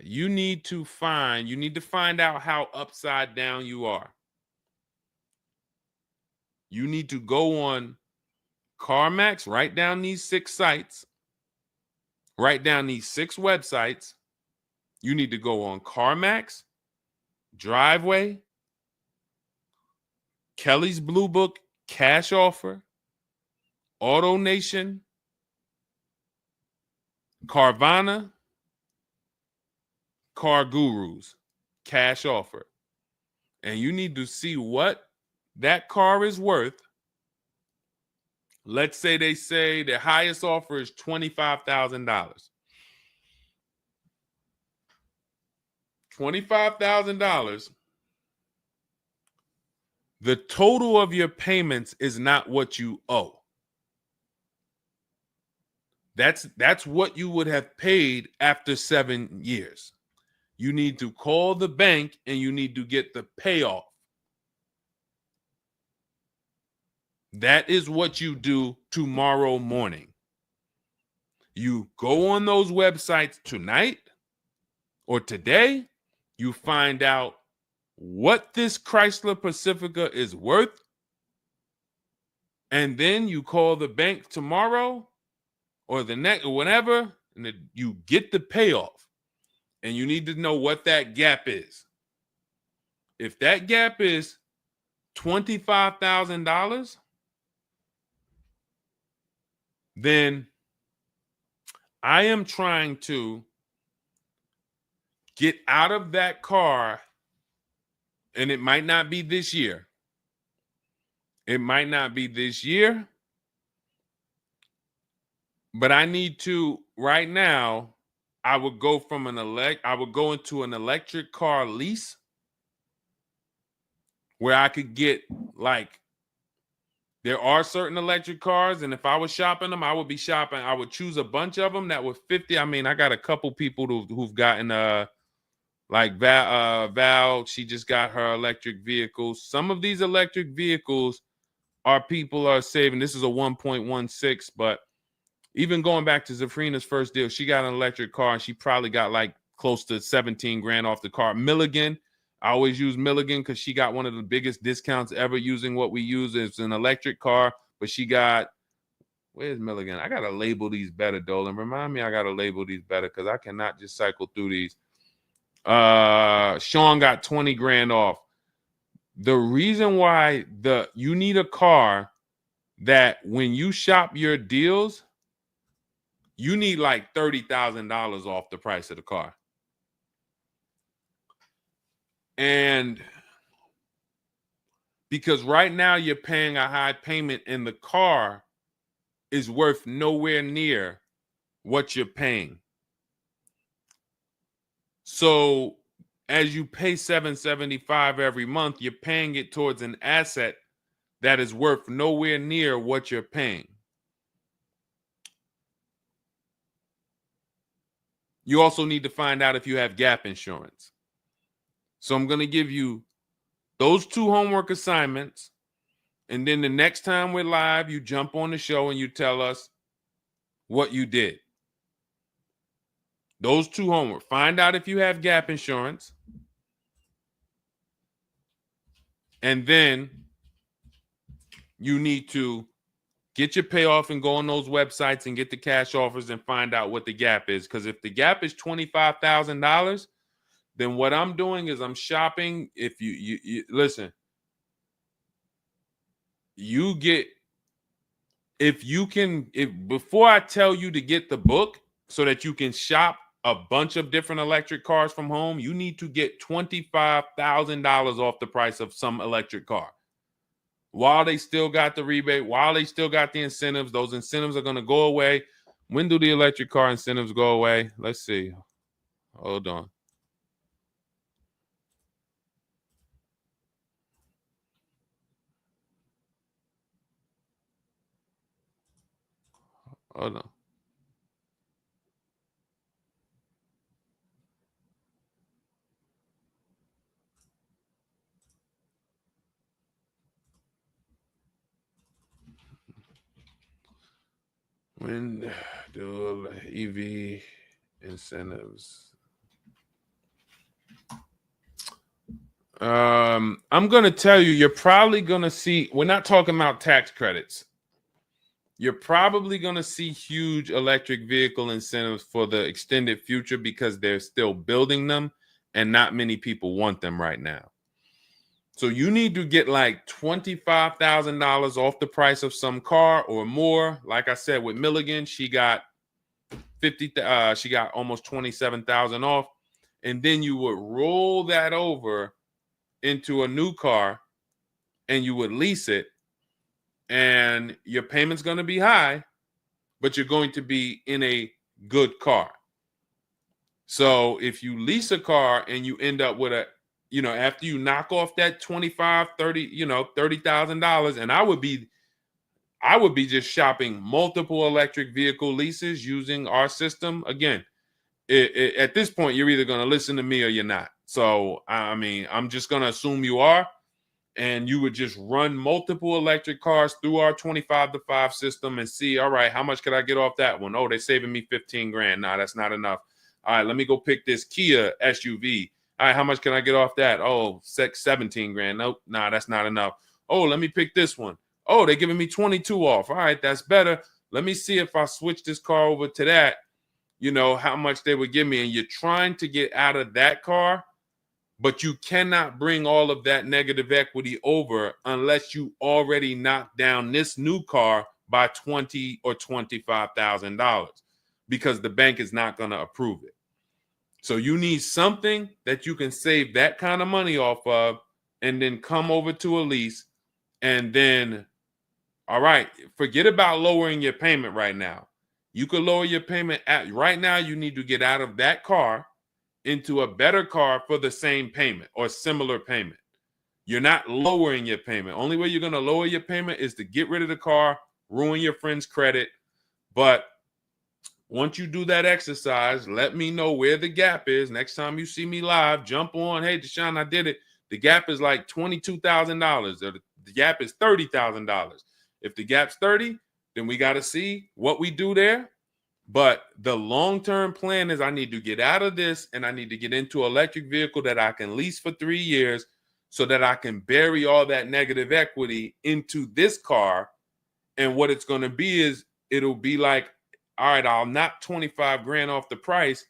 you need to find out how upside down you are. You need to go on CarMax, write down these 6 sites, write down these 6 websites. You need to go on CarMax, Driveway, Kelly's Blue Book, Cash Offer, Auto Nation, Carvana, Car Gurus, Cash Offer. And you need to see what that car is worth. Let's say they say the highest offer is $25,000. $25,000. The total of your payments is not what you owe. That's what you would have paid after 7 years. You need to call the bank and you need to get the payoff. That is what you do tomorrow morning. You go on those websites tonight or today. You find out what this Chrysler Pacifica is worth. And then you call the bank tomorrow or the next or whenever, and you get the payoff. And you need to know what that gap is. If that gap is $25,000, then I am trying to get out of that car, and it might not be this year. It might not be this year, but I need to right now. I would go into an electric car lease where I could get, like, there are certain electric cars, and if I was shopping them, I would choose a bunch of them that were 50. I mean, I got a couple people who've gotten Like Val, she just got her electric vehicle. Some of these electric vehicles people are saving. This is a 1.16, but even going back to Zafrina's first deal, she got an electric car and she probably got like close to 17 grand off the car. Milligan, I always use Milligan because she got one of the biggest discounts ever using what we use. It's an electric car, but she got, where's Milligan? I got to label these better, Dolan. Remind me I got to label these better because I cannot just cycle through these. Sean got 20 grand off. The reason why you need a car that when you shop your deals, you need like $30,000 off the price of the car. And because right now you're paying a high payment and the car is worth nowhere near what you're paying. So as you pay $775 every month, you're paying it towards an asset that is worth nowhere near what you're paying. You also need to find out if you have gap insurance. So I'm going to give you those 2 homework assignments. And then the next time we're live, you jump on the show and you tell us what you did. Those 2 homework. Find out if you have gap insurance. And then you need to get your payoff and go on those websites and get the cash offers and find out what the gap is. Because if the gap is $25,000, then what I'm doing is I'm shopping. If you listen, you get, if before I tell you to get the book so that you can shop a bunch of different electric cars from home, you need to get $25,000 off the price of some electric car. While they still got the rebate, while they still got the incentives, those incentives are going to go away. When do the electric car incentives go away? Let's see. Hold on. Hold on. When do EV incentives? I'm going to tell you, you're probably going to see, we're not talking about tax credits. You're probably going to see huge electric vehicle incentives for the extended future because they're still building them and not many people want them right now. So you need to get like $25,000 off the price of some car or more. Like I said, with Milligan, she got she got almost 27,000 off. And then you would roll that over into a new car and you would lease it. And your payment's going to be high, but you're going to be in a good car. So if you lease a car and you end up with after you knock off that 25, 30, $30,000, and I would be just shopping multiple electric vehicle leases using our system. Again, at this point, you're either going to listen to me or you're not. So, I mean, I'm just going to assume you are. And you would just run multiple electric cars through our 25-to-5 system and see, all right, how much could I get off that one? Oh, they're saving me 15 grand. Nah, that's not enough. All right, let me go pick this Kia SUV. All right, how much can I get off that? Oh, 17 grand. Nope, nah, that's not enough. Oh, let me pick this one. Oh, they're giving me 22 off. All right, that's better. Let me see if I switch this car over to that, how much they would give me. And you're trying to get out of that car, but you cannot bring all of that negative equity over unless you already knocked down this new car by $20,000 or $25,000 because the bank is not going to approve it. So you need something that you can save that kind of money off of and then come over to a lease and then, all right, forget about lowering your payment right now. You could lower your payment right now. You need to get out of that car into a better car for the same payment or similar payment. You're not lowering your payment. Only way you're going to lower your payment is to get rid of the car, ruin your friend's credit. But once you do that exercise, let me know where the gap is. Next time you see me live, jump on. Hey, Deshone, I did it. The gap is like $22,000. Or the gap is $30,000. If the gap's 30, then we got to see what we do there. But the long-term plan is I need to get out of this and I need to get into an electric vehicle that I can lease for 3 years so that I can bury all that negative equity into this car. And what it's going to be is it'll be like, all right, I'll knock 25 grand off the price.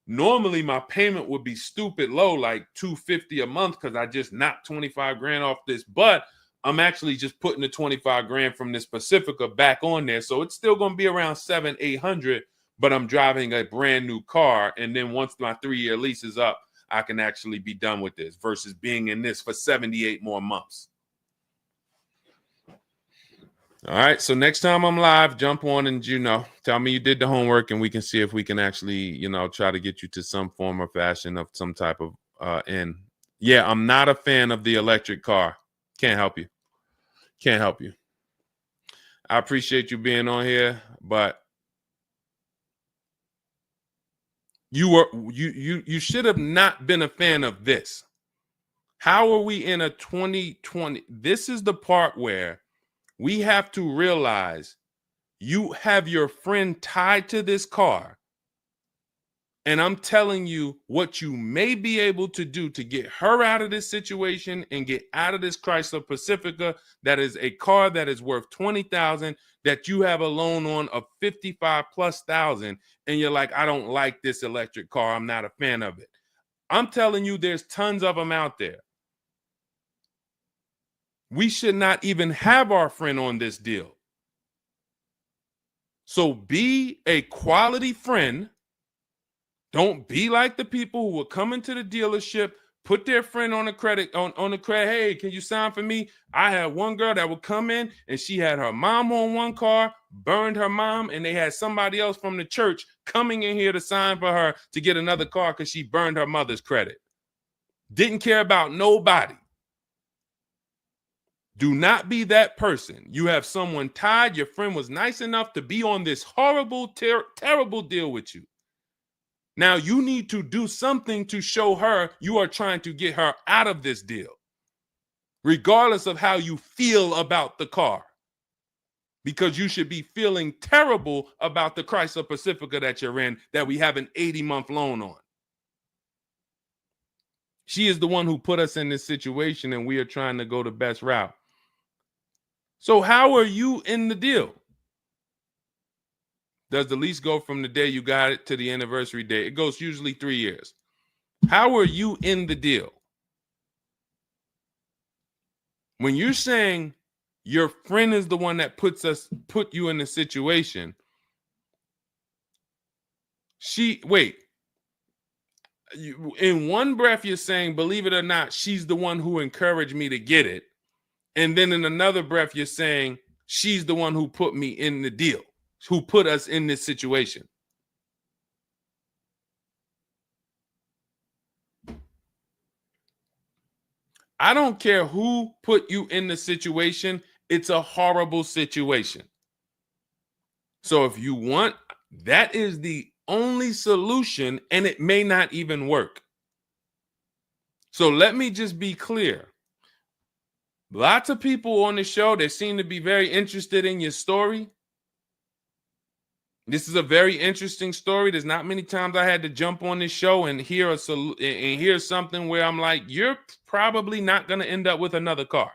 Normally my payment would be stupid low, like $250 a month, because I just knocked 25 grand off this. But I'm actually just putting the 25 grand from this Pacifica back on there. So it's still going to be around 700-800, but I'm driving a brand new car. And then once my 3-year lease is up, I can actually be done with this versus being in this for 78 more months. All right. So next time I'm live, jump on and, tell me you did the homework and we can see if we can actually, try to get you to some form or fashion of some type of end. Yeah, I'm not a fan of the electric car. Can't help you. Can't help you. I appreciate you being on here, but you should have not been a fan of this. How are we in a 2020? This is the part where we have to realize you have your friend tied to this car. And I'm telling you what you may be able to do to get her out of this situation and get out of this Chrysler Pacifica. That is a car that is worth $20,000 that you have a loan on of $55,000+. And you're like, I don't like this electric car. I'm not a fan of it. I'm telling you, there's tons of them out there. We should not even have our friend on this deal. So be a quality friend. Don't be like the people who will come into the dealership, put their friend on the credit, on the credit. Hey, can you sign for me? I had one girl that would come in and she had her mom on one car, burned her mom, and they had somebody else from the church coming in here to sign for her to get another car because she burned her mother's credit. Didn't care about nobody. Do not be that person. You have someone tied. Your friend was nice enough to be on this horrible, terrible deal with you. Now you need to do something to show her you are trying to get her out of this deal, regardless of how you feel about the car, because you should be feeling terrible about the Chrysler Pacifica that you're in that we have an 80-month loan on. She is the one who put us in this situation and we are trying to go the best route. So how are you in the deal? Does the lease go from the day you got it to the anniversary day? It goes usually 3 years. How are you in the deal? When you're saying your friend is the one that put you in the situation, in one breath you're saying, believe it or not, she's the one who encouraged me to get it. And then in another breath, you're saying she's the one who put me in the deal, who put us in this situation. I don't care who put you in the situation. It's a horrible situation. So if you want, that is the only solution, and it may not even work. So let me just be clear. Lots of people on the show that seem to be very interested in your story. This is a very interesting story. There's not many times I had to jump on this show and hear something where I'm like, you're probably not going to end up with another car.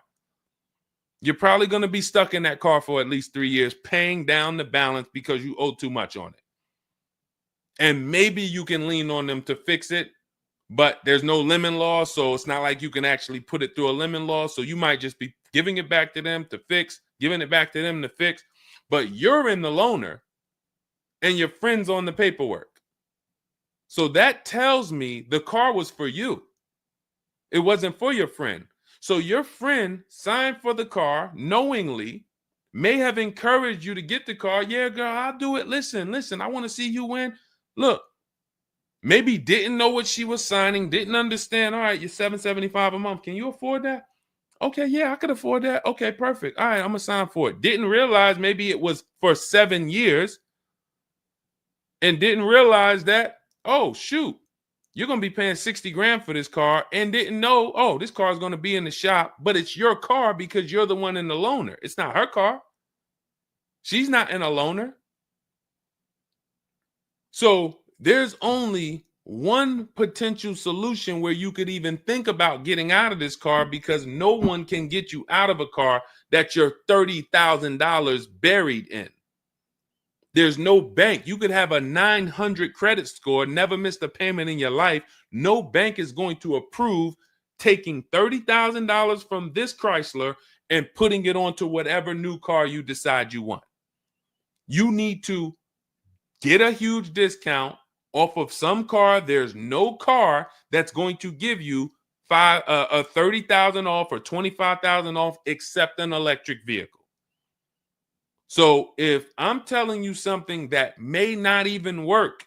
You're probably going to be stuck in that car for at least 3 years, paying down the balance because you owe too much on it. And maybe you can lean on them to fix it, but there's no lemon law, so it's not like you can actually put it through a lemon law. So you might just be giving it back to them to fix, giving it back to them to fix. But you're in the loaner and your friend's on the paperwork. So that tells me the car was for you. It wasn't for your friend. So your friend signed for the car knowingly, may have encouraged you to get the car. Yeah, girl, I'll do it. Listen, I want to see you win. Look. Maybe didn't know what she was signing, didn't understand. All right, you're $775 a month. Can you afford that? Okay, yeah, I could afford that. Okay, perfect. All right, I'm going to sign for it. Didn't realize maybe it was for 7 years. and didn't realize that, oh, shoot, you're going to be paying 60 grand for this car, and didn't know, oh, this car is going to be in the shop, but it's your car because you're the one in the loaner. It's not her car. She's not in a loaner. So there's only one potential solution where you could even think about getting out of this car, because no one can get you out of a car that you're $30,000 buried in. There's no bank. You could have a 900 credit score, never missed a payment in your life. No bank is going to approve taking $30,000 from this Chrysler and putting it onto whatever new car you decide you want. You need to get a huge discount off of some car. There's no car that's going to give you $30,000 off or $25,000 off except an electric vehicle. So if I'm telling you something that may not even work,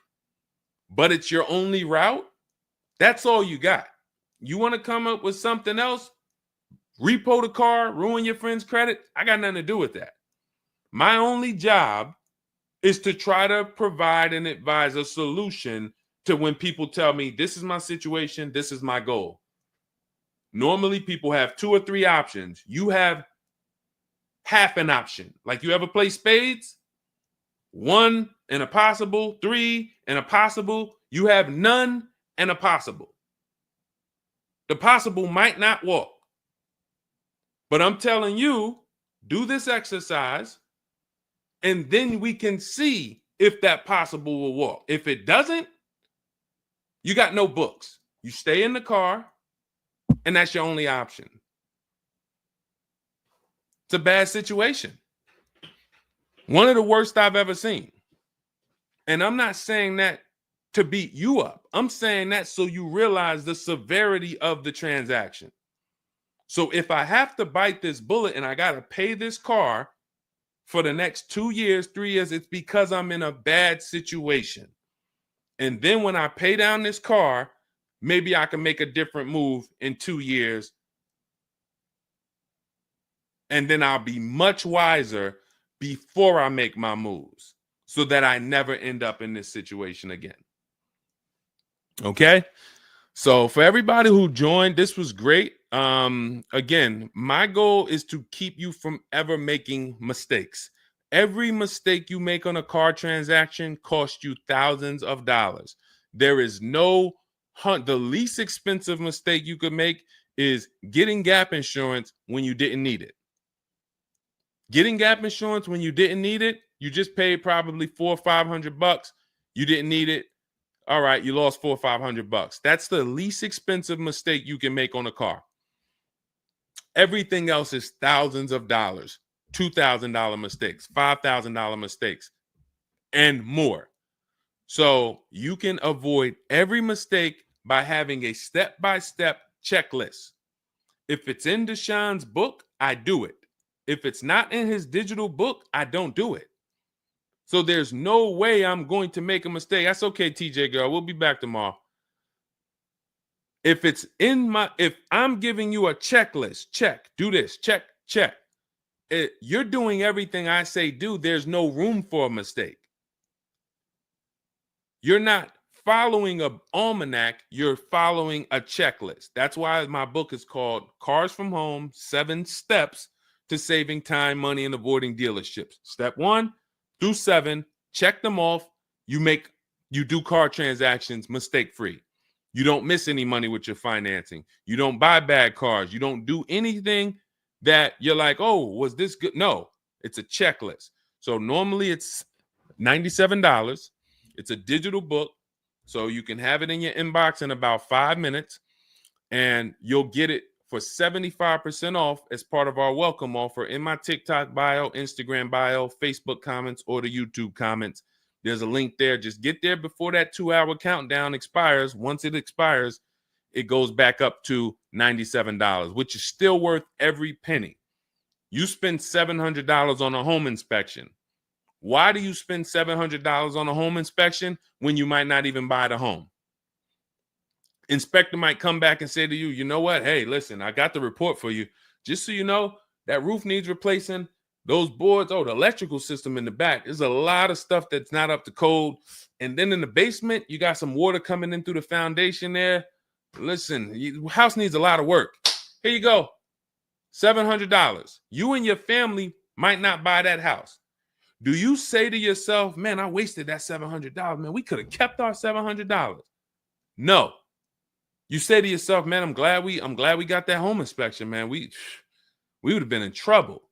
but it's your only route, that's all you got. You want to come up with something else, repo the car, ruin your friend's credit, I got nothing to do with that. My only job is to try to provide and advise a solution to when people tell me, this is my situation, this is my goal. Normally people have 2 or 3 options. You have half an option. Like, you ever play spades? 1 and a possible, 3 and a possible. You have none and a possible. The possible might not walk. But I'm telling you, do this exercise, and then we can see if that possible will walk. If it doesn't, you got no books. You stay in the car, and that's your only option. It's a bad situation. One of the worst I've ever seen. And I'm not saying that to beat you up. I'm saying that so you realize the severity of the transaction. So if I have to bite this bullet and I got to pay this car for the next 2 years, 3 years, it's because I'm in a bad situation. And then when I pay down this car, maybe I can make a different move in 2 years. And then I'll be much wiser before I make my moves, so that I never end up in this situation again. Okay? So for everybody who joined, this was great. Again, my goal is to keep you from ever making mistakes. Every mistake you make on a car transaction costs you thousands of dollars. There is no the least expensive mistake you could make is getting gap insurance when you didn't need it. Getting gap insurance when you didn't need it, you just paid probably $400 or $500. You didn't need it. All right, you lost $400 or $500. That's the least expensive mistake you can make on a car. Everything else is thousands of dollars, $2,000 mistakes, $5,000 mistakes, and more. So you can avoid every mistake by having a step-by-step checklist. If it's in Deshone's book, I do it. If it's not in his digital book, I don't do it. So there's no way I'm going to make a mistake. That's okay, TJ girl. We'll be back tomorrow. If I'm giving you a checklist, check, do this, check, check. You're doing everything I say do. There's no room for a mistake. You're not following an almanac. You're following a checklist. That's why my book is called Cars from Home, 7 Steps to Saving Time, Money, and Avoiding Dealerships. Step 1 through 7, check them off. You do car transactions mistake-free. You don't miss any money with your financing. You don't buy bad cars. You don't do anything that you're like, oh, was this good? No, it's a checklist. So normally it's $97. It's a digital book. So you can have it in your inbox in about 5 minutes, and you'll get it for 75% off as part of our welcome offer in my TikTok bio, Instagram bio, Facebook comments, or the YouTube comments. There's a link there. Just get there before that 2-hour countdown expires. Once it expires, it goes back up to $97, which is still worth every penny. You spend $700 on a home inspection. Why do you spend $700 on a home inspection when you might not even buy the home? Inspector might come back and say to you, you know what? Hey, listen, I got the report for you. Just so you know, that roof needs replacing. Those boards, the electrical system in the back, there's a lot of stuff that's not up to code. And then in the basement, you got some water coming in through the foundation there. Listen, house needs a lot of work. Here you go, $700. You and your family might not buy that house. Do you say to yourself, man, I wasted that $700, man, we could have kept our $700? No. You say to yourself, man, I'm glad we got that home inspection, man. We would have been in trouble.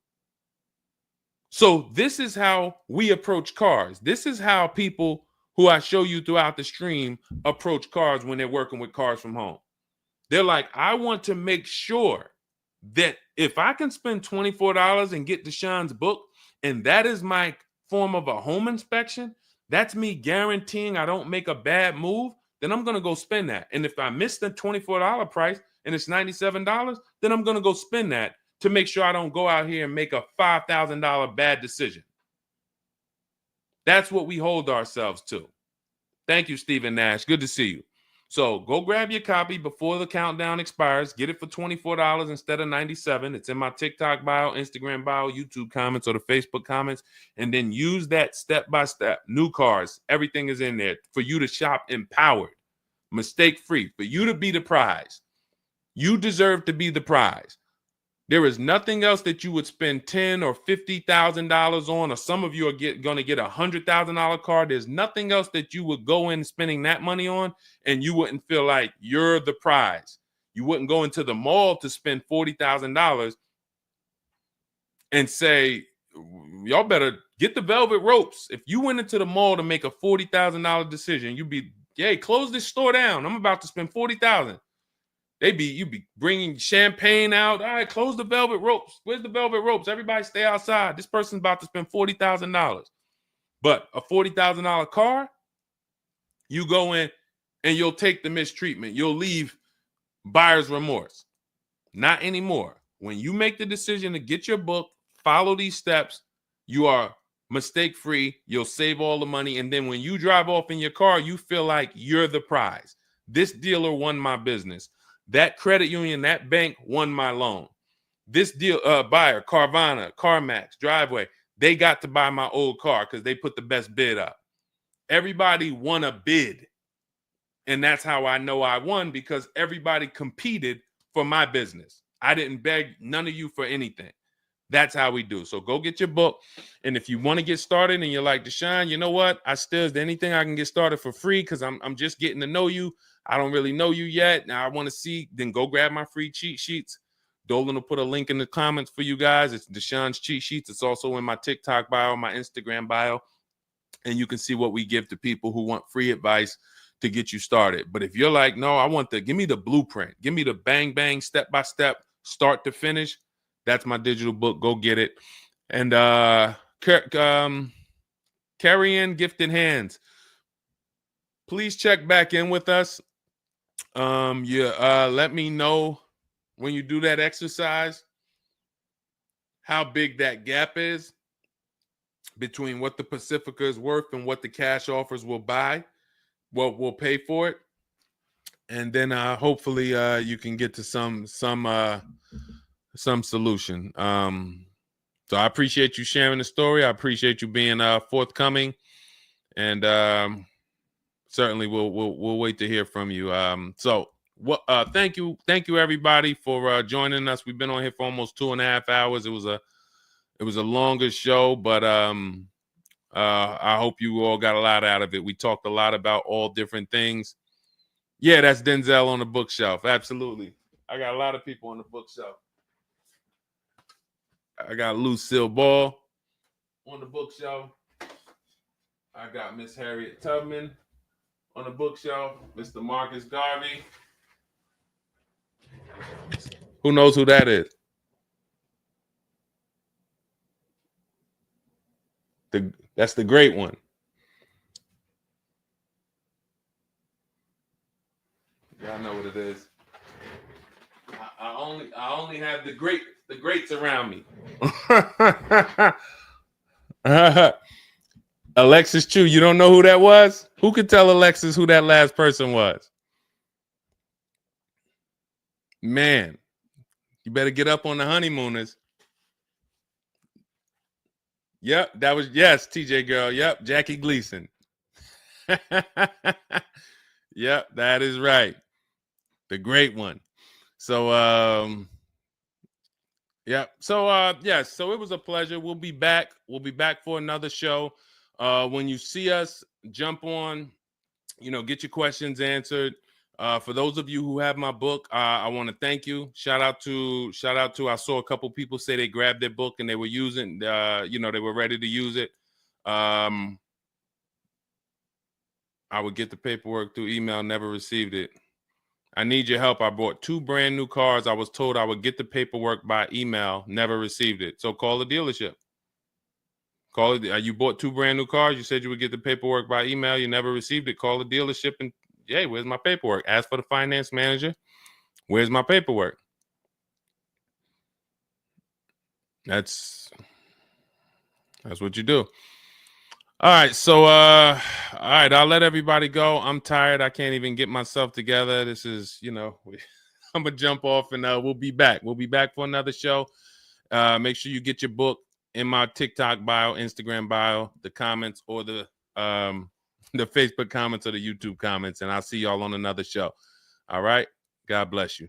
So this is how we approach cars. This is how people who I show you throughout the stream approach cars when they're working with cars from home. They're like, I want to make sure that if I can spend $24 and get Deshone's book, and that is my form of a home inspection, that's me guaranteeing I don't make a bad move, then I'm going to go spend that. And if I miss the $24 price and it's $97, then I'm going to go spend that to make sure I don't go out here and make a $5,000 bad decision. That's what we hold ourselves to. Thank you, Stephen Nash. Good to see you. So go grab your copy before the countdown expires. Get it for $24 instead of $97. It's in my TikTok bio, Instagram bio, YouTube comments, or the Facebook comments. And then use that step-by-step. New cars. Everything is in there for you to shop empowered, mistake-free, for you to be the prize. You deserve to be the prize. There is nothing else that you would spend $10,000 or $50,000 on, or some of you are going to get a $100,000 car. There's nothing else that you would go in spending that money on, and you wouldn't feel like you're the prize. You wouldn't go into the mall to spend $40,000 and say, y'all better get the velvet ropes. If you went into the mall to make a $40,000 decision, you'd be, hey, close this store down. I'm about to spend $40,000. You'd be bringing champagne out. All right, close the velvet ropes. Where's the velvet ropes? Everybody stay outside. This person's about to spend $40,000. But a $40,000 car, you go in and you'll take the mistreatment. You'll leave buyer's remorse. Not anymore. When you make the decision to get your book, follow these steps, you are mistake-free. You'll save all the money. And then when you drive off in your car, you feel like you're the prize. This dealer won my business. That credit union, that bank won my loan. This deal, buyer, Carvana, CarMax, Driveway, they got to buy my old car because they put the best bid up. Everybody won a bid. And that's how I know I won, because everybody competed for my business. I didn't beg none of you for anything. That's how we do. So go get your book. And if you want to get started and you're like, Deshone, you know what? Is there anything I can get started for free? Because I'm just getting to know you. I don't really know you yet. Now I want to see, then go grab my free cheat sheets. Dolan will put a link in the comments for you guys. It's Deshone's cheat sheets. It's also in my TikTok bio, my Instagram bio. And you can see what we give to people who want free advice to get you started. But if you're like, no, give me the blueprint. Give me the bang, bang, step-by-step, start to finish. That's my digital book. Go get it. And carry in gifted hands. Please check back in with us. Let me know when you do that exercise how big that gap is between what the Pacifica is worth and what the cash offers will buy. What will pay for it. And then hopefully you can get to some solution. So I appreciate you sharing the story. I appreciate you being forthcoming, and certainly we'll wait to hear from you. Thank you everybody for joining us. We've been on here for almost 2.5 hours. It was a longer show, but I hope you all got a lot out of it. We talked a lot about all different things. Yeah, that's Denzel on the bookshelf. Absolutely. I got a lot of people on the bookshelf. I got Lucille Ball on the bookshelf. I got Miss Harriet Tubman on the bookshelf. Mr. Marcus Garvey. Who knows who that is? That's the great one. Y'all know what it is. I only have the greats around me. Alexis Chu, you don't know who that was? Who could tell Alexis who that last person was? Man, you better get up on the honeymooners. Yep, that was, yes, TJ girl. Yep, Jackie Gleason. Yep, that is right. The great one. So yeah. So yes, so it was a pleasure. We'll be back. We'll be back for another show. When you see us, jump on, get your questions answered. For those of you who have my book, I want to thank you. Shout out to I saw a couple people say they grabbed their book and they were using they were ready to use it. I would get the paperwork through email, never received it. I need your help. I bought 2 brand new cars. I was told I would get the paperwork by email, never received it. So call the dealership. Call it. You bought 2 brand new cars. You said you would get the paperwork by email. You never received it. Call the dealership and, hey, where's my paperwork? Ask for the finance manager. Where's my paperwork? That's what you do. All right. So, all right. I'll let everybody go. I'm tired. I can't even get myself together. This is, I'm gonna jump off and we'll be back. We'll be back for another show. Make sure you get your book in my TikTok bio, Instagram bio, the comments, or the Facebook comments or the YouTube comments, and I'll see y'all on another show. All right. God bless you.